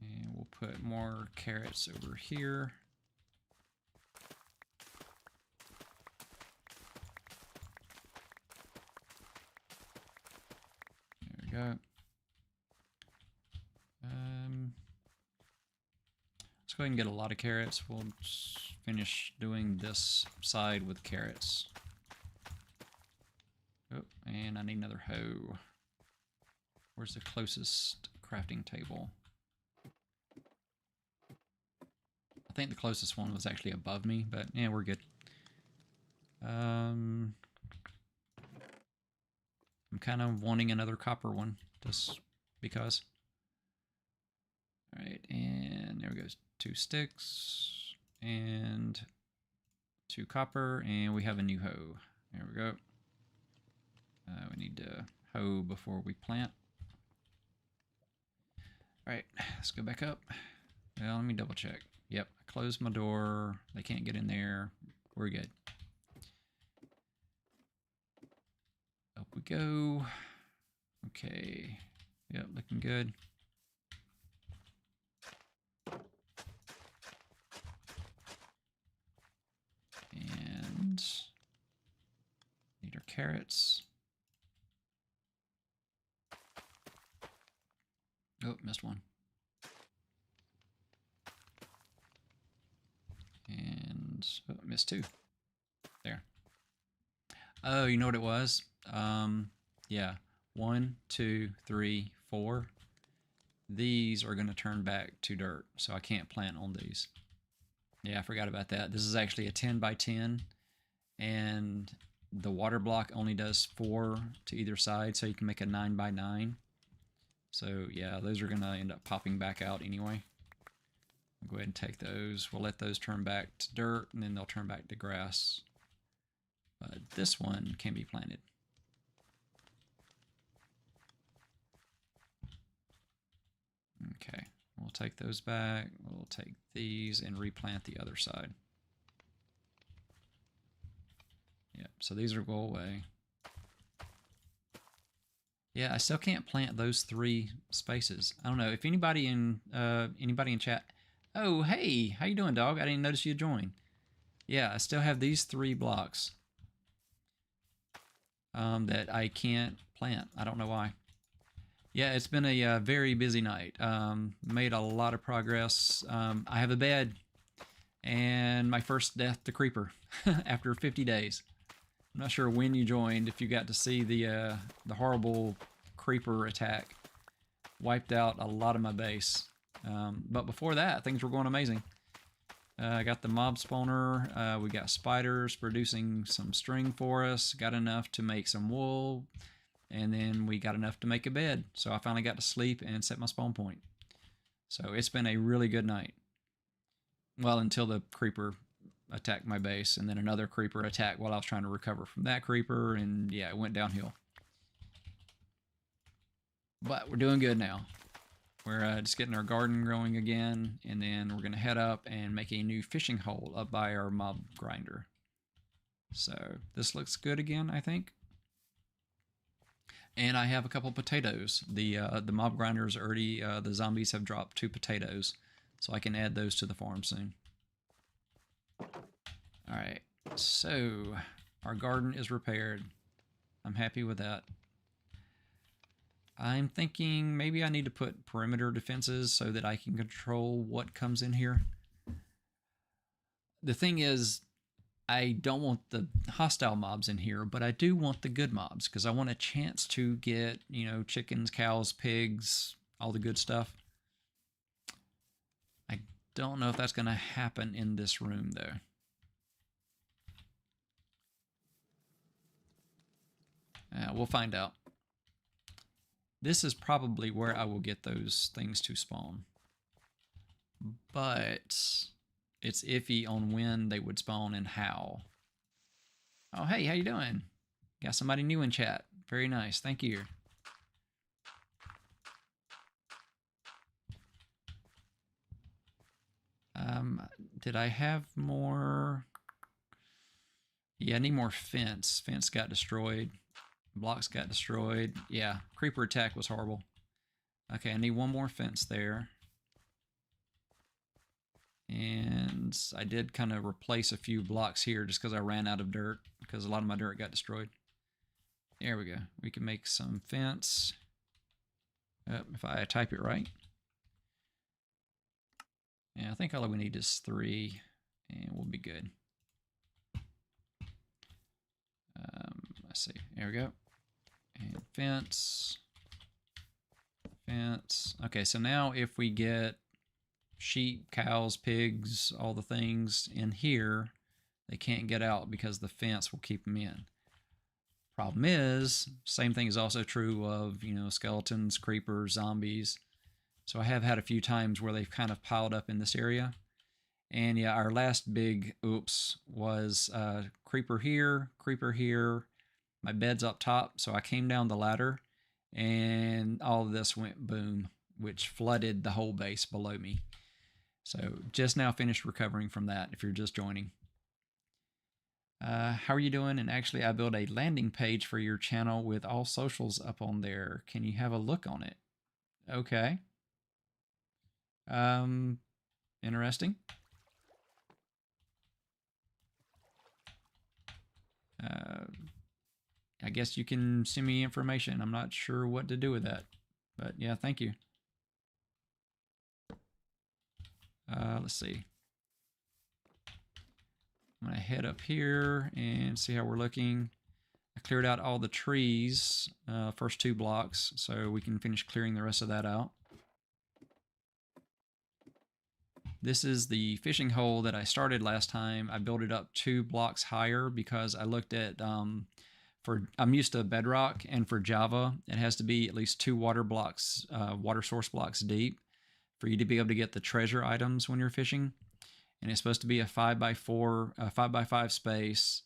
And we'll put more carrots over here. There we go. Let's go ahead and get a lot of carrots. We'll just finish doing this side with carrots. Oh, and I need another hoe. Where's the closest crafting table? I think the closest one was actually above me, but yeah, we're good. kind of wanting another copper one, just because. All right, and there we go. 2 sticks and 2 copper, and we have a new hoe. There we go. We need to hoe before we plant. All right, let's go back up. Well, let me double check. Yep, I closed my door. They can't get in there. We're good. Up we go. Okay. Yep, looking good. And need our carrots. Oh, missed one. And oh, missed 2. There. Oh, you know what it was? Yeah. 1, 2, 3, 4. These are going to turn back to dirt, so I can't plant on these. Yeah, I forgot about that. This is actually a 10 by 10, and the water block only does 4 to either side, so you can make a 9 by 9. So yeah, those are going to end up popping back out anyway. I'll go ahead and take those. We'll let those turn back to dirt, and then they'll turn back to grass. But this one can be planted. Okay, we'll take those back. We'll take these and replant the other side. Yep, so these will go away. Yeah, I still can't plant those 3 spaces. I don't know if anybody in chat. Oh, hey, how you doing, dog? I didn't notice you joined. Yeah, I still have these 3 blocks that I can't plant. I don't know why. Yeah, it's been a very busy night. Made a lot of progress. I have a bed and my first death to creeper after 50 days. I'm not sure when you joined, if you got to see the horrible creeper attack. Wiped out a lot of my base. But before that, things were going amazing. I got the mob spawner. We got spiders producing some string for us. Got enough to make some wool. And then we got enough to make a bed. So I finally got to sleep and set my spawn point. So it's been a really good night. Well, until the creeper attacked my base, and then another creeper attacked while I was trying to recover from that creeper, and yeah, it went downhill. But we're doing good now. We're just getting our garden growing again, and then we're going to head up and make a new fishing hole up by our mob grinder. So this looks good again, I think. And I have a couple potatoes. The mob grinders already, the zombies have dropped 2 potatoes, so I can add those to the farm soon. Alright, so our garden is repaired. I'm happy with that. I'm thinking maybe I need to put perimeter defenses so that I can control what comes in here. The thing is, I don't want the hostile mobs in here, but I do want the good mobs because I want a chance to get, you know, chickens, cows, pigs, all the good stuff. I don't know if that's going to happen in this room, though. We'll find out. This is probably where I will get those things to spawn. But it's iffy on when they would spawn and how. Oh, hey, how you doing? Got somebody new in chat. Very nice. Thank you. Did I have more? Yeah, I need more fence. Fence got destroyed. Blocks got destroyed. Yeah, creeper attack was horrible. Okay, I need one more fence there. And I did kind of replace a few blocks here just because I ran out of dirt, because a lot of my dirt got destroyed. There we go. We can make some fence. If I type it right. Yeah, I think all we need is 3, and we'll be good. Let's see. There we go. And fence. Fence. Okay, so now if we get sheep, cows, pigs, all the things in here, they can't get out because the fence will keep them in. Problem is, same thing is also true of, skeletons, creepers, zombies. So I have had a few times where they've kind of piled up in this area. And yeah, our last big oops was creeper here, creeper here. My bed's up top, so I came down the ladder and all of this went boom, which flooded the whole base below me. So just now finished recovering from that if you're just joining. How are you doing? And actually, I built a landing page for your channel with all socials up on there. Can you have a look on it? Okay. Interesting. I guess you can send me information. I'm not sure what to do with that, but yeah, thank you. Let's see. I'm gonna head up here and see how we're looking. I cleared out all the trees, first 2 blocks, so we can finish clearing the rest of that out. This is the fishing hole that I started last time. I built it up 2 blocks higher because I looked at, I'm used to bedrock, and for Java, it has to be at least 2 water source blocks deep for you to be able to get the treasure items when you're fishing. And it's supposed to be a 5x4, 5x5 space,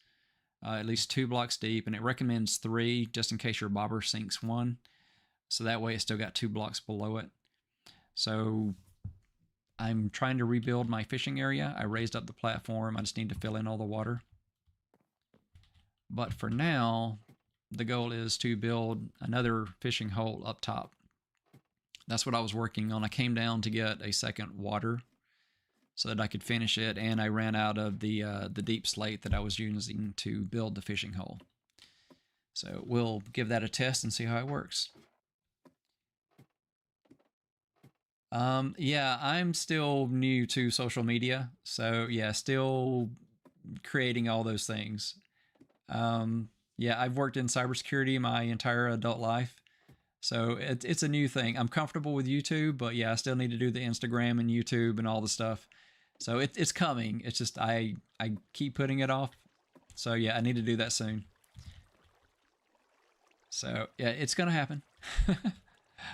at least 2 blocks deep, and it recommends 3 just in case your bobber sinks 1. So that way it's still got 2 blocks below it. So I'm trying to rebuild my fishing area. I raised up the platform. I just need to fill in all the water. But for now, the goal is to build another fishing hole up top. That's what I was working on. I came down to get a second water so that I could finish it, and I ran out of the deep slate that I was using to build the fishing hole. So we'll give that a test and see how it works. Yeah, I'm still new to social media, so yeah, still creating all those things. Yeah, I've worked in cybersecurity my entire adult life, so it's a new thing. I'm comfortable with YouTube, but yeah, I still need to do the Instagram and YouTube and all the stuff. So it's coming. It's just I keep putting it off. So yeah, I need to do that soon. So yeah, it's gonna happen.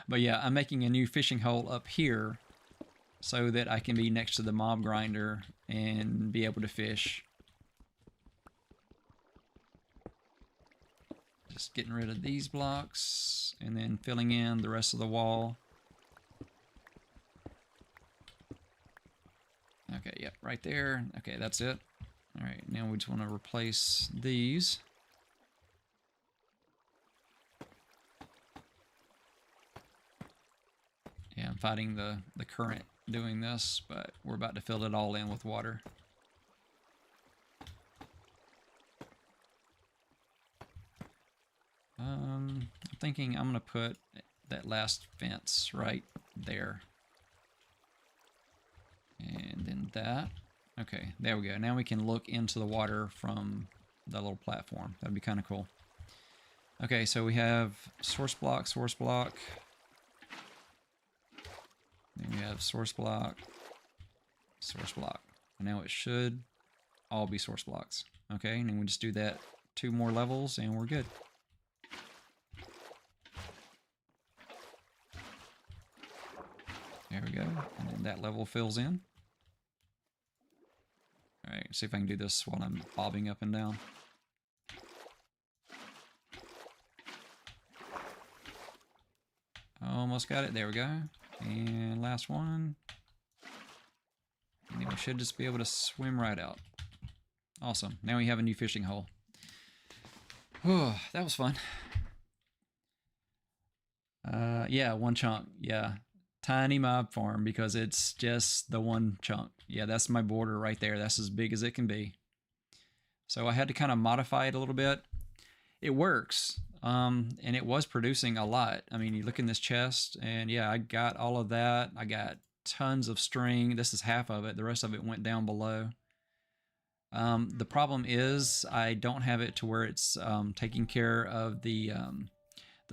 But yeah, I'm making a new fishing hole up here so that I can be next to the mob grinder and be able to fish. Just getting rid of these blocks and then filling in the rest of the wall. Okay, yep, right there. Okay, that's it. All right, now we just want to replace these. Yeah, I'm fighting the current doing this, but we're about to fill it all in with water. I'm thinking I'm going to put that last fence right there. And then that. Okay, there we go. Now we can look into the water from the little platform. That'd be kind of cool. Okay, so we have source block, source block. Then we have source block, source block. And now it should all be source blocks. Okay, and then we just do that 2 more levels and we're good. There we go. And then that level fills in. Alright, see if I can do this while I'm bobbing up and down. Almost got it. There we go. And last one. And then we should just be able to swim right out. Awesome. Now we have a new fishing hole. Whew, that was fun. Yeah, 1 chunk. Yeah. Tiny mob farm because it's just the 1 chunk. Yeah, that's my border right there. That's as big as it can be. So I had to kind of modify it a little bit. It works, and it was producing a lot. I mean, you look in this chest, and yeah, I got all of that. I got tons of string. This is half of it. The rest of it went down below. The problem is I don't have it to where it's taking care of the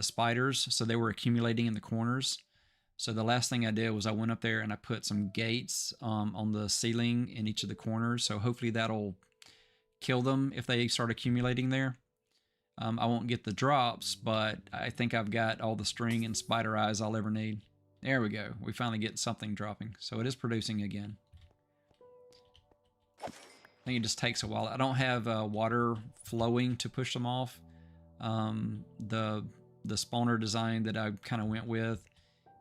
spiders, so they were accumulating in the corners. So the last thing I did was I went up there and I put some gates on the ceiling in each of the corners. So hopefully that'll kill them if they start accumulating there. I won't get the drops, but I think I've got all the string and spider eyes I'll ever need. There we go. We finally get something dropping. So it is producing again. I think it just takes a while. I don't have water flowing to push them off. The spawner design that I kind of went with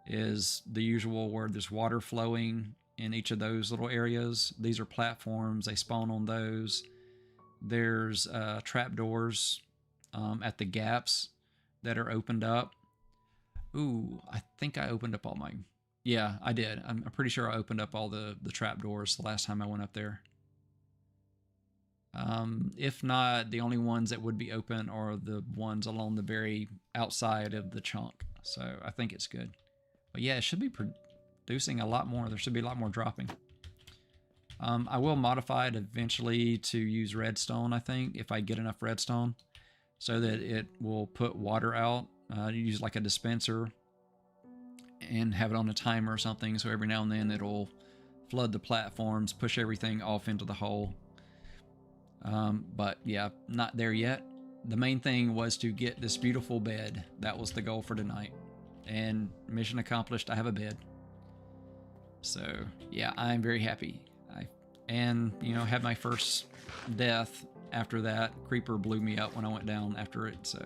is the usual where there's water flowing in each of those little areas. These are platforms. They spawn on those. There's trapdoors at the gaps that are opened up. Ooh, I think I opened up all my... Yeah, I did. I'm pretty sure I opened up all the trapdoors the last time I went up there. If not, the only ones that would be open are the ones along the very outside of the chunk. So I think it's good. But yeah, it should be producing a lot more. There should be a lot more dropping. I will modify it eventually to use redstone, I think, if I get enough redstone, so that it will put water out. Use like a dispenser and have it on a timer or something, so every now and then it'll flood the platforms, push everything off into the hole. But yeah, not there yet. The main thing was to get this beautiful bed. That was the goal for tonight. And mission accomplished, I have a bed. So yeah, I'm very happy. And you know, had my first death after that. Creeper blew me up when I went down after it, so...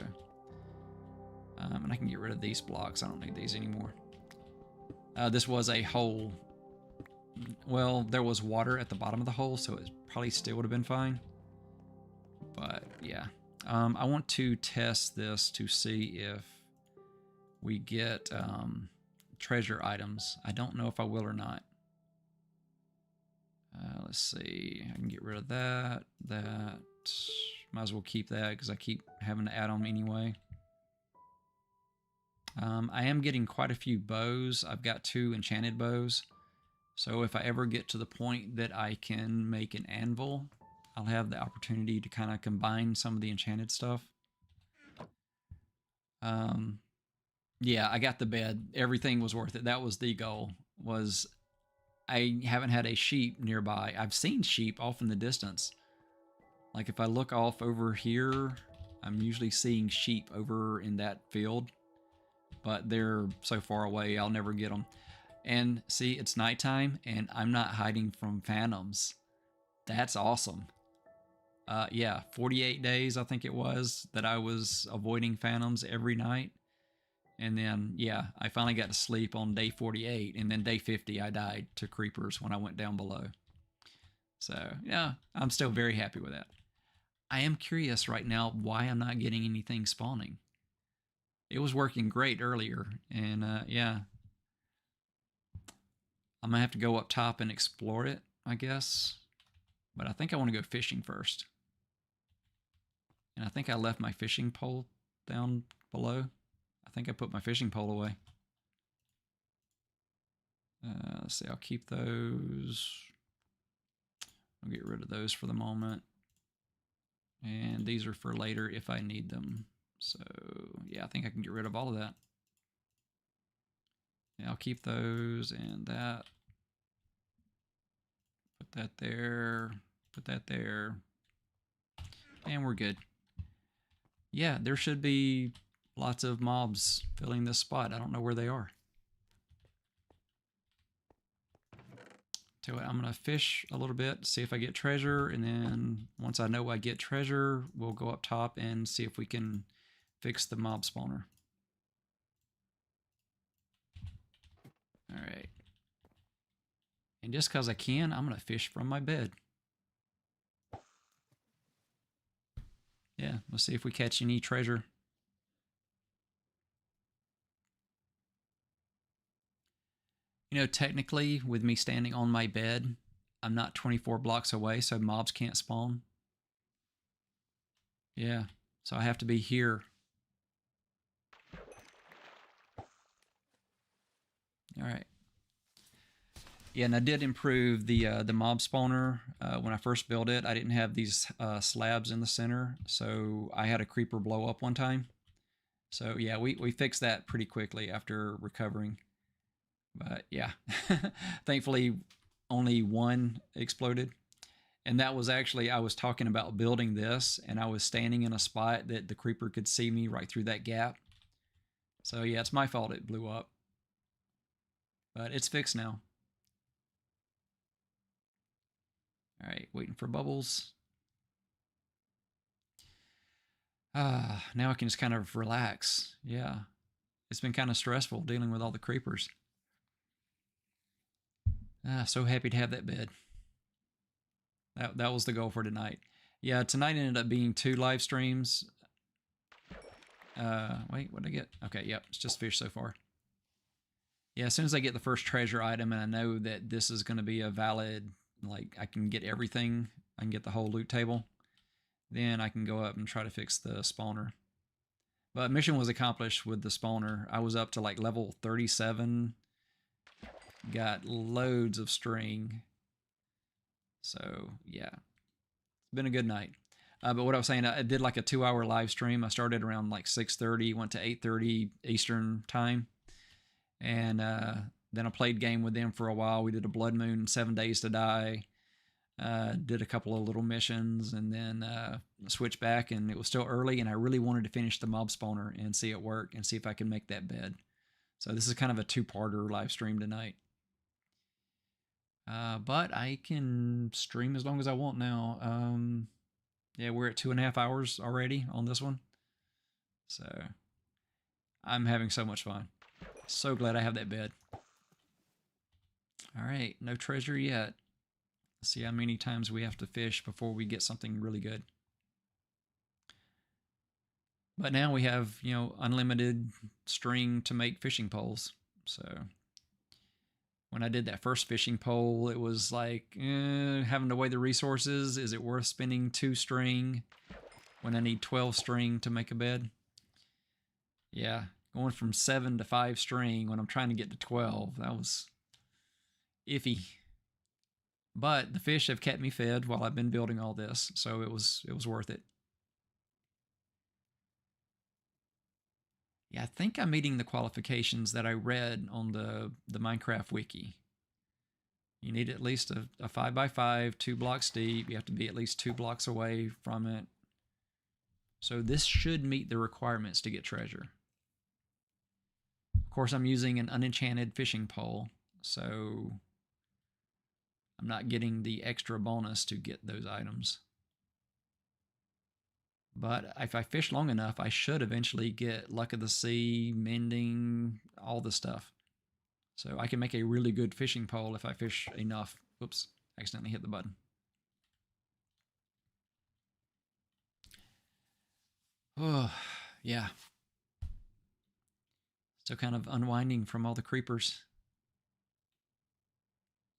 and I can get rid of these blocks. I don't need these anymore. This was a hole. Well, there was water at the bottom of the hole, so it probably still would have been fine. But yeah, I want to test this to see if we get treasure items. I don't know if I will or not. Let's see. I can get rid of that. Might as well keep that because I keep having to add them anyway. I am getting quite a few bows. I've got 2 enchanted bows. So if I ever get to the point that I can make an anvil, I'll have the opportunity to kind of combine some of the enchanted stuff. Yeah, I got the bed. Everything was worth it. That was the goal. I haven't had a sheep nearby. I've seen sheep off in the distance. Like if I look off over here, I'm usually seeing sheep over in that field. But they're so far away, I'll never get them. And see, it's nighttime, and I'm not hiding from phantoms. That's awesome. Yeah, 48 days, I think it was, that I was avoiding phantoms every night. And then, yeah, I finally got to sleep on day 48, and then day 50, I died to creepers when I went down below. So, yeah, I'm still very happy with that. I am curious right now why I'm not getting anything spawning. It was working great earlier, and yeah. I'm going to have to go up top and explore it, I guess. But I think I want to go fishing first. And I think I left my fishing pole down below. I think I put my fishing pole away. Let's see, I'll keep those. I'll get rid of those for the moment. And these are for later if I need them. So, yeah, I think I can get rid of all of that. Yeah, I'll keep those and that. Put that there. Put that there. And we're good. Yeah, there should be lots of mobs filling this spot. I don't know where they are. Tell you what, I'm going to fish a little bit, see if I get treasure, and then once I know I get treasure, we'll go up top and see if we can fix the mob spawner. All right. And just because I can, I'm going to fish from my bed. Yeah, let's see if we catch any treasure. You know, technically, with me standing on my bed, I'm not 24 blocks away, so mobs can't spawn. Yeah, so I have to be here. All right. Yeah, and I did improve the mob spawner. When I first built it, I didn't have these slabs in the center, so I had a creeper blow up one time. So yeah, we fixed that pretty quickly after recovering. But yeah, thankfully only one exploded. And that was actually, I was talking about building this, and I was standing in a spot that the creeper could see me right through that gap. So yeah, it's my fault it blew up. But it's fixed now. All right, waiting for bubbles. Now I can just kind of relax. Yeah, it's been kind of stressful dealing with all the creepers. So happy to have that bed. That was the goal for tonight. Yeah, tonight ended up being 2 live streams. Wait, what did I get? Okay, yep, it's just fish so far. Yeah, as soon as I get the first treasure item and I know that this is going to be a valid, like I can get everything, I can get the whole loot table, then I can go up and try to fix the spawner. But mission was accomplished with the spawner. I was up to like level 37, got loads of string. So yeah, it's been a good night. But what I was saying, I did like a 2-hour live stream. I started around like 6:30, went to 8:30 Eastern time, and then I played game with them for a while. We did a blood moon, 7 days to die. Did a couple of little missions, and then switched back, and it was still early, and I really wanted to finish the mob spawner and see it work and see if I can make that bed. So this is kind of a 2-parter live stream tonight. But I can stream as long as I want now. Yeah, we're at 2.5 hours already on this one. So I'm having so much fun. So glad I have that bed. All right, no treasure yet. Let's see how many times we have to fish before we get something really good. But now we have, unlimited string to make fishing poles. So when I did that first fishing pole, it was like, having to weigh the resources. Is it worth spending 2 string when I need 12 string to make a bed? Yeah, going from 7 to 5 string when I'm trying to get to 12, that was iffy. But the fish have kept me fed while I've been building all this, so it was worth it. Yeah, I think I'm meeting the qualifications that I read on the Minecraft wiki. You need at least a 5x5, 2 blocks deep. You have to be at least 2 blocks away from it. So this should meet the requirements to get treasure. Of course, I'm using an unenchanted fishing pole, so I'm not getting the extra bonus to get those items. But if I fish long enough, I should eventually get luck of the sea, mending, all the stuff. So I can make a really good fishing pole if I fish enough. Oops, accidentally hit the button. Oh, yeah. Still kind of unwinding from all the creepers.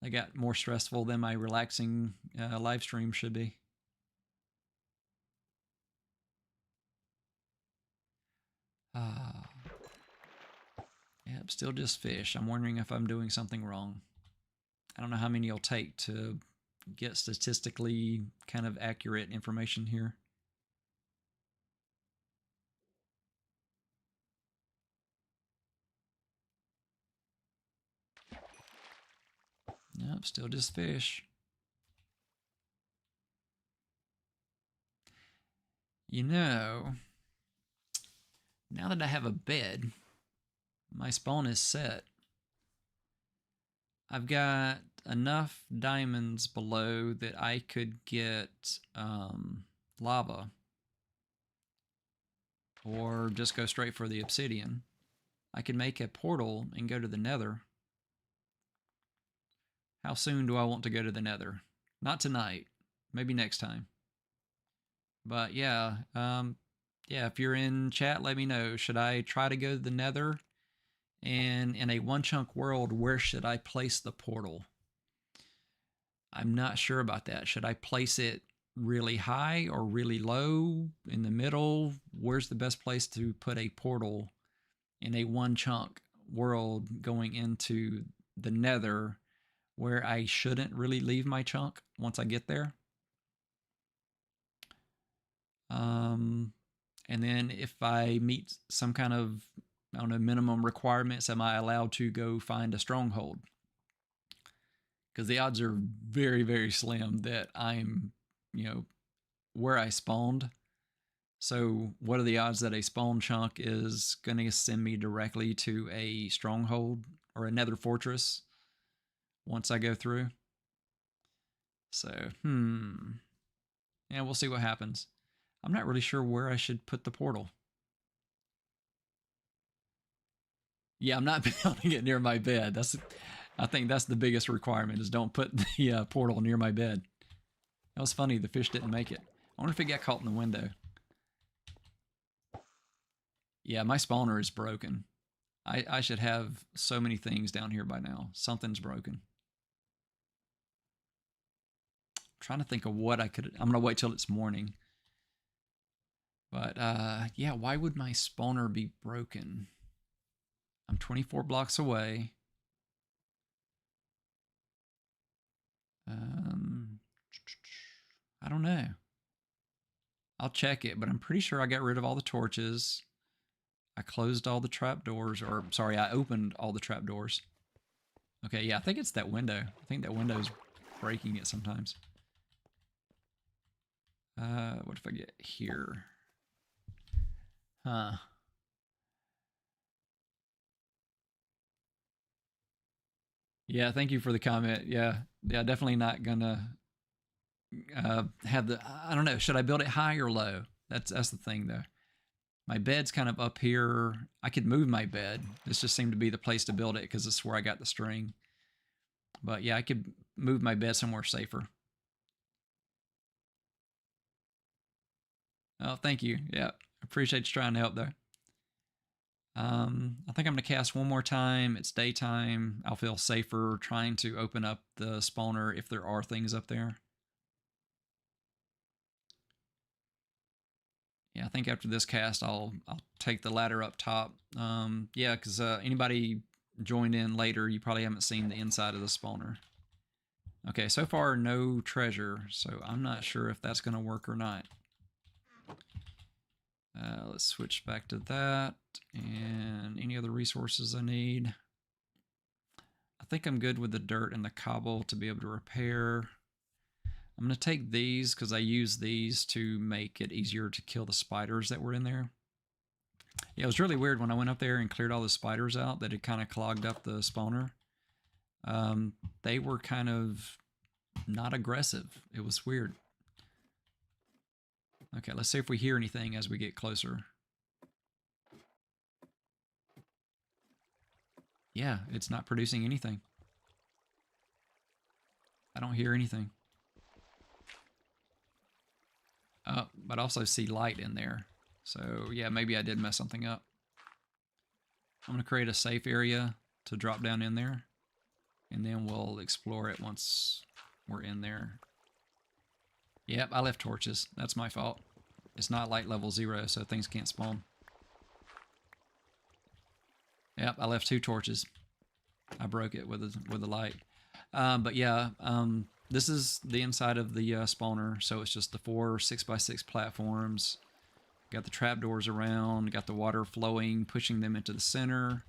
They got more stressful than my relaxing live stream should be. Yep, still just fish. I'm wondering if I'm doing something wrong. I don't know how many it'll take to get statistically kind of accurate information here. Nope, still just fish. Now that I have a bed, my spawn is set. I've got enough diamonds below that I could get lava, or just go straight for the obsidian. I could make a portal and go to the nether. How soon do I want to go to the nether? Not tonight, maybe next time. But yeah, if you're in chat, let me know. Should I try to go to the nether? And in a 1-chunk world, where should I place the portal? I'm not sure about that. Should I place it really high or really low? In the middle? Where's the best place to put a portal in a 1-chunk world going into the nether, where I shouldn't really leave my chunk once I get there? And then if I meet some kind of, I don't know, minimum requirements, am I allowed to go find a stronghold? because the odds are very, very slim that I'm, you know, where I spawned. So, what are the odds that a spawn chunk is going to send me directly to a stronghold or another fortress once I go through? So, yeah, we'll see what happens. I'm not really sure where I should put the portal. Yeah, I'm not building it near my bed. I think that's the biggest requirement is don't put the portal near my bed. That was funny. The fish didn't make it. I wonder if it got caught in the window. Yeah, my spawner is broken. I should have so many things down here by now. Something's broken. I'm trying to think of what I could. I'm going to wait till it's morning. But yeah, why would my spawner be broken? I'm 24 blocks away. I don't know. I'll check it, but I'm pretty sure I got rid of all the torches. I closed all the trapdoors, or sorry, I opened all the trapdoors. Okay, yeah, I think it's that window. I think that window's breaking it sometimes. What if I get here? Huh. Yeah, thank you for the comment. Yeah, definitely not gonna have the. I don't know. Should I build it high or low? That's the thing though. My bed's kind of up here. I could move my bed. This just seemed to be the place to build it because this is where I got the string. But yeah, I could move my bed somewhere safer. Oh, thank you. Yeah, appreciate you trying to help there. I think I'm going to cast one more time. It's daytime. I'll feel safer trying to open up the spawner if there are things up there. Yeah, I think after this cast, I'll take the ladder up top. Yeah, because anybody joined in later, you probably haven't seen the inside of the spawner. Okay, so far no treasure, so I'm not sure if that's going to work or not. Let's switch back to that. And any other resources I need? I think I'm good with the dirt and the cobble to be able to repair. I'm going to take these because I use these to make it easier to kill the spiders that were in there. Yeah, it was really weird when I went up there and cleared all the spiders out that it kind of clogged up the spawner. They were kind of not aggressive. It was weird. Okay, let's see if we hear anything as we get closer. Yeah, it's not producing anything. I don't hear anything. But I also see light in there. So yeah, maybe I did mess something up. I'm going to create a safe area to drop down in there. And then we'll explore it once we're in there. Yep, I left torches. That's my fault. It's not light level 0, so things can't spawn. Yep, I left 2 torches. I broke it with the light. But yeah, this is the inside of the spawner. So it's just the 4 6x6 platforms. Got the trapdoors around. Got the water flowing, pushing them into the center.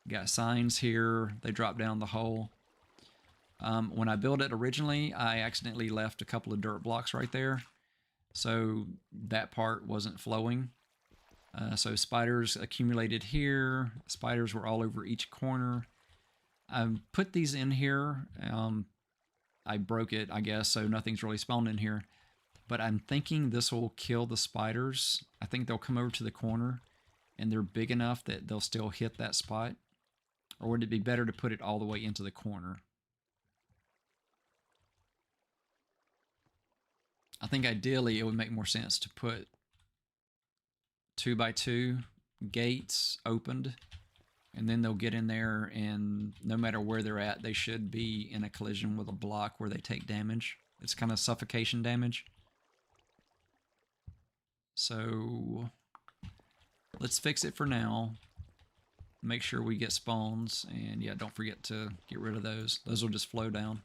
Got signs here. They drop down the hole. When I built it originally, I accidentally left a couple of dirt blocks right there. So that part wasn't flowing. So spiders accumulated here. Spiders were all over each corner. I put these in here. I broke it, I guess, so nothing's really spawned in here. But I'm thinking this will kill the spiders. I think they'll come over to the corner, and they're big enough that they'll still hit that spot. Or would it be better to put it all the way into the corner? I think ideally it would make more sense to put 2x2 gates opened, and then they'll get in there, and no matter where they're at, they should be in a collision with a block where they take damage. It's kind of suffocation damage. So let's fix it for now. Make sure we get spawns, and yeah, don't forget to get rid of those. Those will just flow down.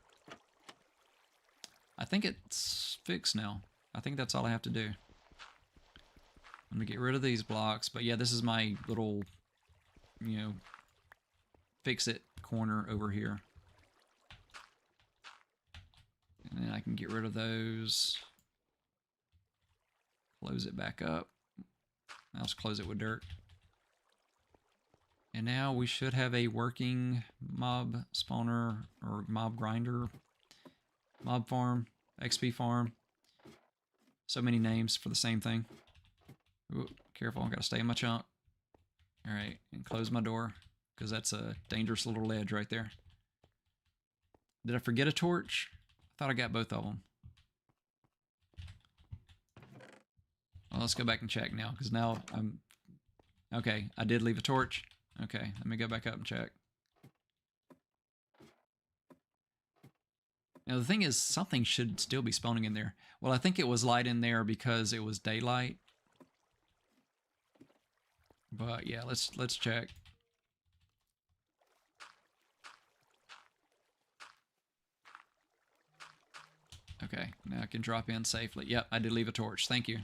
I think it's fixed now. I think that's all I have to do. I'm going to get rid of these blocks, but yeah, this is my little, fix it corner over here. And then I can get rid of those. Close it back up. I'll just close it with dirt. And now we should have a working mob spawner or mob grinder, mob farm, XP farm. So many names for the same thing. Ooh, careful, I gotta stay in my chunk. Alright, and close my door, because that's a dangerous little ledge right there. Did I forget a torch? I thought I got both of them. Well, let's go back and check now, because now I'm... Okay, I did leave a torch. Okay, let me go back up and check. Now the thing is, something should still be spawning in there. Well, I think it was light in there because it was daylight. But yeah, let's check. Okay, now I can drop in safely. Yep, I did leave a torch. Thank you.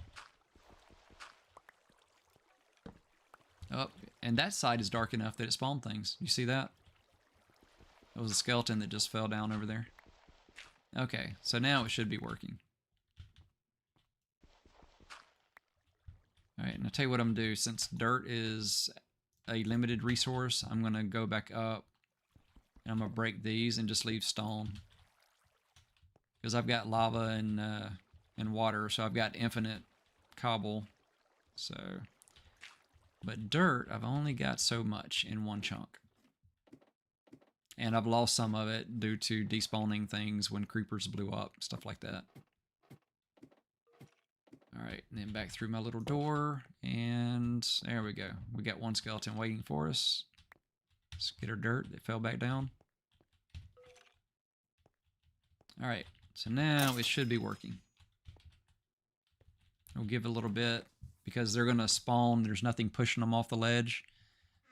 Oh, and that side is dark enough that it spawned things. You see that? It was a skeleton that just fell down over there. Okay, so now it should be working. Alright, and I'll tell you what I'm going to do. Since dirt is a limited resource, I'm going to go back up and I'm going to break these and just leave stone. Because I've got lava and water, so I've got infinite cobble. So, but dirt, I've only got so much in one chunk. And I've lost some of it due to despawning things when creepers blew up, stuff like that. Alright, and then back through my little door, and there we go. We got one skeleton waiting for us. Let's get our dirt that fell back down. Alright, so now it should be working. We'll give it a little bit, because they're going to spawn, there's nothing pushing them off the ledge.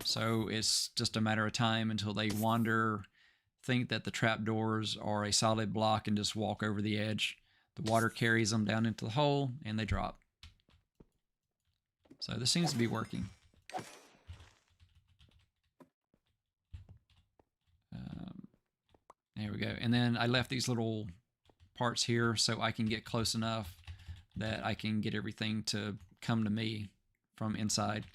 So it's just a matter of time until they wander, think that the trapdoors are a solid block, and just walk over the edge. The water carries them down into the hole, and they drop. So this seems to be working. There we go. And then I left these little parts here so I can get close enough that I can get everything to come to me from inside.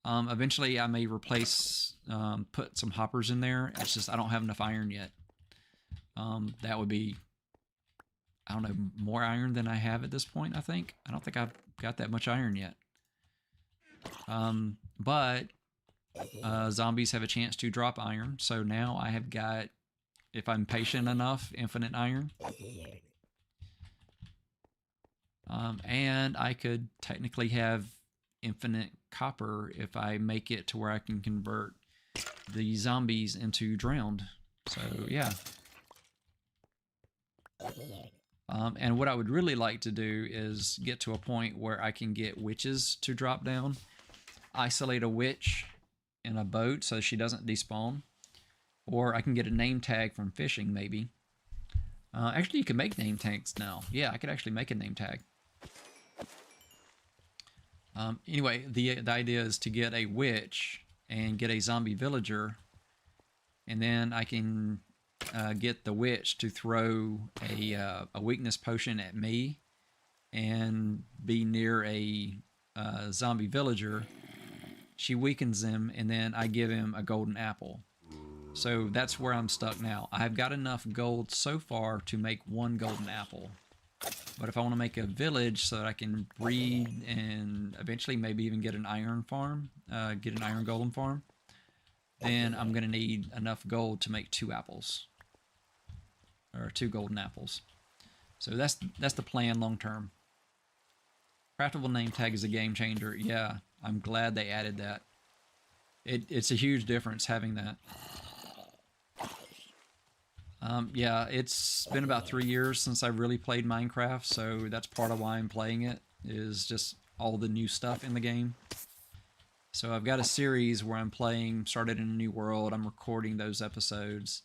Eventually I may replace, put some hoppers in there. It's just I don't have enough iron yet. That would be, I don't know, more iron than I have at this point, I think. I don't think I've got that much iron yet. But zombies have a chance to drop iron, so now I have got, if I'm patient enough, infinite iron. And I could technically have infinite copper if I make it to where I can convert the zombies into drowned. So, yeah. And what I would really like to do is get to a point where I can get witches to drop down. Isolate a witch in a boat so she doesn't despawn. Or I can get a name tag from fishing, maybe. Actually, you can make name tags now. Yeah, I could actually make a name tag. Anyway, the idea is to get a witch and get a zombie villager. And then I can get the witch to throw a weakness potion at me and be near a zombie villager. She weakens him, and then I give him a golden apple. So that's where I'm stuck now. I've got enough gold so far to make one golden apple. But if I want to make a village so that I can breed and eventually maybe even get an iron farm, get an iron golem farm, then I'm going to need enough gold to make 2 apples. Or 2 golden apples. So that's the plan long term. Craftable name tag is a game changer. Yeah, I'm glad they added that. It's a huge difference having that. Yeah, it's been about 3 years since I really played Minecraft, so that's part of why I'm playing it, is just all the new stuff in the game. So I've got a series where I'm playing, started in a new world, I'm recording those episodes,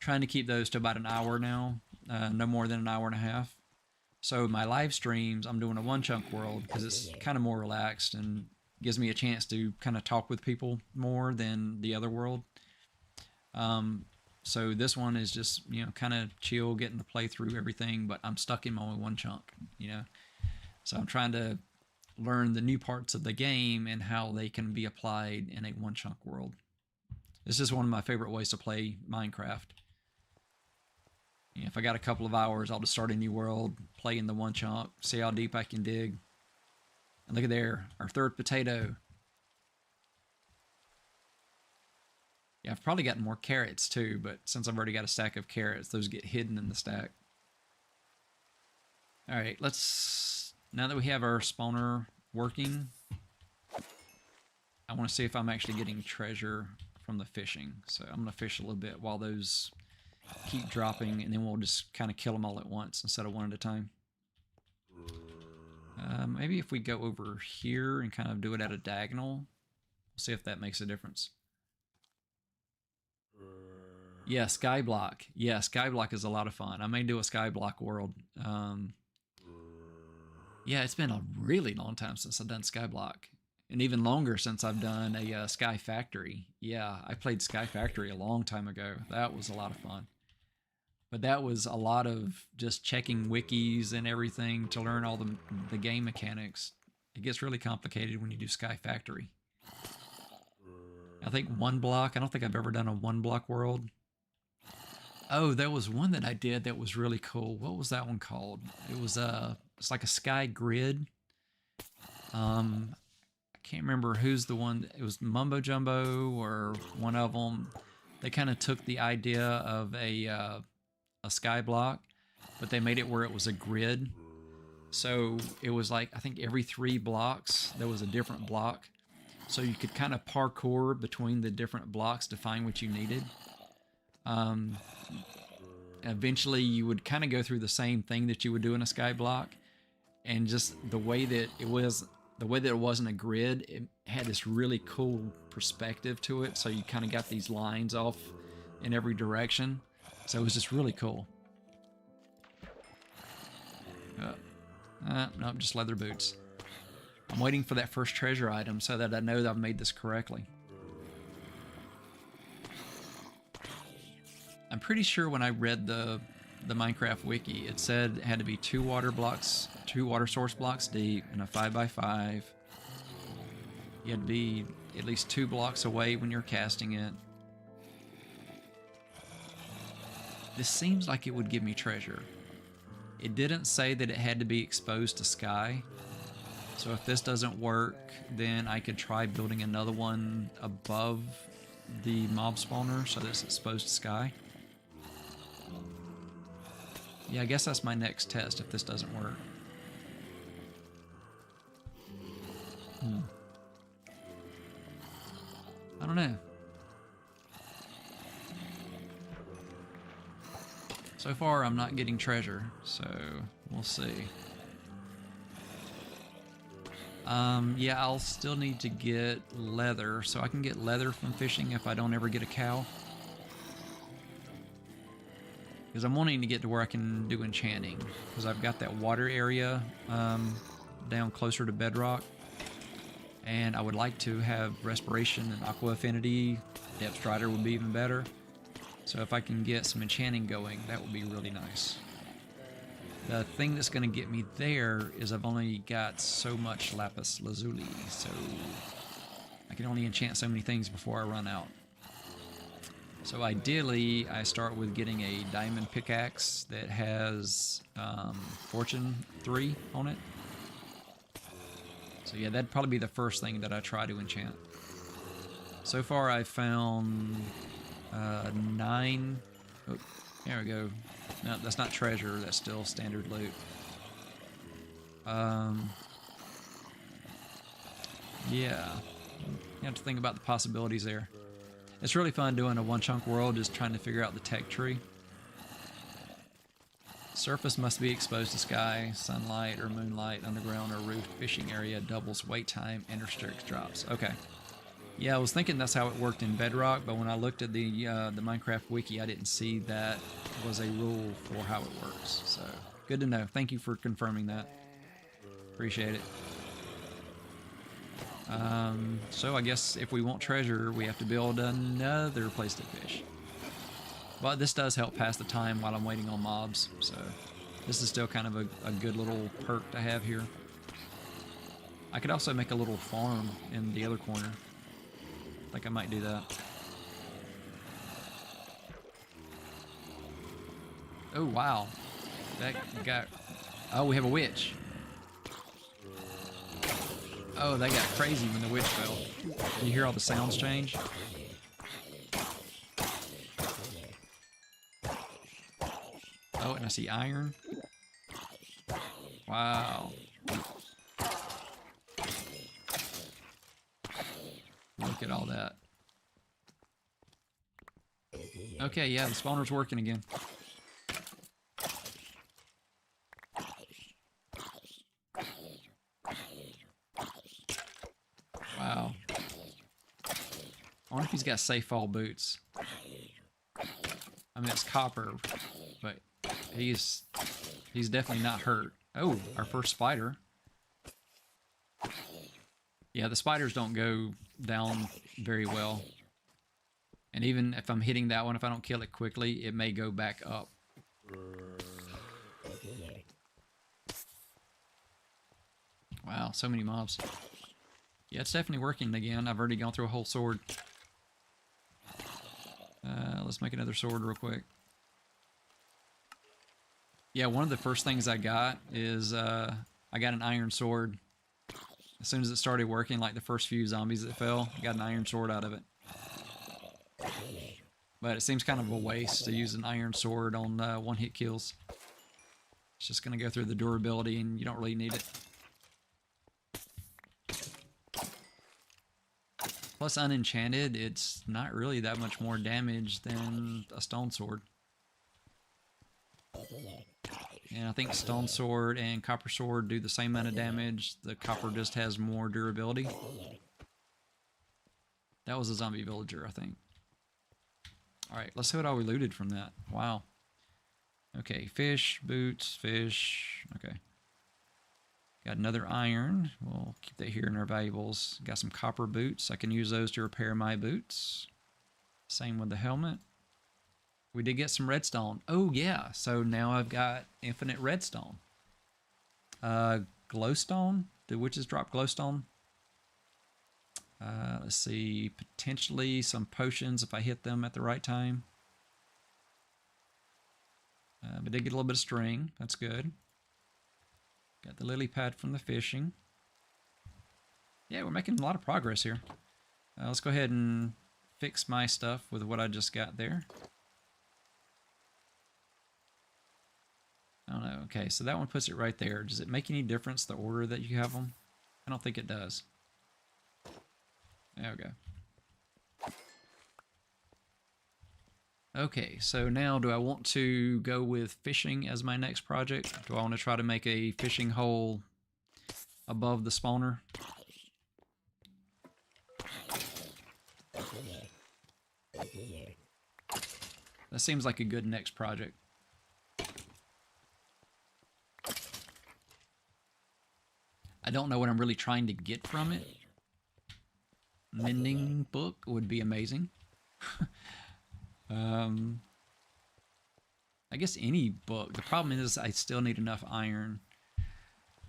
trying to keep those to about an hour now, no more than an hour and a half. So my live streams, I'm doing a one-chunk world, because it's kind of more relaxed and gives me a chance to kind of talk with people more than the other world. So this one is just, kind of chill, getting to play through everything, but I'm stuck in only one chunk, So I'm trying to learn the new parts of the game and how they can be applied in a one chunk world. This is one of my favorite ways to play Minecraft. If I got a couple of hours, I'll just start a new world, play in the one chunk, see how deep I can dig. And look at there, our third potato. Yeah, I've probably gotten more carrots too, but since I've already got a stack of carrots, those get hidden in the stack. All right, now that we have our spawner working, I want to see if I'm actually getting treasure from the fishing. So I'm going to fish a little bit while those keep dropping, and then we'll just kind of kill them all at once instead of one at a time. Maybe if we go over here and kind of do it at a diagonal, we'll see if that makes a difference. Yeah, Skyblock. Yeah, Skyblock is a lot of fun. I may do a Skyblock world. Yeah, it's been a really long time since I've done Skyblock. And even longer since I've done a Sky Factory. Yeah, I played Sky Factory a long time ago. That was a lot of fun. But that was a lot of just checking wikis and everything to learn all the game mechanics. It gets really complicated when you do Sky Factory. I think one block. I don't think I've ever done a one block world. Oh, there was one that I did that was really cool. What was that one called? It was it's like a sky grid. I can't remember who's the one. It was Mumbo Jumbo or one of them. They kind of took the idea of a sky block, but they made it where it was a grid. So it was like, I think every 3 blocks there was a different block. So you could kind of parkour between the different blocks to find what you needed. Eventually you would kind of go through the same thing that you would do in a sky block, and just the way that it wasn't a grid, it had this really cool perspective to it. So you kind of got these lines off in every direction. So it was just really cool. Nope, just leather boots. I'm waiting for that first treasure item so that I know that I've made this correctly. I'm pretty sure when I read the Minecraft wiki, it said it had to be 2 water source blocks deep and a 5x5. You had to be at least 2 blocks away when you're casting it. This seems like it would give me treasure. It didn't say that it had to be exposed to sky. So if this doesn't work, then I could try building another one above the mob spawner so that it's exposed to sky. Yeah, I guess that's my next test if this doesn't work. I don't know. So far, I'm not getting treasure, so we'll see. Yeah, I'll still need to get leather, so I can get leather from fishing if I don't ever get a cow. Because I'm wanting to get to where I can do enchanting, because I've got that water area down closer to bedrock, and I would like to have respiration and aqua affinity. Depth strider would be even better. So if I can get some enchanting going, that would be really nice. The thing that's going to get me there is I've only got so much lapis lazuli, so I can only enchant so many things before I run out. So ideally, I start with getting a diamond pickaxe that has Fortune 3 on it. So yeah, that'd probably be the first thing that I try to enchant. So far I've found 9... Oh, there we go. No, that's not treasure, that's still standard loot. Yeah, you have to think about the possibilities there. It's really fun doing a one chunk world, just trying to figure out the tech tree. Surface must be exposed to sky, sunlight or moonlight, underground or roof, fishing area, doubles wait time, and restricts drops. Okay. Yeah, I was thinking that's how it worked in Bedrock, but when I looked at the Minecraft wiki, I didn't see that was a rule for how it works. So, good to know. Thank you for confirming that. Appreciate it. So I guess if we want treasure, we have to build another place to fish. But this does help pass the time while I'm waiting on mobs, so this is still kind of a good little perk to have here. I could also make a little farm in the other corner. I think I might do that. Oh, wow. That got... Oh, we have a witch. Oh, that got crazy when the witch fell. Can you hear all the sounds change? Oh, and I see iron. Wow. Look at all that. Okay, yeah, the spawner's working again. Wow. I wonder if he's got safe fall boots. I mean, it's copper, but he's definitely not hurt. Oh, our first spider. Yeah, the spiders don't go down very well. And even if I'm hitting that one, if I don't kill it quickly, it may go back up. Wow, so many mobs. Yeah, it's definitely working again. I've already gone through a whole sword. Let's make another sword real quick. Yeah, one of the first things I got is I got an iron sword. As soon as it started working, like the first few zombies that fell, I got an iron sword out of it. But it seems kind of a waste to use an iron sword on one-hit kills. It's just going to go through the durability and you don't really need it. Plus, unenchanted, it's not really that much more damage than a stone sword. And I think stone sword and copper sword do the same amount of damage. The copper just has more durability. That was a zombie villager, I think. Alright, let's see what all we looted from that. Wow. Okay, fish, boots, fish. Okay. Got another iron. We'll keep that here in our valuables. Got some copper boots. I can use those to repair my boots. Same with the helmet. We did get some redstone. Oh, yeah. So now I've got infinite redstone. Glowstone. The witches drop glowstone. Let's see. Potentially some potions if I hit them at the right time. But did get a little bit of string. That's good. Got the lily pad from the fishing. Yeah, we're making a lot of progress here. Let's go ahead and fix my stuff with what I just got there. I don't know. Okay, so that one puts it right there. Does it make any difference the order that you have them? I don't think it does. There we go. Okay, so now do I want to go with fishing as my next project? Do I want to try to make a fishing hole above the spawner? That seems like a good next project. I don't know what I'm really trying to get from it. Mending book would be amazing. I guess any book. The problem is I still need enough iron.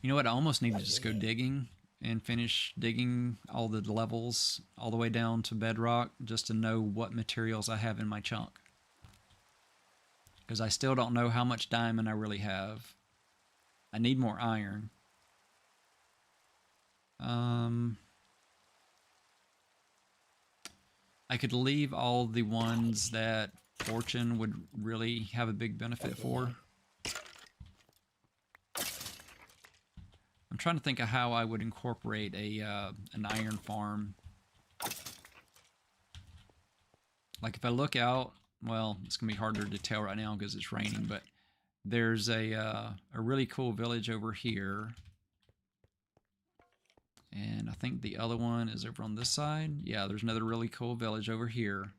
You know what? I almost need to just go digging and finish digging all the levels all the way down to bedrock just to know what materials I have in my chunk. Because I still don't know how much diamond I really have. I need more iron. I could leave all the ones that fortune would really have a big benefit for. I'm trying to think of how I would incorporate a an iron farm. Like if I look out, well, it's gonna be harder to tell right now because it's raining, but there's a really cool village over here. And I think the other one is over on this side. Yeah, there's another really cool village over here.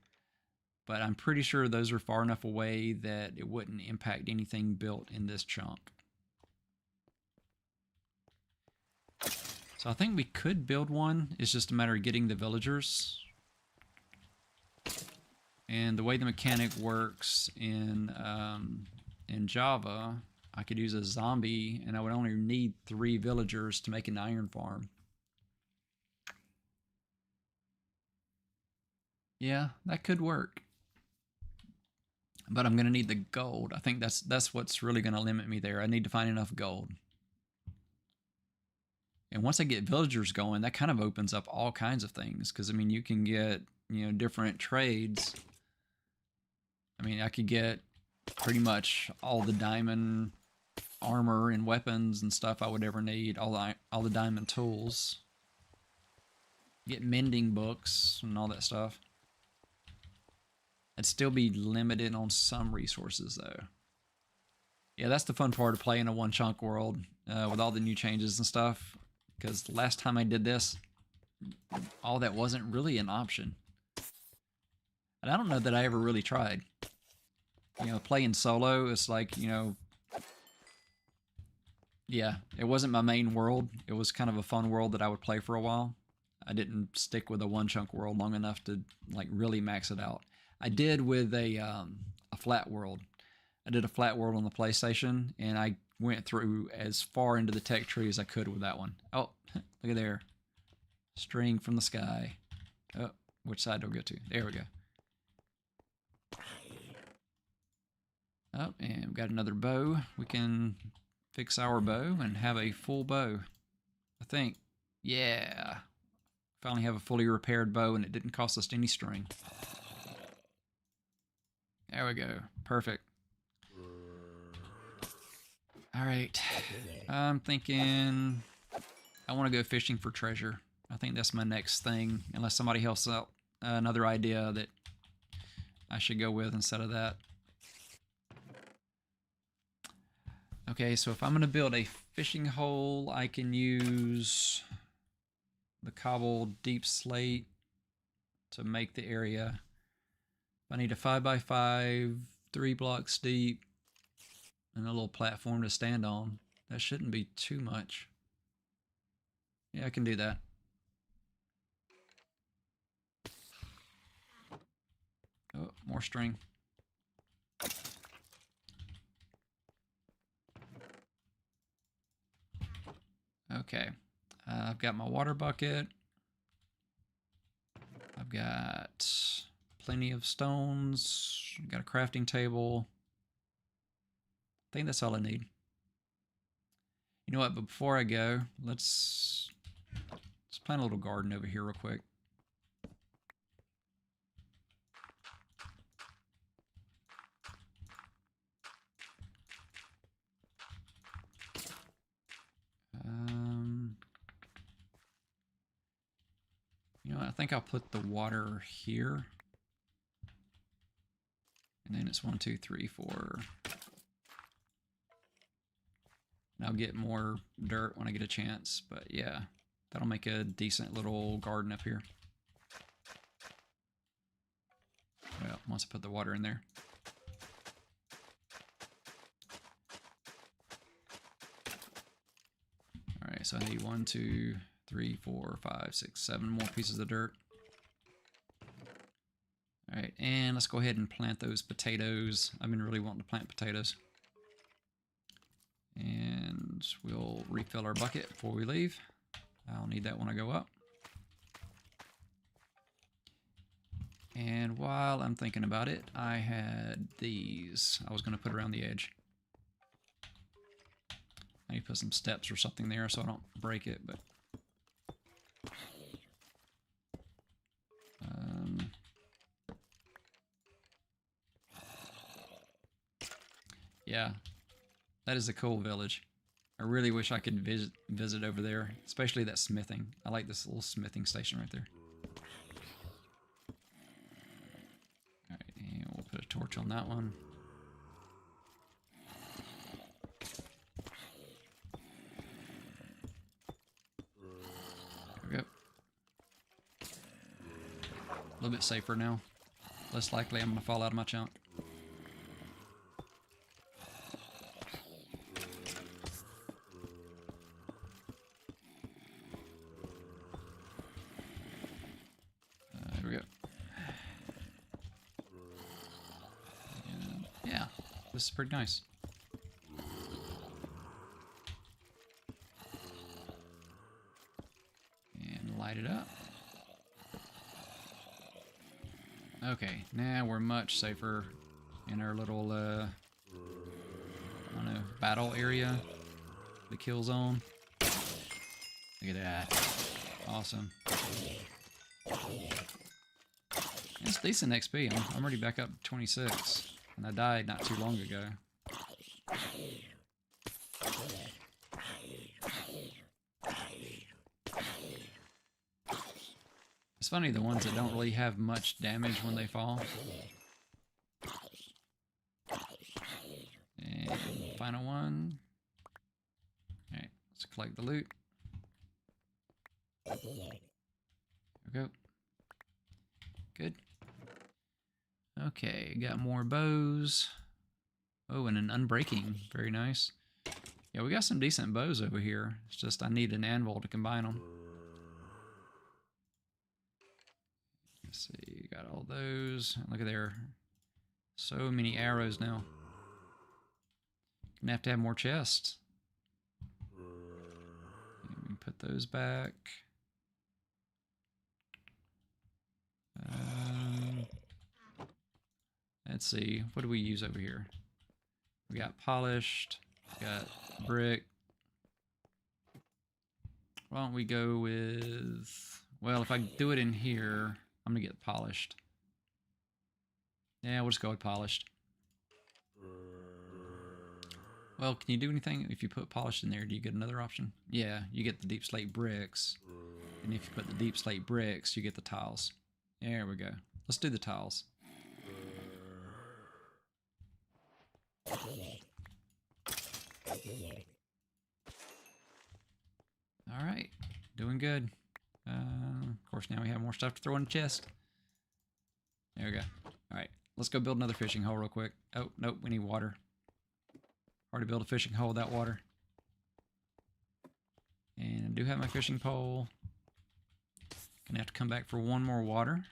But I'm pretty sure those are far enough away that it wouldn't impact anything built in this chunk. So I think we could build one. It's just a matter of getting the villagers. And the way the mechanic works in Java, I could use a zombie, and I would only need 3 villagers to make an iron farm. Yeah, that could work. But I'm gonna need the gold. I think that's what's really gonna limit me there. I need to find enough gold. And once I get villagers going, that kind of opens up all kinds of things. Because I mean, you can get different trades. I mean, I could get pretty much all the diamond armor and weapons and stuff I would ever need. All the diamond tools. Get mending books and all that stuff. I'd still be limited on some resources though. Yeah, that's the fun part of playing a one chunk world with all the new changes and stuff. Because the last time I did this, all that wasn't really an option. And I don't know that I ever really tried. Playing solo, it's like, yeah, it wasn't my main world. It was kind of a fun world that I would play for a while. I didn't stick with a one chunk world long enough to like really max it out. I did with a flat world. I did a flat world on the PlayStation, and I went through as far into the tech tree as I could with that one. Oh, look at there. String from the sky. Oh, which side do I go to? There we go. Oh, and we've got another bow. We can fix our bow and have a full bow, I think. Yeah. Finally have a fully repaired bow, and it didn't cost us any string. There we go. Perfect. All right. I'm thinking I want to go fishing for treasure. I think that's my next thing, unless somebody else out another idea that I should go with instead of that. Okay, so if I'm going to build a fishing hole, I can use the cobbled deep slate to make the area. I need a 5x5, 3 blocks deep, and a little platform to stand on. That shouldn't be too much. Yeah, I can do that. Oh, more string. Okay. I've got my water bucket. I've got plenty of stones. I've got a crafting table. I think that's all I need. You know what? But before I go, let's plant a little garden over here real quick. You know what? I think I'll put the water here. And then it's 1, 2, 3, 4. And I'll get more dirt when I get a chance. But yeah, that'll make a decent little garden up here. Well, once I put the water in there. Alright, so I need 1, 2, 3, 4, 5, 6, 7 more pieces of dirt. Alright, and let's go ahead and plant those potatoes. I've been really wanting to plant potatoes. And we'll refill our bucket before we leave. I'll need that when I go up. And while I'm thinking about it, I had these I was going to put around the edge. I need to put some steps or something there so I don't break it, but yeah, that is a cool village. I really wish I could visit over there, especially that smithing. I like this little smithing station right there. Alright, and we'll put a torch on that one. There we go. A little bit safer now. Less likely I'm going to fall out of my chunk. There we go. This is pretty nice. And light it up. Okay, now we're much safer in our little, I don't know, battle area. The kill zone. Look at that. Awesome. It's decent XP. I'm already back up to 26. And I died not too long ago. It's funny, the ones that don't really have much damage when they fall. And final one. Alright, let's collect the loot. There we go. Good. Okay, got more bows. Oh, and an unbreaking. Very nice. Yeah, we got some decent bows over here. It's just I need an anvil to combine them. Let's see, got all those. Look at there. So many arrows now. Gonna have to have more chests. Let me put those back. Let's see, what do we use over here? We got polished, we got brick. Why don't we go with, well, if I do it in here, I'm gonna get polished. Yeah, we'll just go with polished. Well, can you do anything if you put polished in there? Do you get another option? Yeah, you get the deep slate bricks. And if you put the deep slate bricks, you get the tiles. There we go. Let's do the tiles. Alright, doing good. Of course, now we have more stuff to throw in the chest. There we go. Alright, let's go build another fishing hole real quick. Oh, nope, we need water. Hard to build a fishing hole without water. And I do have my fishing pole. Gonna have to come back for one more water.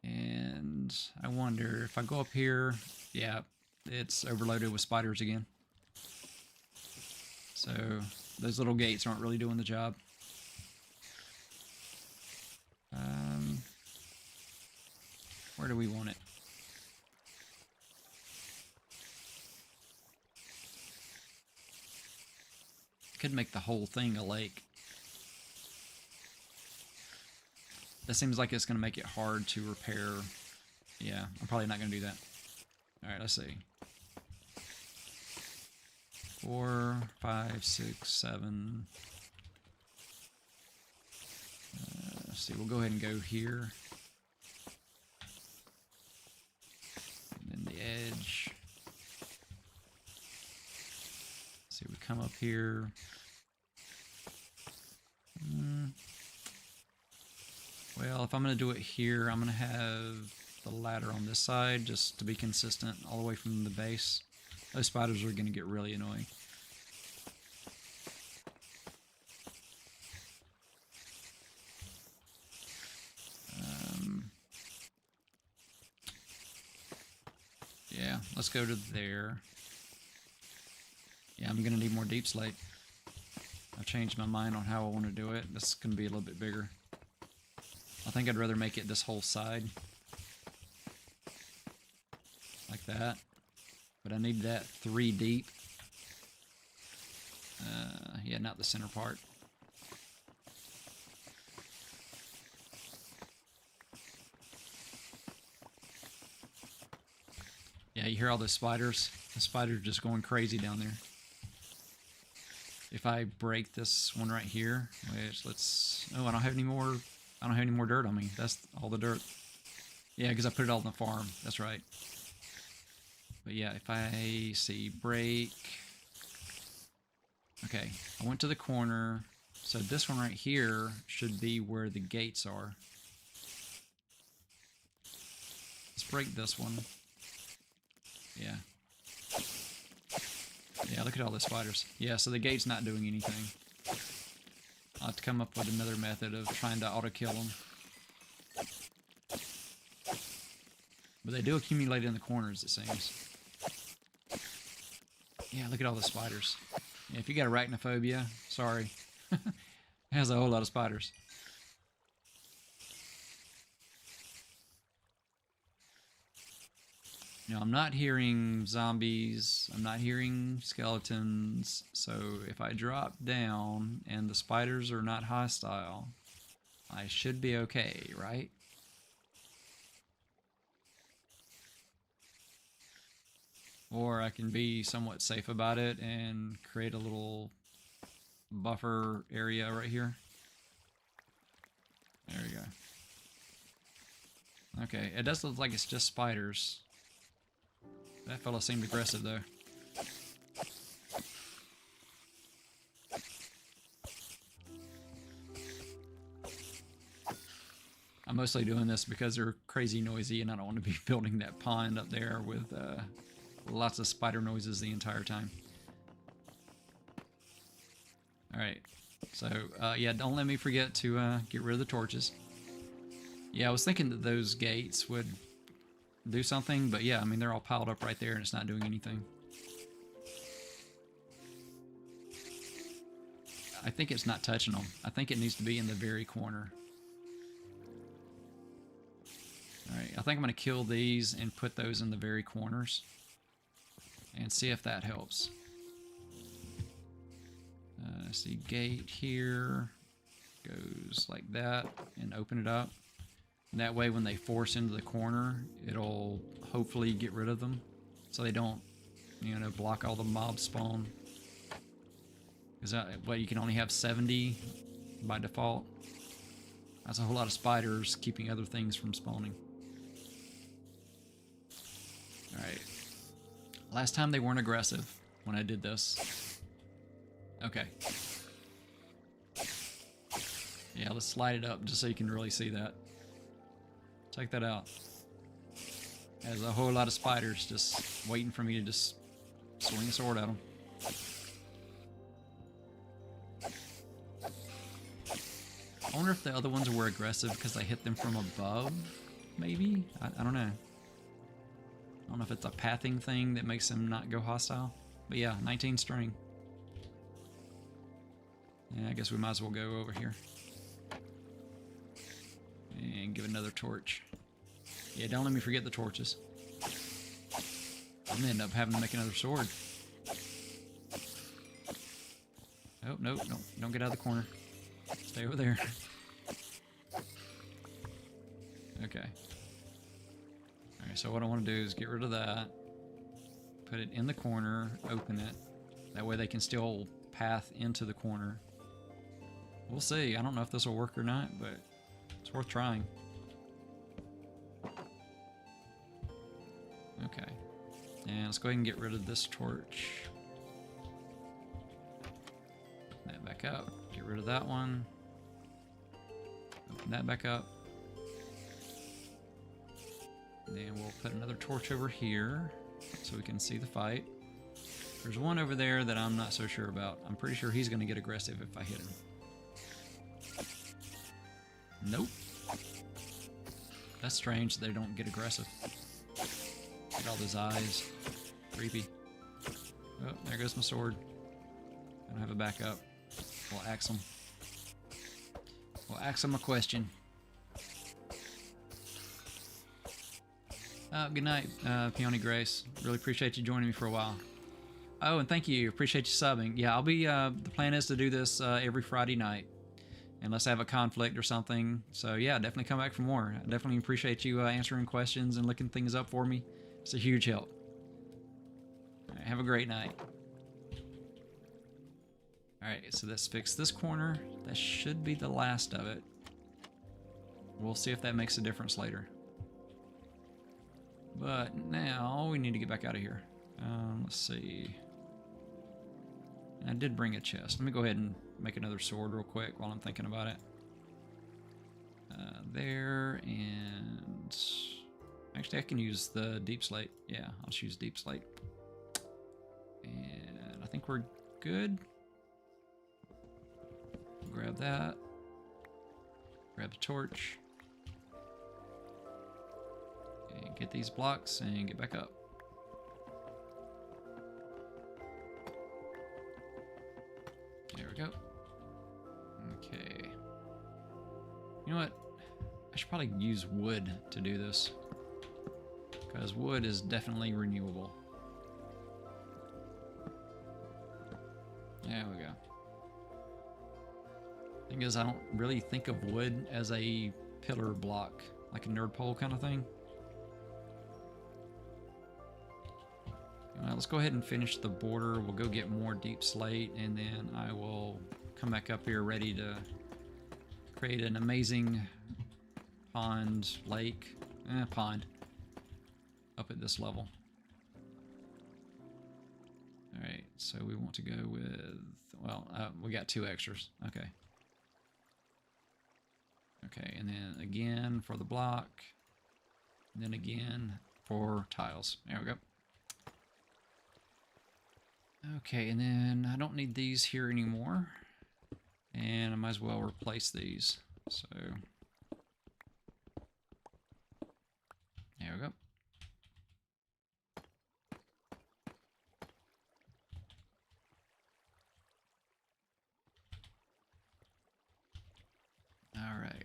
And I wonder if I go up here, yeah, it's overloaded with spiders again. So those little gates aren't really doing the job. Where do we want it? Could make the whole thing a lake. That seems like it's going to make it hard to repair. Yeah, I'm probably not going to do that. Alright, let's see. 4, 5, 6, 7. Let's see, we'll go ahead and go here. And then the edge. Let's see, we come up here. Well, if I'm going to do it here, I'm going to have the ladder on this side just to be consistent all the way from the base. Those spiders are going to get really annoying. Yeah, let's go to there. Yeah, I'm going to need more deep slate. I've changed my mind on how I want to do it. This is going to be a little bit bigger. I think I'd rather make it this whole side. Like that. But I need that 3 deep. Yeah, not the center part. Yeah, you hear all those spiders? The spiders are just going crazy down there. If I break this one right here, which let's... Oh, I don't have any more dirt on me. That's all the dirt. Yeah, because I put it all on the farm. That's right. But yeah, if I see break... Okay, I went to the corner. So this one right here should be where the gates are. Let's break this one. Yeah. Yeah, look at all the spiders. Yeah, so the gate's not doing anything. I'll have to come up with another method of trying to auto-kill them. But they do accumulate in the corners, it seems. Yeah, look at all the spiders. Yeah, if you got arachnophobia, sorry. It has a whole lot of spiders. Now, I'm not hearing zombies. I'm not hearing skeletons. So if I drop down and the spiders are not hostile, I should be okay, right? Or I can be somewhat safe about it and create a little buffer area right here. There we go. Okay, it does look like it's just spiders. That fella seemed aggressive though. I'm mostly doing this because they're crazy noisy and I don't want to be building that pond up there with lots of spider noises the entire time. Alright, so yeah, don't let me forget to get rid of the torches. Yeah, I was thinking that those gates would do something, but yeah, I mean, they're all piled up right there and it's not doing anything. I think it's not touching them. I think it needs to be in the very corner. Alright, I think I'm going to kill these and put those in the very corners and see if that helps. See, gate here goes like that and open it up. And that way when they force into the corner, it'll hopefully get rid of them so they don't, you know, block all the mob spawn. Because well, you can only have 70 by default. That's a whole lot of spiders keeping other things from spawning. Alright. Last time they weren't aggressive when I did this. Okay. Yeah, let's slide it up just so you can really see that. Check that out. There's a whole lot of spiders just waiting for me to just swing a sword at them. I wonder if the other ones were aggressive because I hit them from above, maybe? I don't know. I don't know if it's a pathing thing that makes them not go hostile. But yeah, 19 string. Yeah, I guess we might as well go over here. And give it another torch. Yeah, don't let me forget the torches. I'm gonna end up having to make another sword. Oh, nope, nope, don't get out of the corner. Stay over there. Okay. Alright, so what I want to do is get rid of that. Put it in the corner, open it. That way they can still path into the corner. We'll see. I don't know if this will work or not, but it's worth trying. Okay. And let's go ahead and get rid of this torch. Open that back up. Get rid of that one. Open that back up. And then we'll put another torch over here so we can see the fight. There's one over there that I'm not so sure about. I'm pretty sure he's going to get aggressive if I hit him. Nope. That's strange they don't get aggressive. Look at all those eyes. Creepy. Oh, there goes my sword. I don't have a backup. We'll axe him. We'll axe him a question. Good night, Peony Grace. Really appreciate you joining me for a while. Oh, and thank you. Appreciate you subbing. Yeah, I'll be, the plan is to do this every Friday night. Unless I have a conflict or something. So yeah, definitely come back for more. I definitely appreciate you answering questions and looking things up for me. It's a huge help. All right, have a great night. Alright, so let's fix this corner. That should be the last of it. We'll see if that makes a difference later. But now we need to get back out of here. Let's see. I did bring a chest. Let me go ahead and make another sword real quick while I'm thinking about it. There, and actually I can use the deep slate. Yeah, I'll just use deep slate. And I think we're good. Grab that. Grab the torch. And get these blocks and get back up. There we go. Okay. You know what? I should probably use wood to do this, because wood is definitely renewable. There we go. Thing is, I don't really think of wood as a pillar block, like a nerd pole kind of thing. Well, let's go ahead and finish the border. We'll go get more deep slate, and then I will come back up here ready to create an amazing pond, lake, pond up at this level. Alright, so we want to go with, well, we got 2 extras. Okay. Okay, and then again for the block, and then again for tiles. There we go. Okay, and then I don't need these here anymore, and I might as well replace these. So there we go. All right.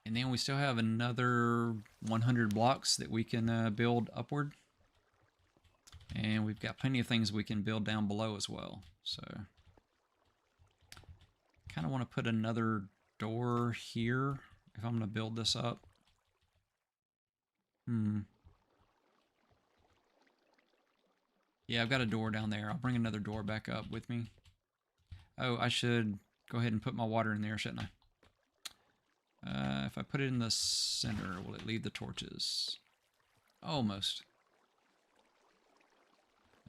And then we still have another 100 blocks that we can build upward. And we've got plenty of things we can build down below as well. So kind of want to put another door here if I'm going to build this up. Yeah, I've got a door down there. I'll bring another door back up with me. Oh, I should go ahead and put my water in there, shouldn't I? If I put it in the center, will it leave the torches? Almost.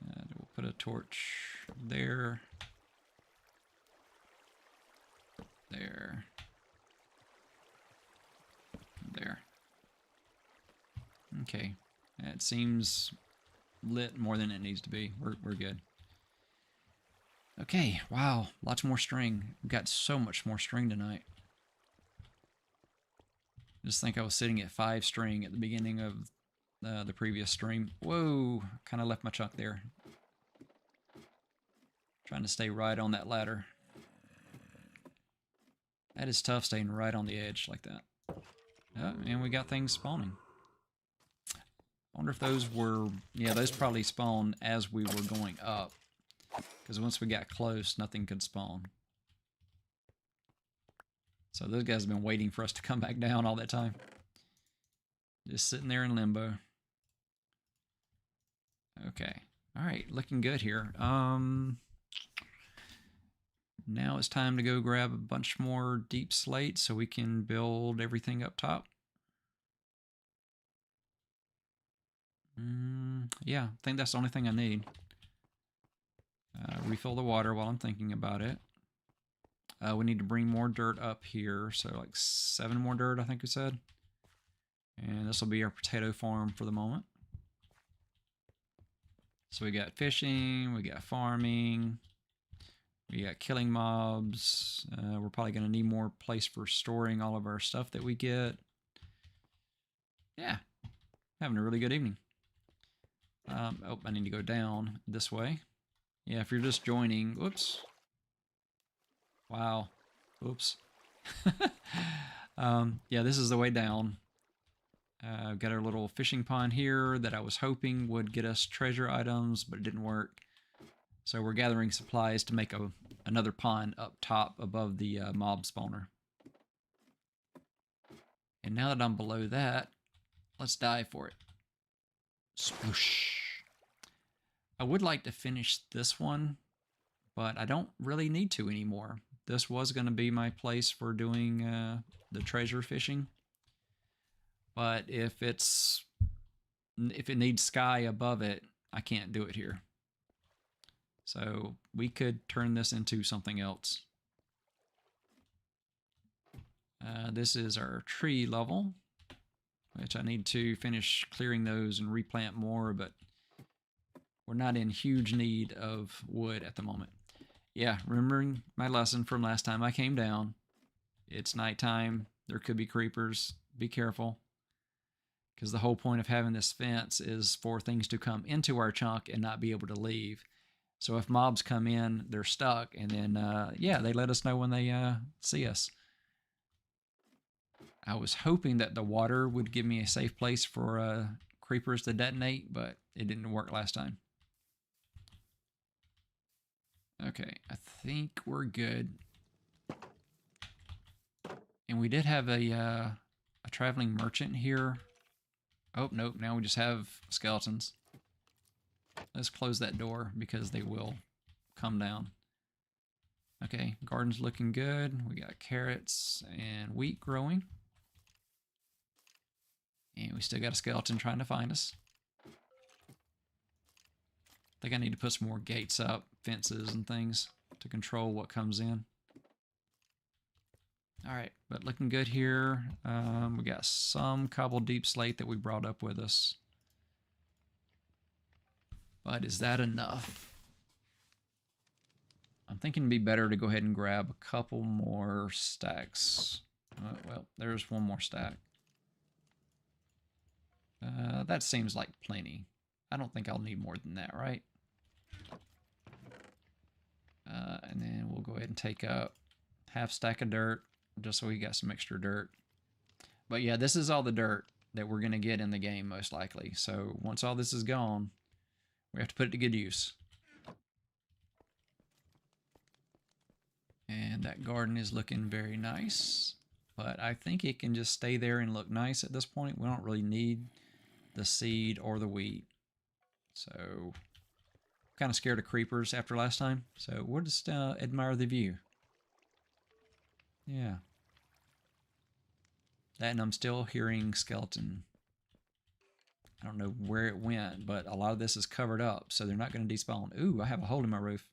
We'll put a torch there. There. There. Okay. It seems lit more than it needs to be. We're good. Okay, wow, lots more string. We've got so much more string tonight. Just think I was sitting at 5 string at the beginning of the previous stream. Whoa, kind of left my chunk there. Trying to stay right on that ladder. That is tough, staying right on the edge like that. Oh, and we got things spawning. I wonder if those were, yeah, those probably spawned as we were going up. Because once we got close, nothing could spawn. So those guys have been waiting for us to come back down all that time. Just sitting there in limbo. Okay. Alright, looking good here. Now it's time to go grab a bunch more deep slate so we can build everything up top. Yeah, I think that's the only thing I need. Refill the water while I'm thinking about it. We need to bring more dirt up here, so like 7 more dirt, I think we said. And this will be our potato farm for the moment. So we got fishing, we got farming, we got killing mobs. We're probably going to need more place for storing all of our stuff that we get. Yeah, having a really good evening. Oh, I need to go down this way. Yeah, if you're just joining, whoops. Wow, whoops. Yeah, this is the way down. I've got our little fishing pond here that I was hoping would get us treasure items, but it didn't work. So we're gathering supplies to make another pond up top above the mob spawner. And now that I'm below that, let's dive for it. Sploosh. I would like to finish this one, but I don't really need to anymore. This was going to be my place for doing the treasure fishing. But if it needs sky above it, I can't do it here. So we could turn this into something else. This is our tree level, which I need to finish clearing those and replant more, but we're not in huge need of wood at the moment. Yeah, remembering my lesson from last time I came down. It's nighttime. There could be creepers. Be careful. Because the whole point of having this fence is for things to come into our chunk and not be able to leave. So if mobs come in, they're stuck, and then, yeah, they let us know when they see us. I was hoping that the water would give me a safe place for creepers to detonate, but it didn't work last time. Okay, I think we're good. And we did have a traveling merchant here. Oh, nope, now we just have skeletons. Let's close that door because they will come down. Okay, garden's looking good. We got carrots and wheat growing. And we still got a skeleton trying to find us. I think I need to put some more gates up, fences and things to control what comes in. All right, but looking good here. We got some cobbled deep slate that we brought up with us. But is that enough? I'm thinking it'd be better to go ahead and grab a couple more stacks. Well, there's one more stack. That seems like plenty. I don't think I'll need more than that, right? And then we'll go ahead and take up half stack of dirt, just so we got some extra dirt. But yeah, this is all the dirt that we're going to get in the game, most likely. So once all this is gone, we have to put it to good use. And that garden is looking very nice. But I think it can just stay there and look nice at this point. We don't really need the seed or the wheat. So kind of scared of creepers after last time. So we'll just admire the view. Yeah. That, and I'm still hearing skeleton. I don't know where it went, but a lot of this is covered up, so they're not going to despawn. Ooh, I have a hole in my roof.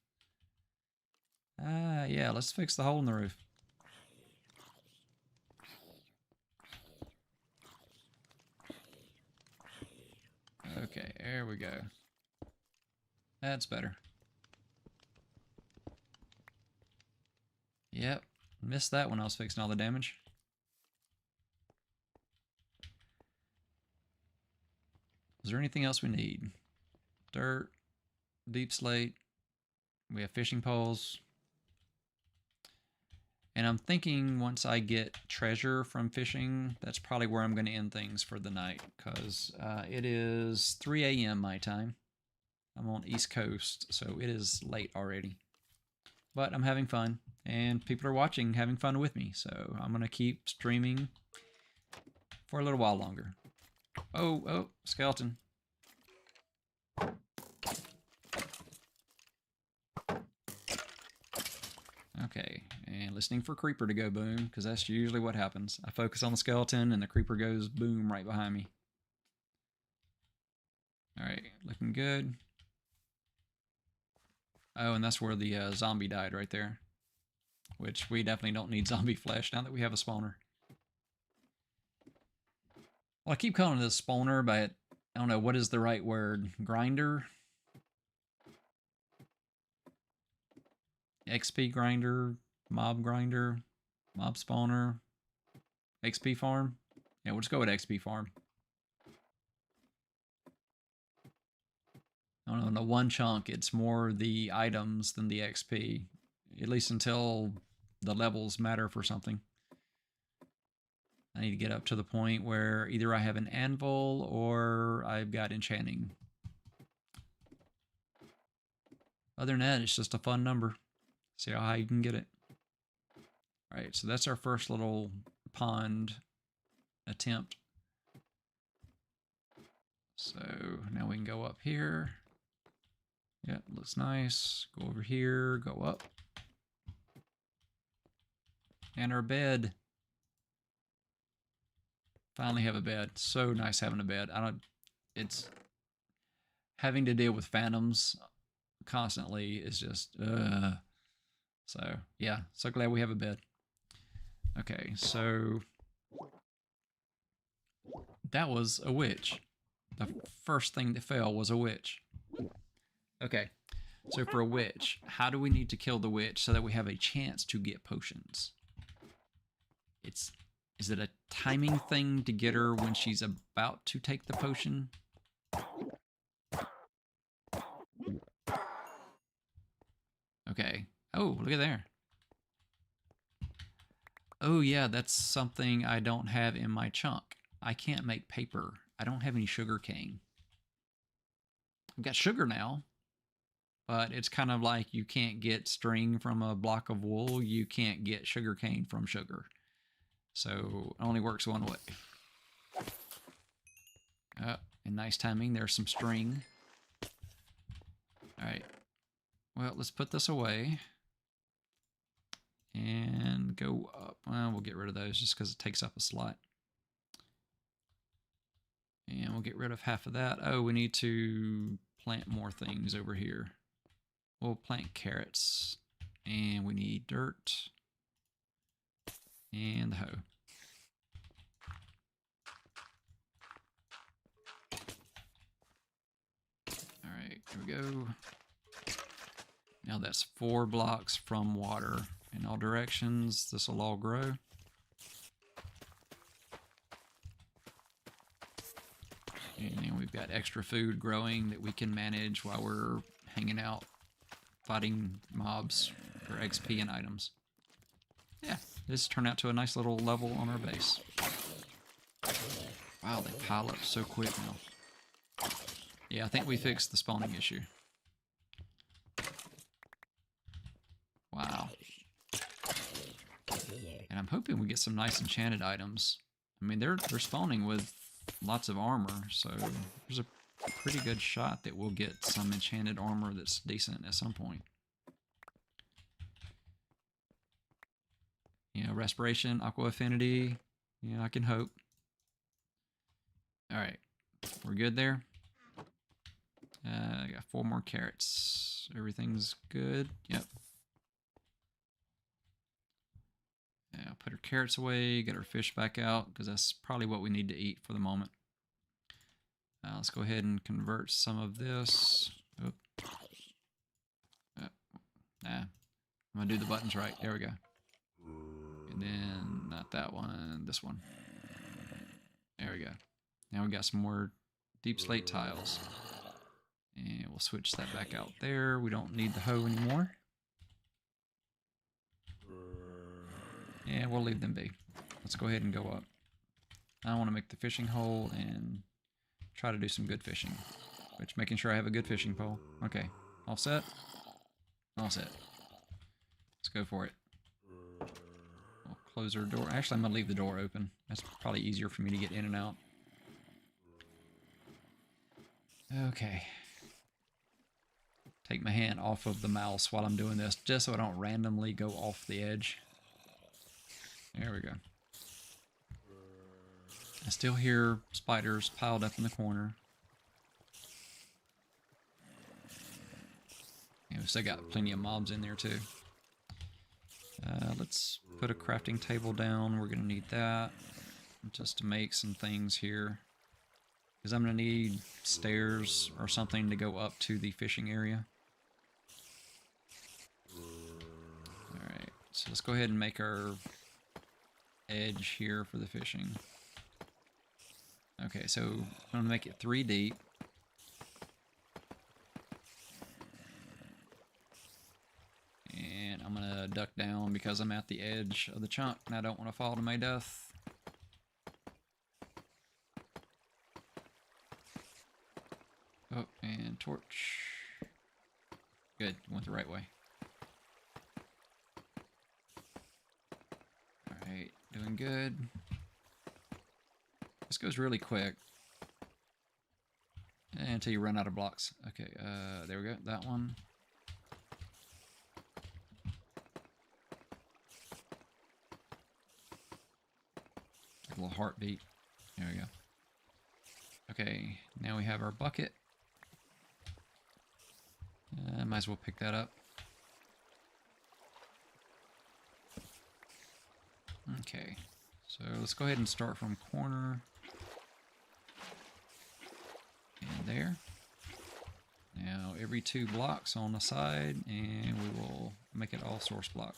Yeah, let's fix the hole in the roof. Okay, there we go. That's better. Yep, missed that when I was fixing all the damage. Is there anything else we need? Dirt, deep slate. We have fishing poles. And I'm thinking once I get treasure from fishing, that's probably where I'm going to end things for the night. Because it is 3 a.m. my time. I'm on East Coast, so it is late already. But I'm having fun, and people are watching, having fun with me. So I'm going to keep streaming for a little while longer. Oh, skeleton. Okay, and listening for creeper to go boom, because that's usually what happens. I focus on the skeleton, and the creeper goes boom right behind me. Alright, looking good. Oh, and that's where the zombie died right there. Which we definitely don't need zombie flesh now that we have a spawner. Well, I keep calling it a spawner, but I don't know, what is the right word? Grinder? XP grinder? Mob grinder? Mob spawner? XP farm? Yeah, we'll just go with XP farm. I don't know, in the one chunk, it's more the items than the XP. At least until the levels matter for something. I need to get up to the point where either I have an anvil or I've got enchanting. Other than that, it's just a fun number. See how high you can get it. Alright, so that's our first little pond attempt. So now we can go up here. Yep, looks nice. Go over here, go up. And our bed. Finally have a bed. So nice having a bed. It's having to deal with phantoms constantly is just so yeah, so glad we have a bed. Okay, so that was a witch. The first thing that fell was a witch. Okay, so for a witch, how do we need to kill the witch so that we have a chance to get potions? It's Is it a timing thing to get her when she's about to take the potion? Okay. Oh, look at there. Oh, yeah, that's something I don't have in my chunk. I can't make paper. I don't have any sugar cane. I've got sugar now, but it's kind of like you can't get string from a block of wool. You can't get sugar cane from sugar. So it only works one way. And nice timing. There's some string. All right. Well, let's put this away. And go up. Well, we'll get rid of those just because it takes up a slot. And we'll get rid of half of that. Oh, we need to plant more things over here. We'll plant carrots. And we need dirt. And the hoe. Alright, here we go. Now that's 4 blocks from water in all directions. This will all grow. And then we've got extra food growing that we can manage while we're hanging out fighting mobs for XP and items. Yeah, this turned out to a nice little level on our base. Wow, they pile up so quick now. Yeah, I think we fixed the spawning issue. Wow. And I'm hoping we get some nice enchanted items. I mean, they're spawning with lots of armor, so there's a pretty good shot that we'll get some enchanted armor that's decent at some point. You know, respiration, aqua affinity. Yeah, I can hope. All right, we're good there. I got 4 more carrots. Everything's good. Yep. Yeah, I'll put our carrots away, get our fish back out, because that's probably what we need to eat for the moment. Let's go ahead and convert some of this. Oop. Nah, I'm going to do the buttons right. There we go. And then, not that one, this one. There we go. Now we got some more deep slate tiles. And we'll switch that back out there. We don't need the hoe anymore. And we'll leave them be. Let's go ahead and go up. I want to make the fishing hole and try to do some good fishing. Which, making sure I have a good fishing pole. Okay, all set? All set. Let's go for it. We'll close our door. Actually, I'm going to leave the door open. That's probably easier for me to get in and out. Okay. Take my hand off of the mouse while I'm doing this, just so I don't randomly go off the edge. There we go. I still hear spiders piled up in the corner. Yeah, we still got plenty of mobs in there too. Let's put a crafting table down. We're gonna need that just to make some things here. Because I'm gonna need stairs or something to go up to the fishing area. Alright, so let's go ahead and make our edge here for the fishing. Okay, so I'm going to make it 3 deep. And I'm going to duck down because I'm at the edge of the chunk and I don't want to fall to my death. Oh, and torch. Good, went the right way. Alright, doing good. This goes really quick. Until you run out of blocks. Okay, there we go, that one. A little heartbeat. There we go. Okay, now we have our bucket. Might as well pick that up. Okay, so let's go ahead and start from corner. And there. Now every 2 blocks on the side, and we will make it all source block.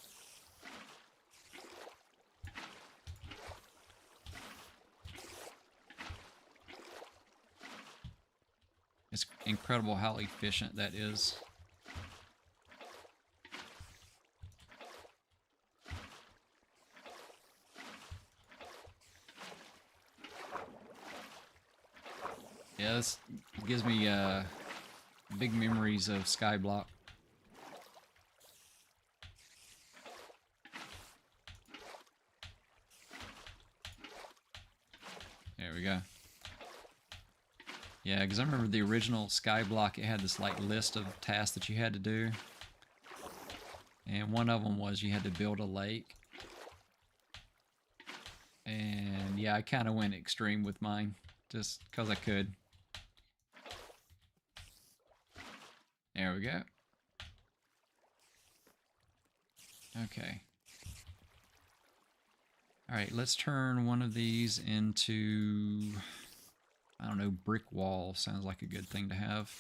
It's incredible how efficient that is. Yeah, this gives me big memories of Skyblock. There we go. Yeah, because I remember the original Skyblock, it had this like list of tasks that you had to do. And one of them was you had to build a lake. And yeah, I kind of went extreme with mine, just because I could. There we go. Okay. Alright, let's turn one of these into, I don't know, brick wall. Sounds like a good thing to have.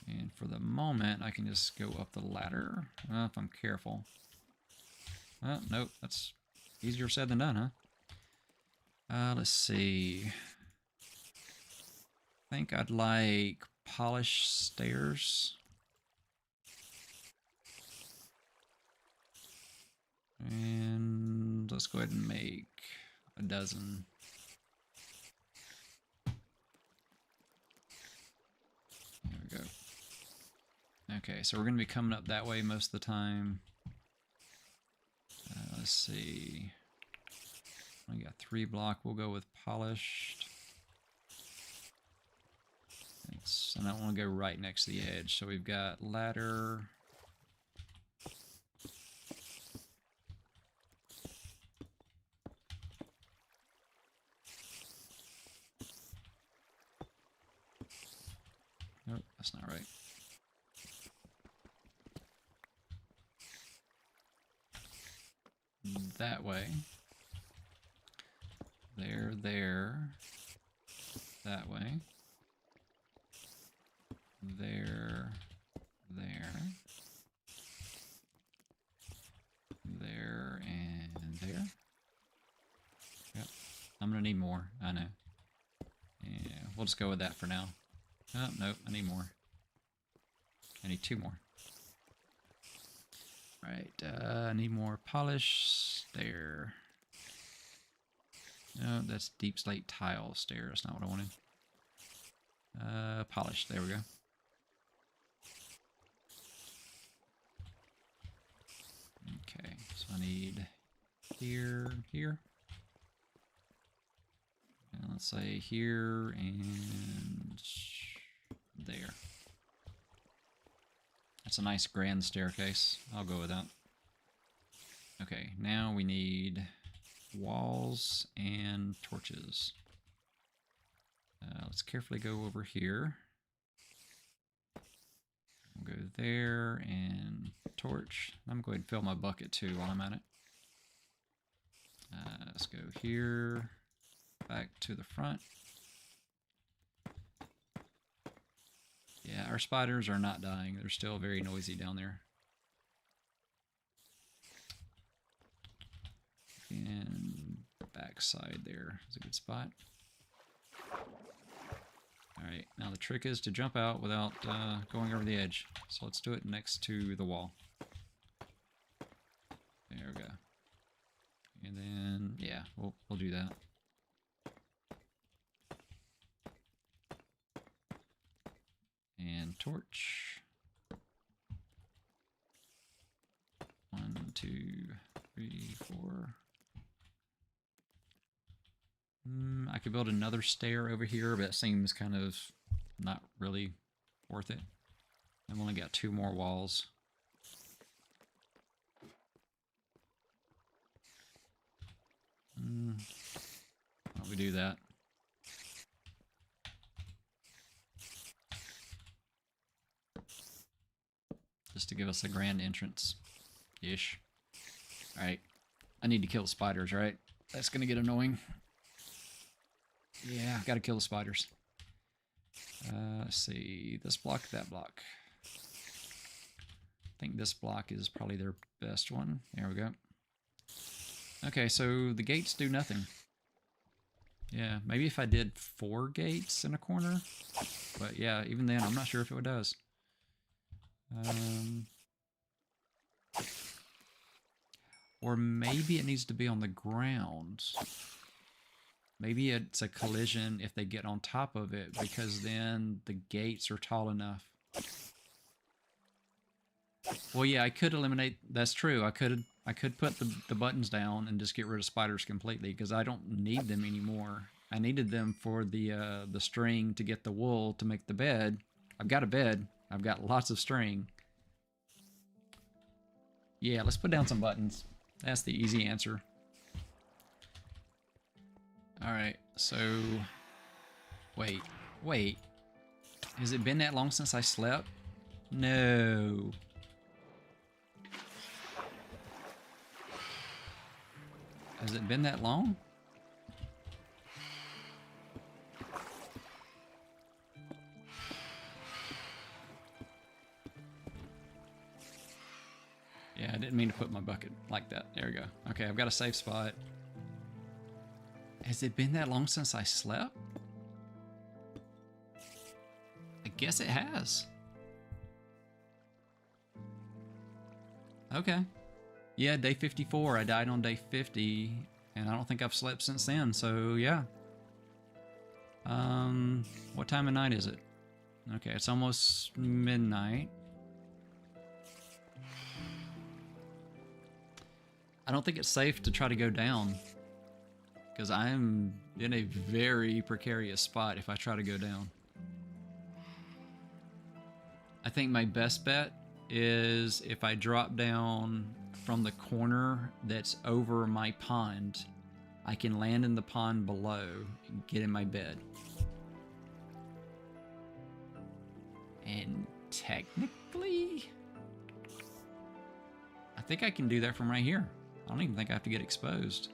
And for the moment, I can just go up the ladder. If I'm careful. Oh, nope, that's easier said than done, huh? Let's see. I think I'd like polished stairs. And let's go ahead and make a dozen. There we go. Okay, so we're going to be coming up that way most of the time. Let's see. We got 3 block. We'll go with polished. I don't want to go right next to the edge. So we've got ladder. Nope, that's not right. That way. There. That way. There. There, and there. Yep. I'm gonna need more, I know. Yeah, we'll just go with that for now. Oh, nope, I need more. I need 2 more. Alright, I need more polish. There. No, that's deep slate tile stair. That's not what I wanted. Polish. There we go. Okay, so I need here. And let's say here and there. That's a nice grand staircase. I'll go with that. Okay, now we need walls and torches. Let's carefully go over here. We'll go there and torch. I'm going to go ahead and fill my bucket too while I'm at it. Let's go here, back to the front. Yeah, our spiders are not dying. They're still very noisy down there. And back side there is a good spot. Alright, now the trick is to jump out without going over the edge. So let's do it next to the wall. There we go. And then, yeah, we'll do that. And torch. 1, 2, 3, 4. I could build another stair over here, but it seems kind of not really worth it. I've only got 2 more walls. Why don't we do that? Just to give us a grand entrance-ish. Alright. I need to kill the spiders, right? That's gonna get annoying. Yeah, gotta kill the spiders. Let's see. This block, that block. I think this block is probably their best one. There we go. Okay, so the gates do nothing. Yeah, maybe if I did 4 gates in a corner. But yeah, even then, I'm not sure if it does. Or maybe it needs to be on the ground. Maybe it's a collision if they get on top of it, because then the gates are tall enough. Well, yeah, I could eliminate. That's true. I could put the buttons down and just get rid of spiders completely, because I don't need them anymore. I needed them for the string to get the wool to make the bed. I've got a bed. I've got lots of string. Yeah, let's put down some buttons. That's the easy answer. All right, so wait. Has it been that long since I slept? No. Has it been that long? Yeah, I didn't mean to put my bucket like that. There we go. Okay, I've got a safe spot. Has it been that long since I slept? I guess it has. Okay. Yeah, day 54. I died on day 50, and I don't think I've slept since then, so yeah. What time of night is it? Okay, it's almost midnight. I don't think it's safe to try to go down, because I'm in a very precarious spot if I try to go down. I think my best bet is if I drop down from the corner that's over my pond, I can land in the pond below and get in my bed. And technically, I think I can do that from right here. I don't even think I have to get exposed.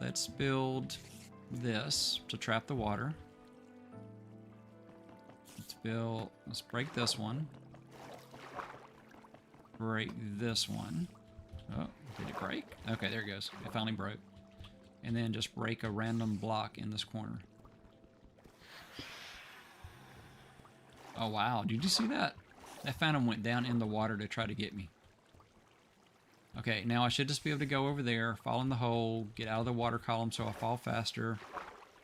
Let's build this to trap the water. Let's break this one. Break this one. Oh, did it break? Okay, there it goes. It finally broke. And then just break a random block in this corner. Oh wow, did you see that? That phantom went down in the water to try to get me. Okay, now I should just be able to go over there, fall in the hole, get out of the water column so I fall faster,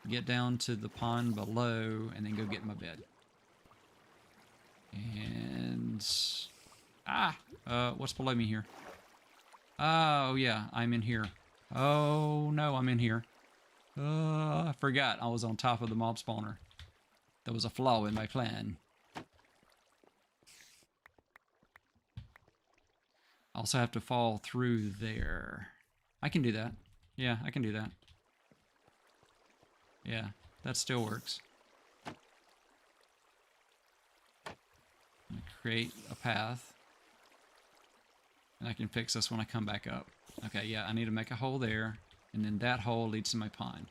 get down to the pond below, and then go get in my bed. And... what's below me here? Oh, yeah, I'm in here. Oh, no, I'm in here. I forgot I was on top of the mob spawner. There was a flaw in my plan. I also have to fall through there. I can do that. Yeah, I can do that. Yeah, that still works. Create a path. And I can fix this when I come back up. Okay, yeah, I need to make a hole there. And then that hole leads to my pond.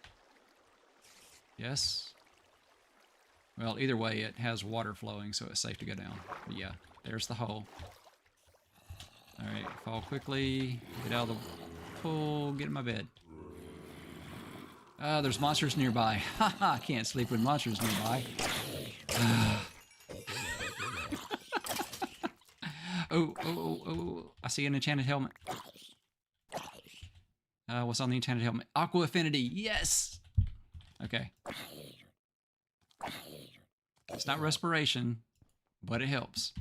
Yes? Well, either way, it has water flowing, so it's safe to go down. But yeah, there's the hole. Alright, fall quickly, get out of the pool, get in my bed. There's monsters nearby. Haha, can't sleep with monsters nearby. Oh, I see an enchanted helmet. What's on the enchanted helmet? Aqua affinity, yes! Okay. It's not respiration, but it helps.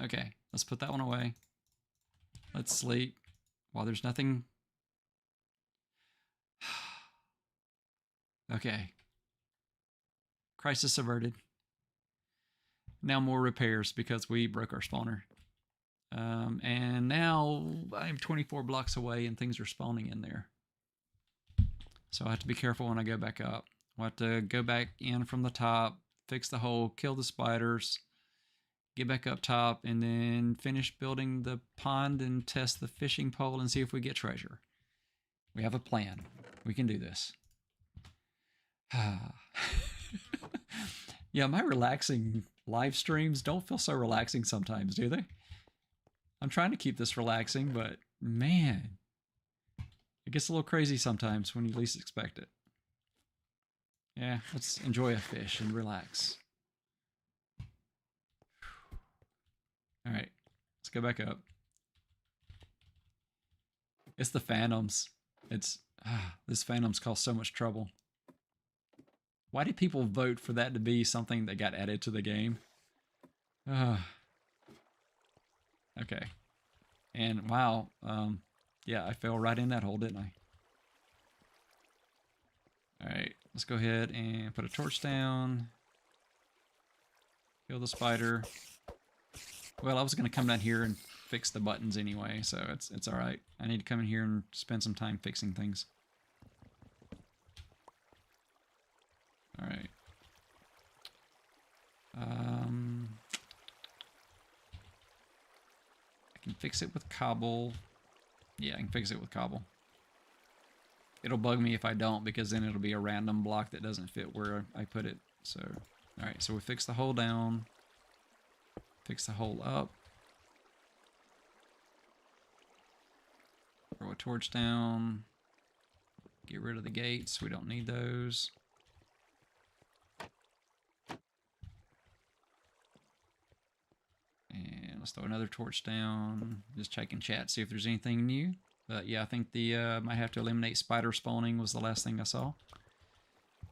Okay, let's put that one away. Let's sleep while there's nothing. Okay. Crisis averted. Now more repairs because we broke our spawner. And now I'm 24 blocks away and things are spawning in there. So I have to be careful when I go back up. I'll have to go back in from the top, fix the hole, kill the spiders, get back up top, and then finish building the pond and test the fishing pole and see if we get treasure. We have a plan. We can do this. Yeah, my relaxing live streams don't feel so relaxing sometimes, do they? I'm trying to keep this relaxing, but man, It gets a little crazy sometimes when you least expect it. Yeah, let's enjoy a fish and relax. All right, let's go back up. It's the phantoms. This phantoms cause so much trouble. Why did people vote for that to be something that got added to the game? Okay. And wow, yeah, I fell right in that hole, didn't I? All right, let's go ahead and put a torch down. Kill the spider. Well, I was gonna come down here and fix the buttons anyway, so it's all right. I need to come in here and spend some time fixing things. All right. I can fix it with cobble. Yeah, I can fix it with cobble. It'll bug me if I don't, because then it'll be a random block that doesn't fit where I put it. So, all right, so we fix the hole down. Fix the hole up. Throw a torch down. Get rid of the gates. We don't need those. And let's throw another torch down. Just checking chat, see if there's anything new. But yeah, I think the might have to eliminate spider spawning was the last thing I saw.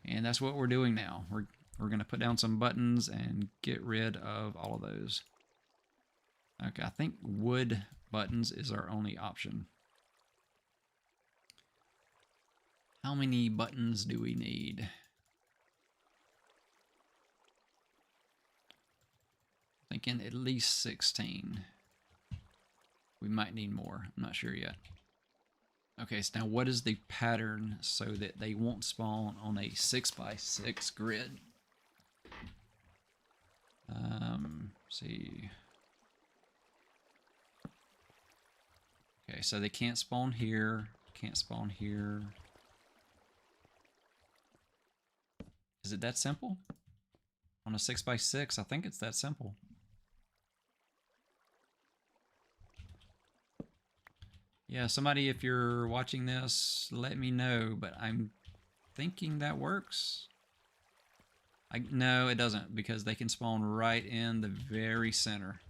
And that's what we're doing now. We're going to put down some buttons and get rid of all of those. Okay, I think wood buttons is our only option. How many buttons do we need? Thinking at least 16. We might need more. I'm not sure yet. Okay, so now what is the pattern so that they won't spawn on a 6x6 grid? See. Okay, so they can't spawn here. Can't spawn here. Is it that simple? On a 6x6, I think it's that simple. Yeah, somebody, if you're watching this, let me know, but I'm thinking that works. No, it doesn't, because they can spawn right in the very center.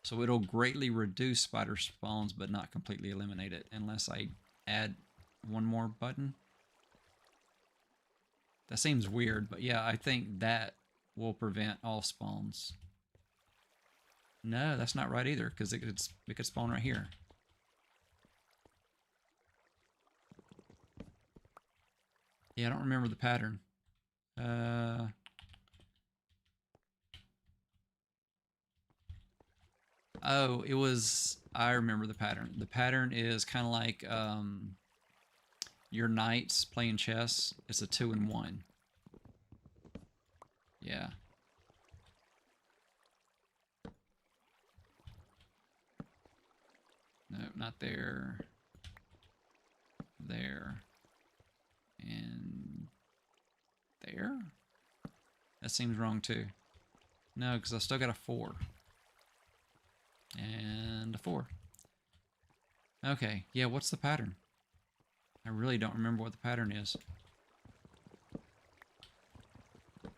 So it'll greatly reduce spider spawns, but not completely eliminate it, unless I add one more button. That seems weird, but yeah, I think that will prevent all spawns. No, that's not right either, because it could spawn right here. Yeah, I don't remember the pattern. Oh, it was... I remember the pattern. The pattern is kind of like your knights playing chess. It's a 2-in-1. Yeah. No, not there. There. And there? That seems wrong too. No, because I still got a 4. And a 4. Okay, yeah, what's the pattern? I really don't remember what the pattern is.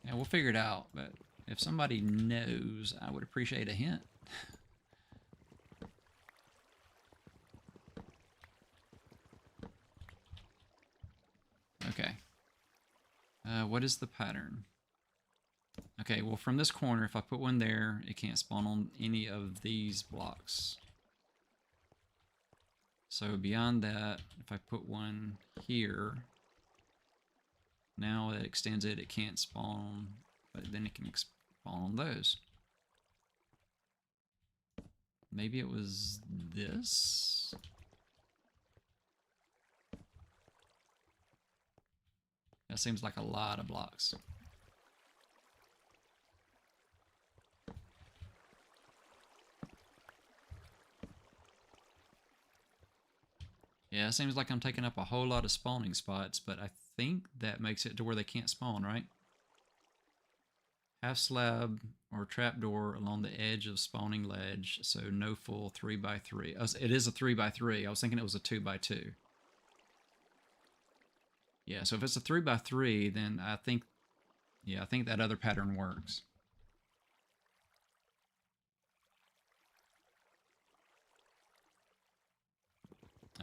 Yeah, we'll figure it out, but if somebody knows, I would appreciate a hint. Okay. What is the pattern? Okay, well, from this corner, if I put one there, it can't spawn on any of these blocks. So beyond that, if I put one here, now it extends it, it can't spawn, but then it can spawn on those. Maybe it was this? That seems like a lot of blocks. Yeah, it seems like I'm taking up a whole lot of spawning spots, but I think that makes it to where they can't spawn, right? Half slab or trapdoor along the edge of spawning ledge, so no full 3x3. Oh, it is a 3x3. I was thinking it was a 2x2. Yeah, so if it's a 3x3, then I think that other pattern works.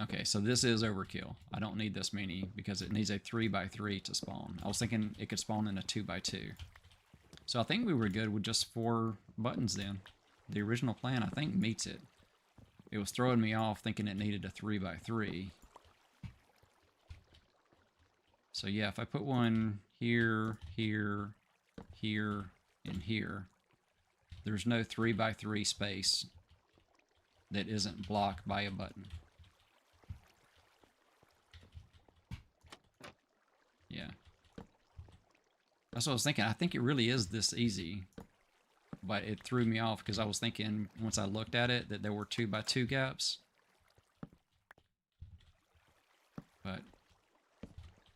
Okay, so this is overkill. I don't need this many because it needs a 3x3 to spawn. I was thinking it could spawn in a 2x2. So I think we were good with just 4 buttons then. The original plan, I think, meets it. It was throwing me off thinking it needed a 3x3. So yeah, if I put one here, here, here, and here, there's no 3x3 space that isn't blocked by a button. Yeah. That's what I was thinking. I think it really is this easy. But it threw me off because I was thinking, once I looked at it, that there were 2x2 gaps. But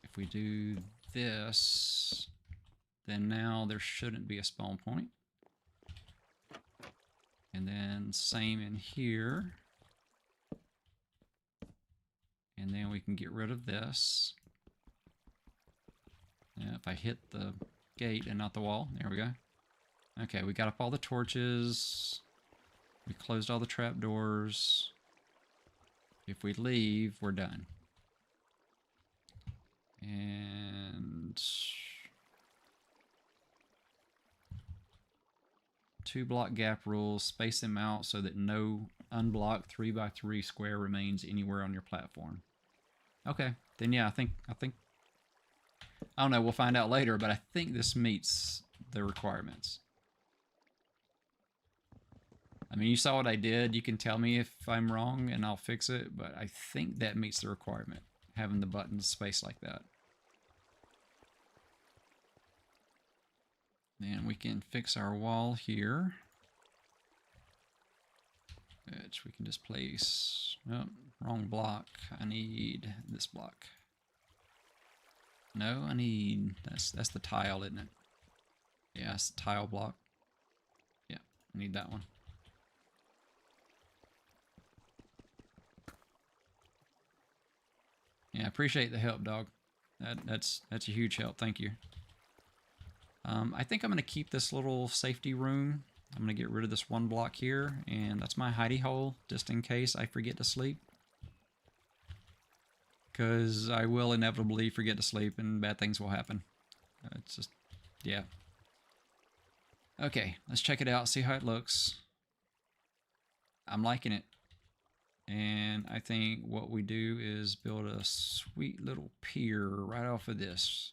if we do this, then now there shouldn't be a spawn point. And then same in here. And then we can get rid of this. Yeah, if I hit the gate and not the wall, there we go. Okay, we got up all the torches. We closed all the trapdoors. If we leave, we're done. And 2 block gap rules, space them out so that no unblocked 3x3 square remains anywhere on your platform. Okay, then yeah, I think I don't know, we'll find out later, but I think this meets the requirements. I mean, you saw what I did. You can tell me if I'm wrong and I'll fix it, but I think that meets the requirement, having the buttons spaced like that. Then we can fix our wall here, which we can just place, oh, wrong block. I need this block. No, I need, that's the tile, isn't it? Yeah, it's the tile block. Yeah, I need that one. Yeah, I appreciate the help, dog. That's a huge help. Thank you. I think I'm going to keep this little safety room. I'm going to get rid of this 1 block here, and that's my hidey hole, just in case I forget to sleep. Because I will inevitably forget to sleep, and bad things will happen. It's just, yeah. Okay, let's check it out, see how it looks. I'm liking it. And I think what we do is build a sweet little pier right off of this.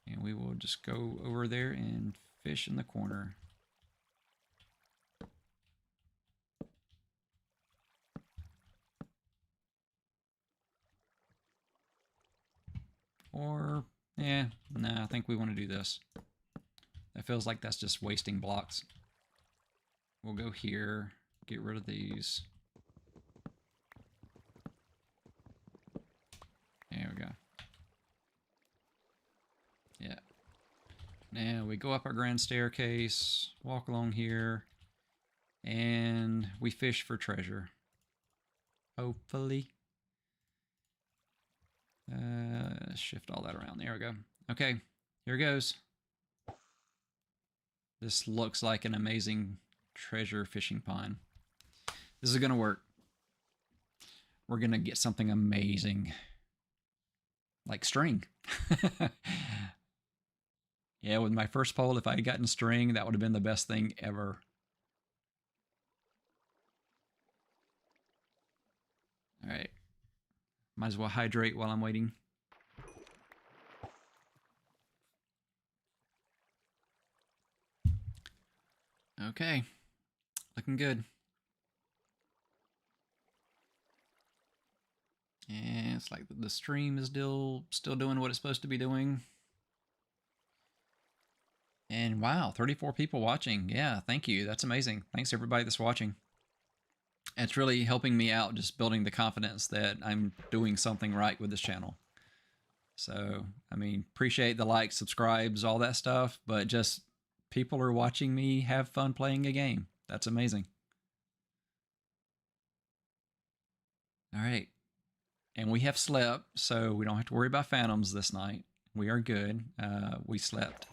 And we will just go over there and fish in the corner. Or, yeah, nah, I think we want to do this. That feels like that's just wasting blocks. We'll go here, get rid of these. There we go. Yeah. Now we go up our grand staircase, walk along here, and we fish for treasure. Hopefully. Shift all that around. There we go. Okay, here goes. This looks like an amazing treasure fishing pond. This is going to work. We're going to get something amazing. Like string. Yeah, with my first pole, if I had gotten string, that would have been the best thing ever. All right. Might as well hydrate while I'm waiting. Okay. Looking good. And it's like the stream is still doing what it's supposed to be doing. And wow, 34 people watching. Yeah, thank you. That's amazing. Thanks everybody that's watching. It's really helping me out, just building the confidence that I'm doing something right with this channel. So, I mean, appreciate the likes, subscribes, all that stuff, but just people are watching me have fun playing a game. That's amazing. All right. And we have slept, so we don't have to worry about phantoms this night. We are good. We slept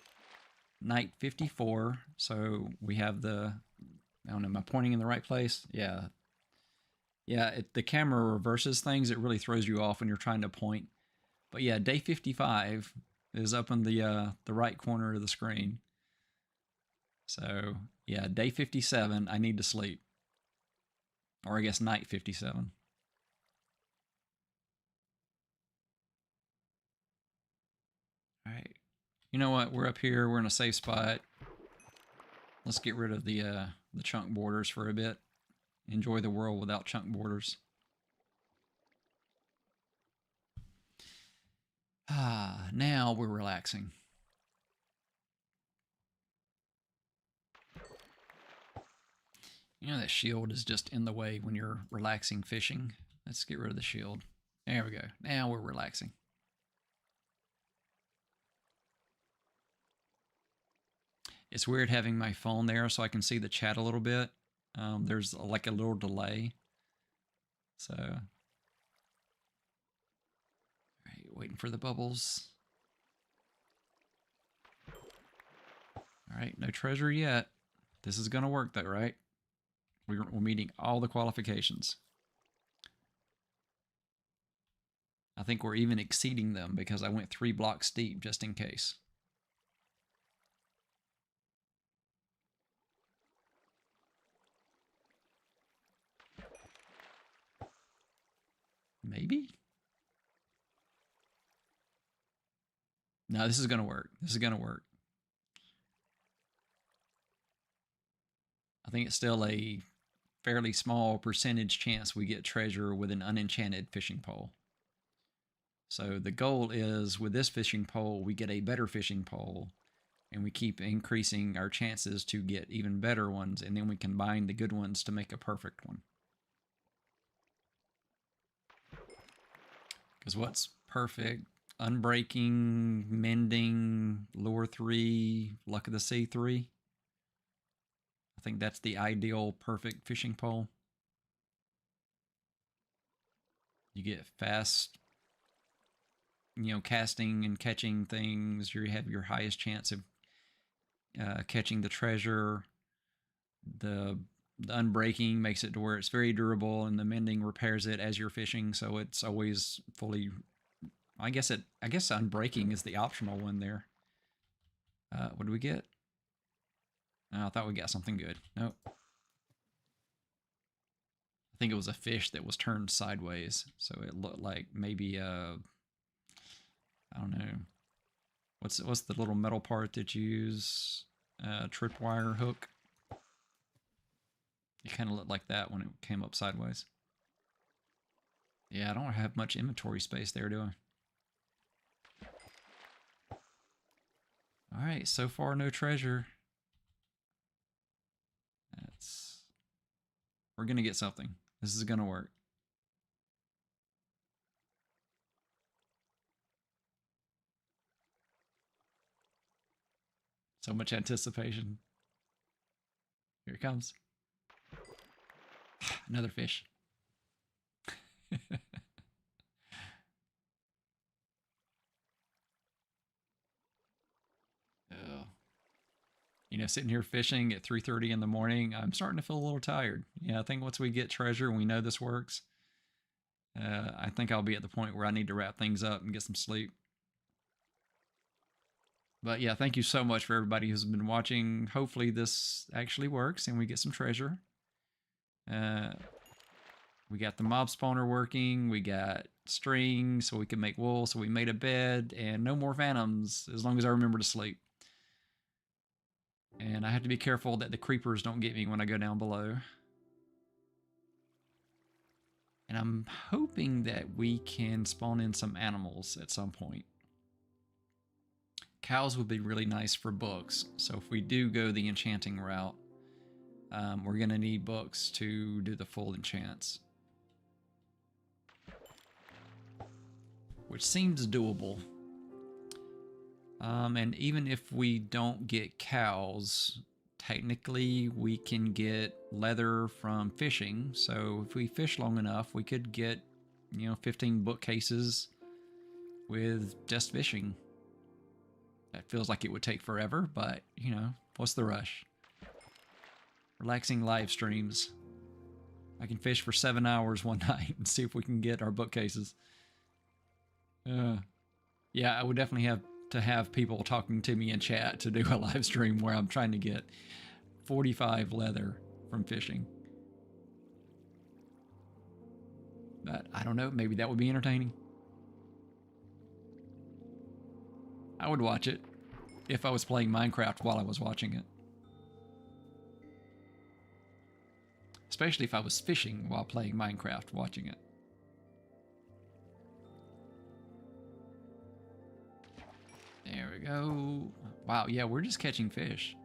night 54, so we have the, I don't know, am I pointing in the right place? Yeah. Yeah, the camera reverses things. It really throws you off when you're trying to point. But yeah, day 55 is up in the right corner of the screen. So yeah, day 57, I need to sleep. Or I guess night 57. All right. You know what? We're up here. We're in a safe spot. Let's get rid of the chunk borders for a bit. Enjoy the world without chunk borders. Ah, now we're relaxing. You know that shield is just in the way when you're relaxing fishing. Let's get rid of the shield. There we go. Now we're relaxing. It's weird having my phone there so I can see the chat a little bit. There's like a little delay. So, all right, waiting for the bubbles. All right, no treasure yet. This is going to work though, right? We're meeting all the qualifications. I think we're even exceeding them because I went 3 blocks deep just in case. Maybe? No, this is going to work. This is going to work. I think it's still a fairly small percentage chance we get treasure with an unenchanted fishing pole. So the goal is with this fishing pole, we get a better fishing pole and we keep increasing our chances to get even better ones, and then we combine the good ones to make a perfect one. Because what's perfect? Unbreaking, mending, lure 3, luck of the sea 3. I think that's the ideal perfect fishing pole. You get fast, casting and catching things. You have your highest chance of catching the treasure. The unbreaking makes it to where it's very durable, and the mending repairs it as you're fishing, so it's always fully. I guess unbreaking is the optional one there. What do we get? Oh, I thought we got something good. Nope. I think it was a fish that was turned sideways, so it looked like maybe I don't know. What's the little metal part that you use? Tripwire hook. It kind of looked like that when it came up sideways. Yeah, I don't have much inventory space there, do I? All right, so far no treasure. We're gonna get something. This is gonna work. So much anticipation. Here it comes. Another fish. Oh. Sitting here fishing at 3:30 in the morning, I'm starting to feel a little tired. Yeah, I think once we get treasure and we know this works, I think I'll be at the point where I need to wrap things up and get some sleep. But yeah, thank you so much for everybody who's been watching. Hopefully this actually works and we get some treasure. We got the mob spawner working. We got string so we can make wool. So we made a bed, and no more phantoms as long as I remember to sleep. And I have to be careful that the creepers don't get me when I go down below. And I'm hoping that we can spawn in some animals at some point. Cows would be really nice for books. So if we do go the enchanting route, we're going to need books to do the full enchants. Which seems doable. And even if we don't get cows, technically we can get leather from fishing. So if we fish long enough, we could get, 15 bookcases with just fishing. That feels like it would take forever, but, what's the rush? Relaxing live streams. I can fish for 7 hours one night and see if we can get our bookcases. Yeah, I would definitely have to have people talking to me in chat to do a live stream where I'm trying to get 45 leather from fishing. But I don't know, maybe that would be entertaining. I would watch it if I was playing Minecraft while I was watching it. Especially if I was fishing while playing Minecraft watching it. There we go. Wow, yeah, we're just catching fish.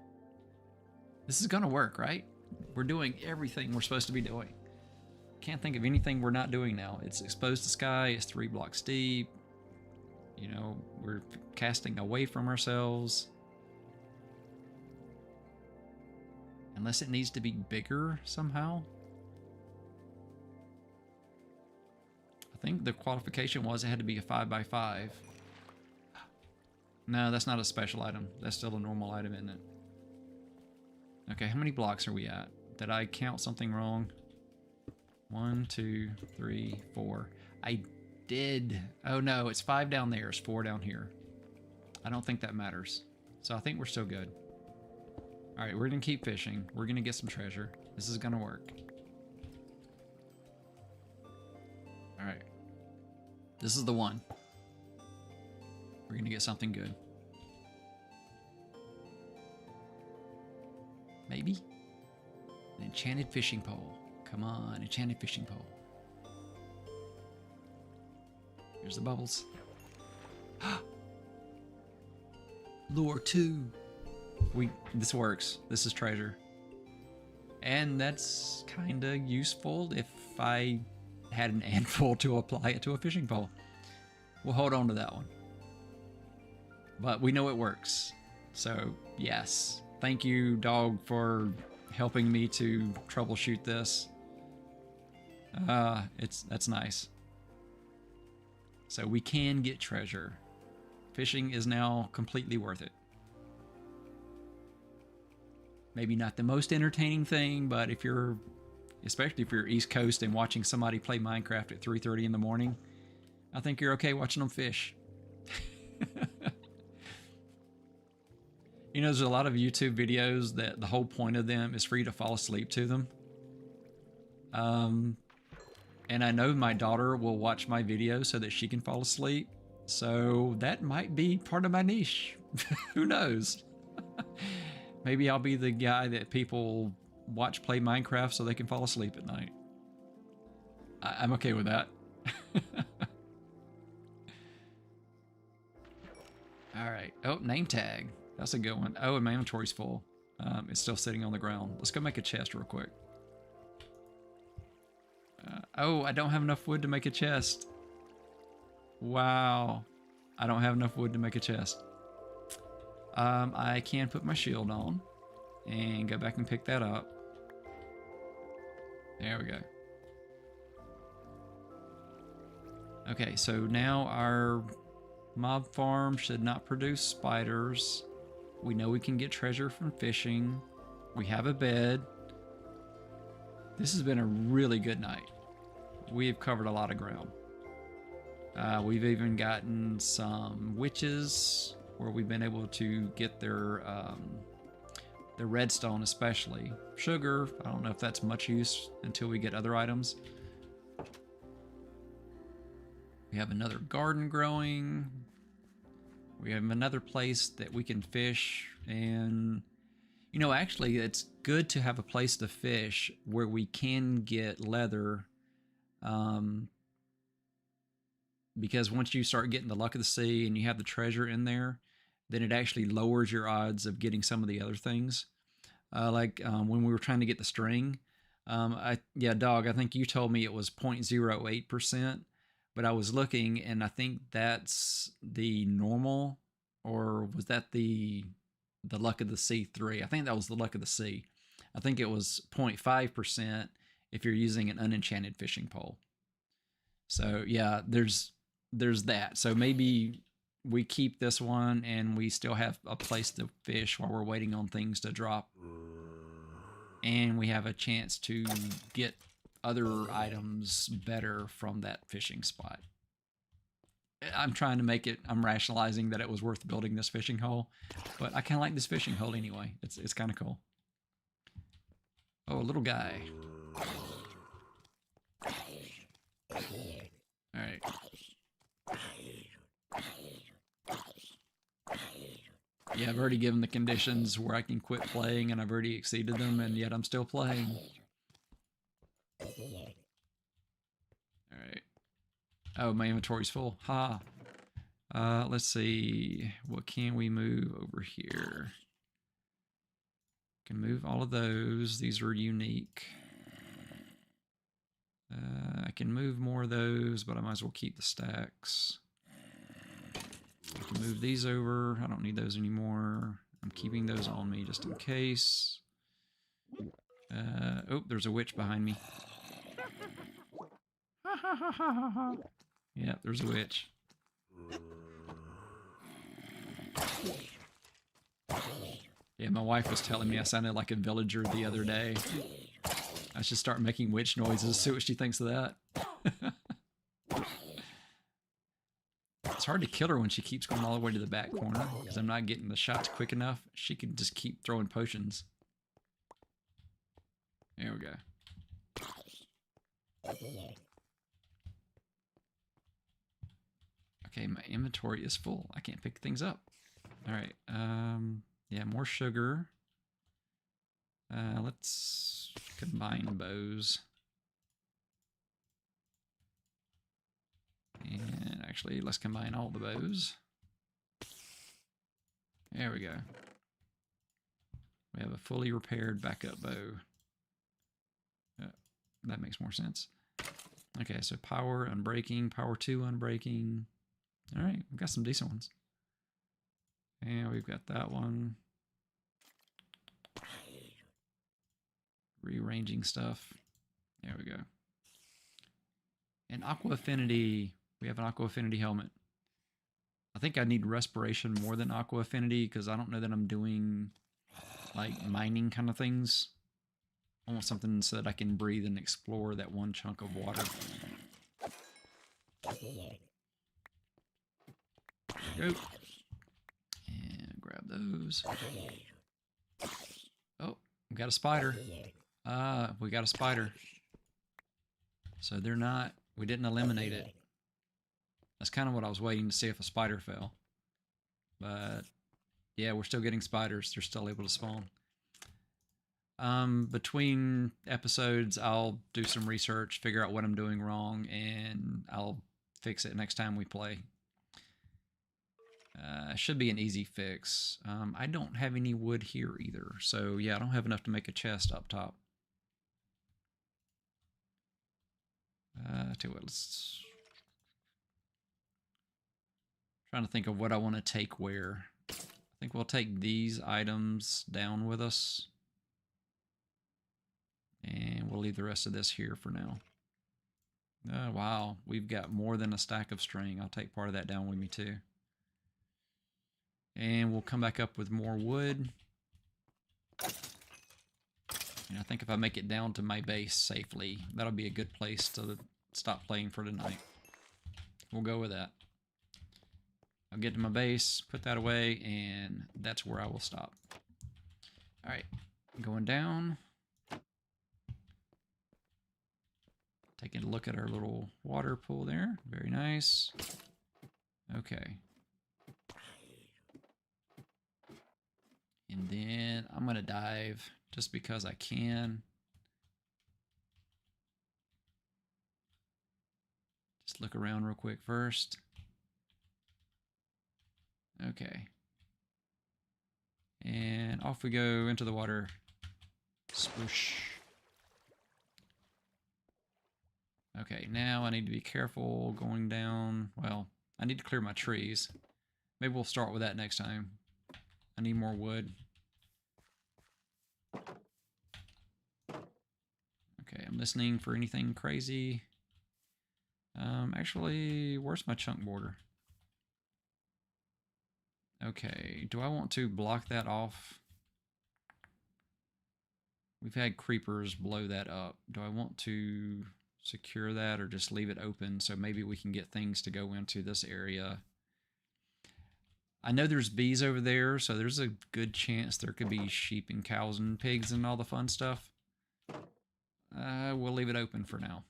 This is gonna work, right? We're doing everything we're supposed to be doing. Can't think of anything we're not doing now. It's exposed to sky, it's 3 blocks deep. We're casting away from ourselves. Unless it needs to be bigger somehow. I think the qualification was it had to be a 5x5. No, that's not a special item. That's still a normal item, isn't it? Okay, how many blocks are we at? Did I count something wrong? 1, 2, 3, 4. I did. Oh no, it's 5 down there. It's 4 down here. I don't think that matters. So I think we're still good. All right, we're gonna keep fishing. We're gonna get some treasure. This is gonna work. All right. This is the one. We're gonna get something good. Maybe? An enchanted fishing pole. Come on, enchanted fishing pole. Here's the bubbles. Lure 2. This works. This is treasure. And that's kind of useful if I had an anvil to apply it to a fishing pole. We'll hold on to that one. But we know it works. So, yes. Thank you, dog, for helping me to troubleshoot this. That's nice. So we can get treasure. Fishing is now completely worth it. Maybe not the most entertaining thing, but especially if you're East Coast and watching somebody play Minecraft at 3:30 in the morning, I think you're okay watching them fish. There's a lot of YouTube videos that the whole point of them is for you to fall asleep to them. And I know my daughter will watch my videos so that she can fall asleep. So that might be part of my niche. Who knows? Maybe I'll be the guy that people watch play Minecraft so they can fall asleep at night. I'm okay with that. All right. Oh, name tag. That's a good one. Oh, and my inventory's full. It's still sitting on the ground. Let's go make a chest real quick. Oh, I don't have enough wood to make a chest. Wow. I don't have enough wood to make a chest. I can put my shield on and go back and pick that up. There we go. Okay, so now our mob farm should not produce spiders. We know we can get treasure from fishing. We have a bed. This has been a really good night. We've covered a lot of ground. We've even gotten some witches where we've been able to get their redstone, especially. Sugar, I don't know if that's much use until we get other items. We have another garden growing. We have another place that we can fish. And, actually, it's good to have a place to fish where we can get leather. Because once you start getting the luck of the sea and you have the treasure in there, then it actually lowers your odds of getting some of the other things. When we were trying to get the string, dog, I think you told me it was 0.08%, but I was looking and I think that's the normal or was that the luck of the sea 3? I think that was the luck of the sea. I think it was 0.5% if you're using an unenchanted fishing pole. So yeah, there's that. So maybe we keep this one and we still have a place to fish while we're waiting on things to drop, and we have a chance to get other items better from that fishing spot. I'm trying to make it, I'm rationalizing that it was worth building this fishing hole, but I kind of like this fishing hole anyway. It's kind of cool. Oh, a little guy. All right. Yeah, I've already given the conditions where I can quit playing, and I've already exceeded them, and yet I'm still playing. All right. Oh, my inventory's full. Ha. Let's see. What can we move over here? Can move all of those. These are unique. I can move more of those, but I might as well keep the stacks. I can move these over. I don't need those anymore. I'm keeping those on me just in case. Oh, there's a witch behind me. Yeah, there's a witch. Yeah, my wife was telling me I sounded like a villager the other day. I should start making witch noises, see what she thinks of that. It's hard to kill her when she keeps going all the way to the back corner, because I'm not getting the shots quick enough. She can just keep throwing potions. There we go. Okay, my inventory is full. I can't pick things up. All right. Yeah, more sugar. Let's combine bows. And actually, let's combine all the bows. There we go. We have a fully repaired backup bow. That makes more sense. Okay, so power, unbreaking, power 2, unbreaking. All right, we've got some decent ones. And we've got that one. Rearranging stuff. There we go. And Aqua Affinity. We have an Aqua Affinity helmet. I think I need Respiration more than Aqua Affinity because I don't know that I'm doing like mining kind of things. I want something so that I can breathe and explore that one chunk of water. Go. And grab those. Oh, we got a spider. We got a spider. So they're not, we didn't eliminate it. That's kind of what I was waiting to see if a spider fell. But yeah, we're still getting spiders. They're still able to spawn. Between episodes, I'll do some research, figure out what I'm doing wrong, and I'll fix it next time we play. Should be an easy fix. I don't have any wood here either. So yeah, I don't have enough to make a chest up top. Tell you what, let's... Trying to think of what I want to take where. I think we'll take these items down with us. And we'll leave the rest of this here for now. Oh, wow. We've got more than a stack of string. I'll take part of that down with me too. And we'll come back up with more wood. And I think if I make it down to my base safely, that'll be a good place to stop playing for tonight. We'll go with that. I'll get to my base, put that away, and that's where I will stop. All right, going down. Taking a look at our little water pool there. Very nice. Okay. And then I'm going to dive just because I can. Just look around real quick first. Okay. And off we go into the water. Sploosh. Okay, now I need to be careful going down. Well, I need to clear my trees. Maybe we'll start with that next time. I need more wood. Okay, I'm listening for anything crazy. Actually, where's my chunk border? Okay, do I want to block that off? We've had creepers blow that up. Do I want to secure that or just leave it open so maybe we can get things to go into this area? I know there's bees over there, so there's a good chance there could be sheep and cows and pigs and all the fun stuff. We'll leave it open for now.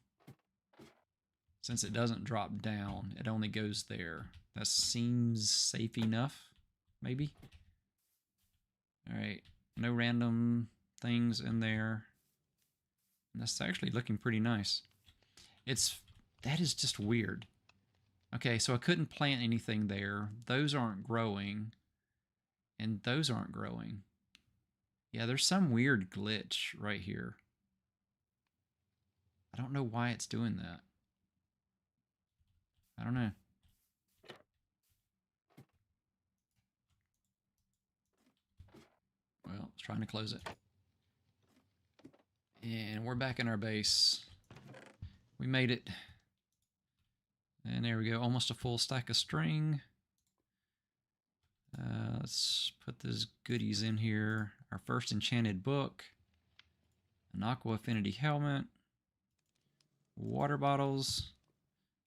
Since it doesn't drop down, it only goes there. That seems safe enough, maybe. All right, no random things in there. And that's actually looking pretty nice. That is just weird. Okay, so I couldn't plant anything there. Those aren't growing. And those aren't growing. Yeah, there's some weird glitch right here. I don't know why it's doing that. I don't know. Well, it's trying to close it. And we're back in our base. We made it. And there we go, almost a full stack of string. Let's put those goodies in here. Our first enchanted book. An aqua affinity helmet. Water bottles.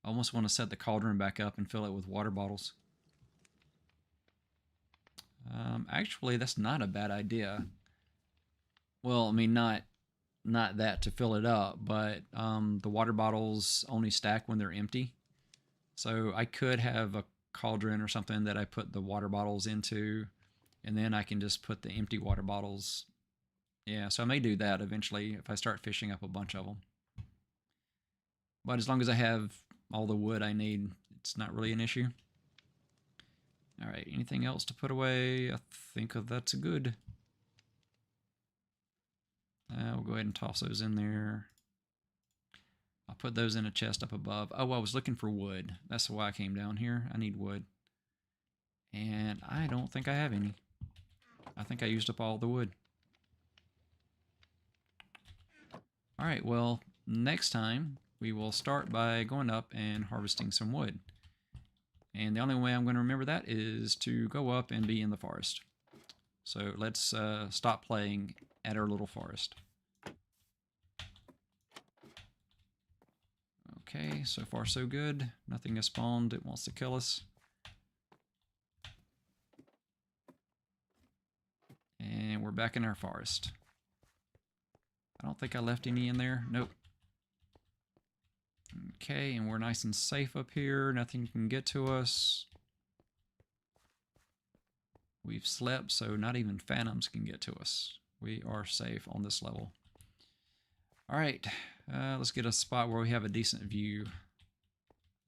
I almost want to set the cauldron back up and fill it with water bottles. Actually, that's not a bad idea. Well, I mean, not that to fill it up, but the water bottles only stack when they're empty. So I could have a cauldron or something that I put the water bottles into, and then I can just put the empty water bottles. Yeah, so I may do that eventually if I start fishing up a bunch of them. But as long as I have all the wood I need, it's not really an issue. All right, anything else to put away? I think that's good. We'll go ahead and toss those in there. I'll put those in a chest up above. Oh, I was looking for wood. That's why I came down here. I need wood. And I don't think I have any. I think I used up all the wood. All right, well, next time we will start by going up and harvesting some wood. And the only way I'm going to remember that is to go up and be in the forest. So let's stop playing at our little forest. Okay, so far so good. Nothing has spawned. It wants to kill us. And we're back in our forest. I don't think I left any in there. Nope. Okay, and we're nice and safe up here. Nothing can get to us. We've slept, so not even phantoms can get to us. We are safe on this level. All right, let's get a spot where we have a decent view.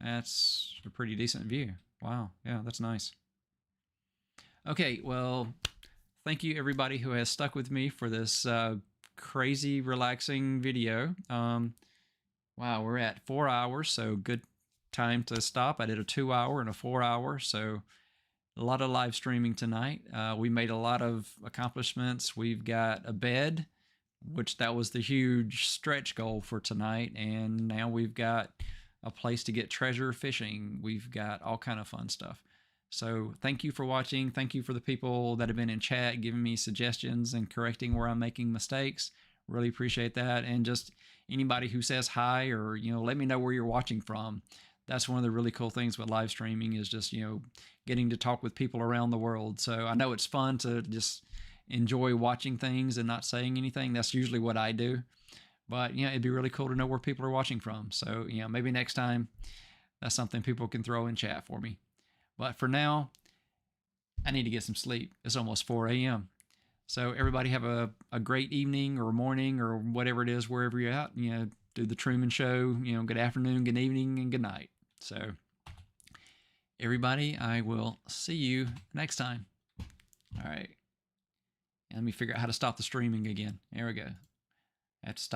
That's a pretty decent view. Wow, yeah, that's nice. Okay, well, thank you everybody who has stuck with me for this crazy relaxing video. Wow, we're at 4 hours, so good time to stop. I did a 2 hour and a 4 hour, so a lot of live streaming tonight. We made a lot of accomplishments. We've got a bed, which that was the huge stretch goal for tonight, and now we've got a place to get treasure fishing. We've got all kind of fun stuff. So thank you for watching. Thank you for the people that have been in chat giving me suggestions and correcting where I'm making mistakes. Really appreciate that. And just anybody who says hi or, let me know where you're watching from. That's one of the really cool things with live streaming is just, getting to talk with people around the world. So I know it's fun to just enjoy watching things and not saying anything. That's usually what I do. But, it'd be really cool to know where people are watching from. So, maybe next time that's something people can throw in chat for me. But for now, I need to get some sleep. It's almost 4 a.m. So everybody have a great evening or morning or whatever it is, wherever you're at. Do the Truman Show, good afternoon, good evening, and good night. So everybody, I will see you next time. All right. And let me figure out how to stop the streaming again. There we go. I have to stop.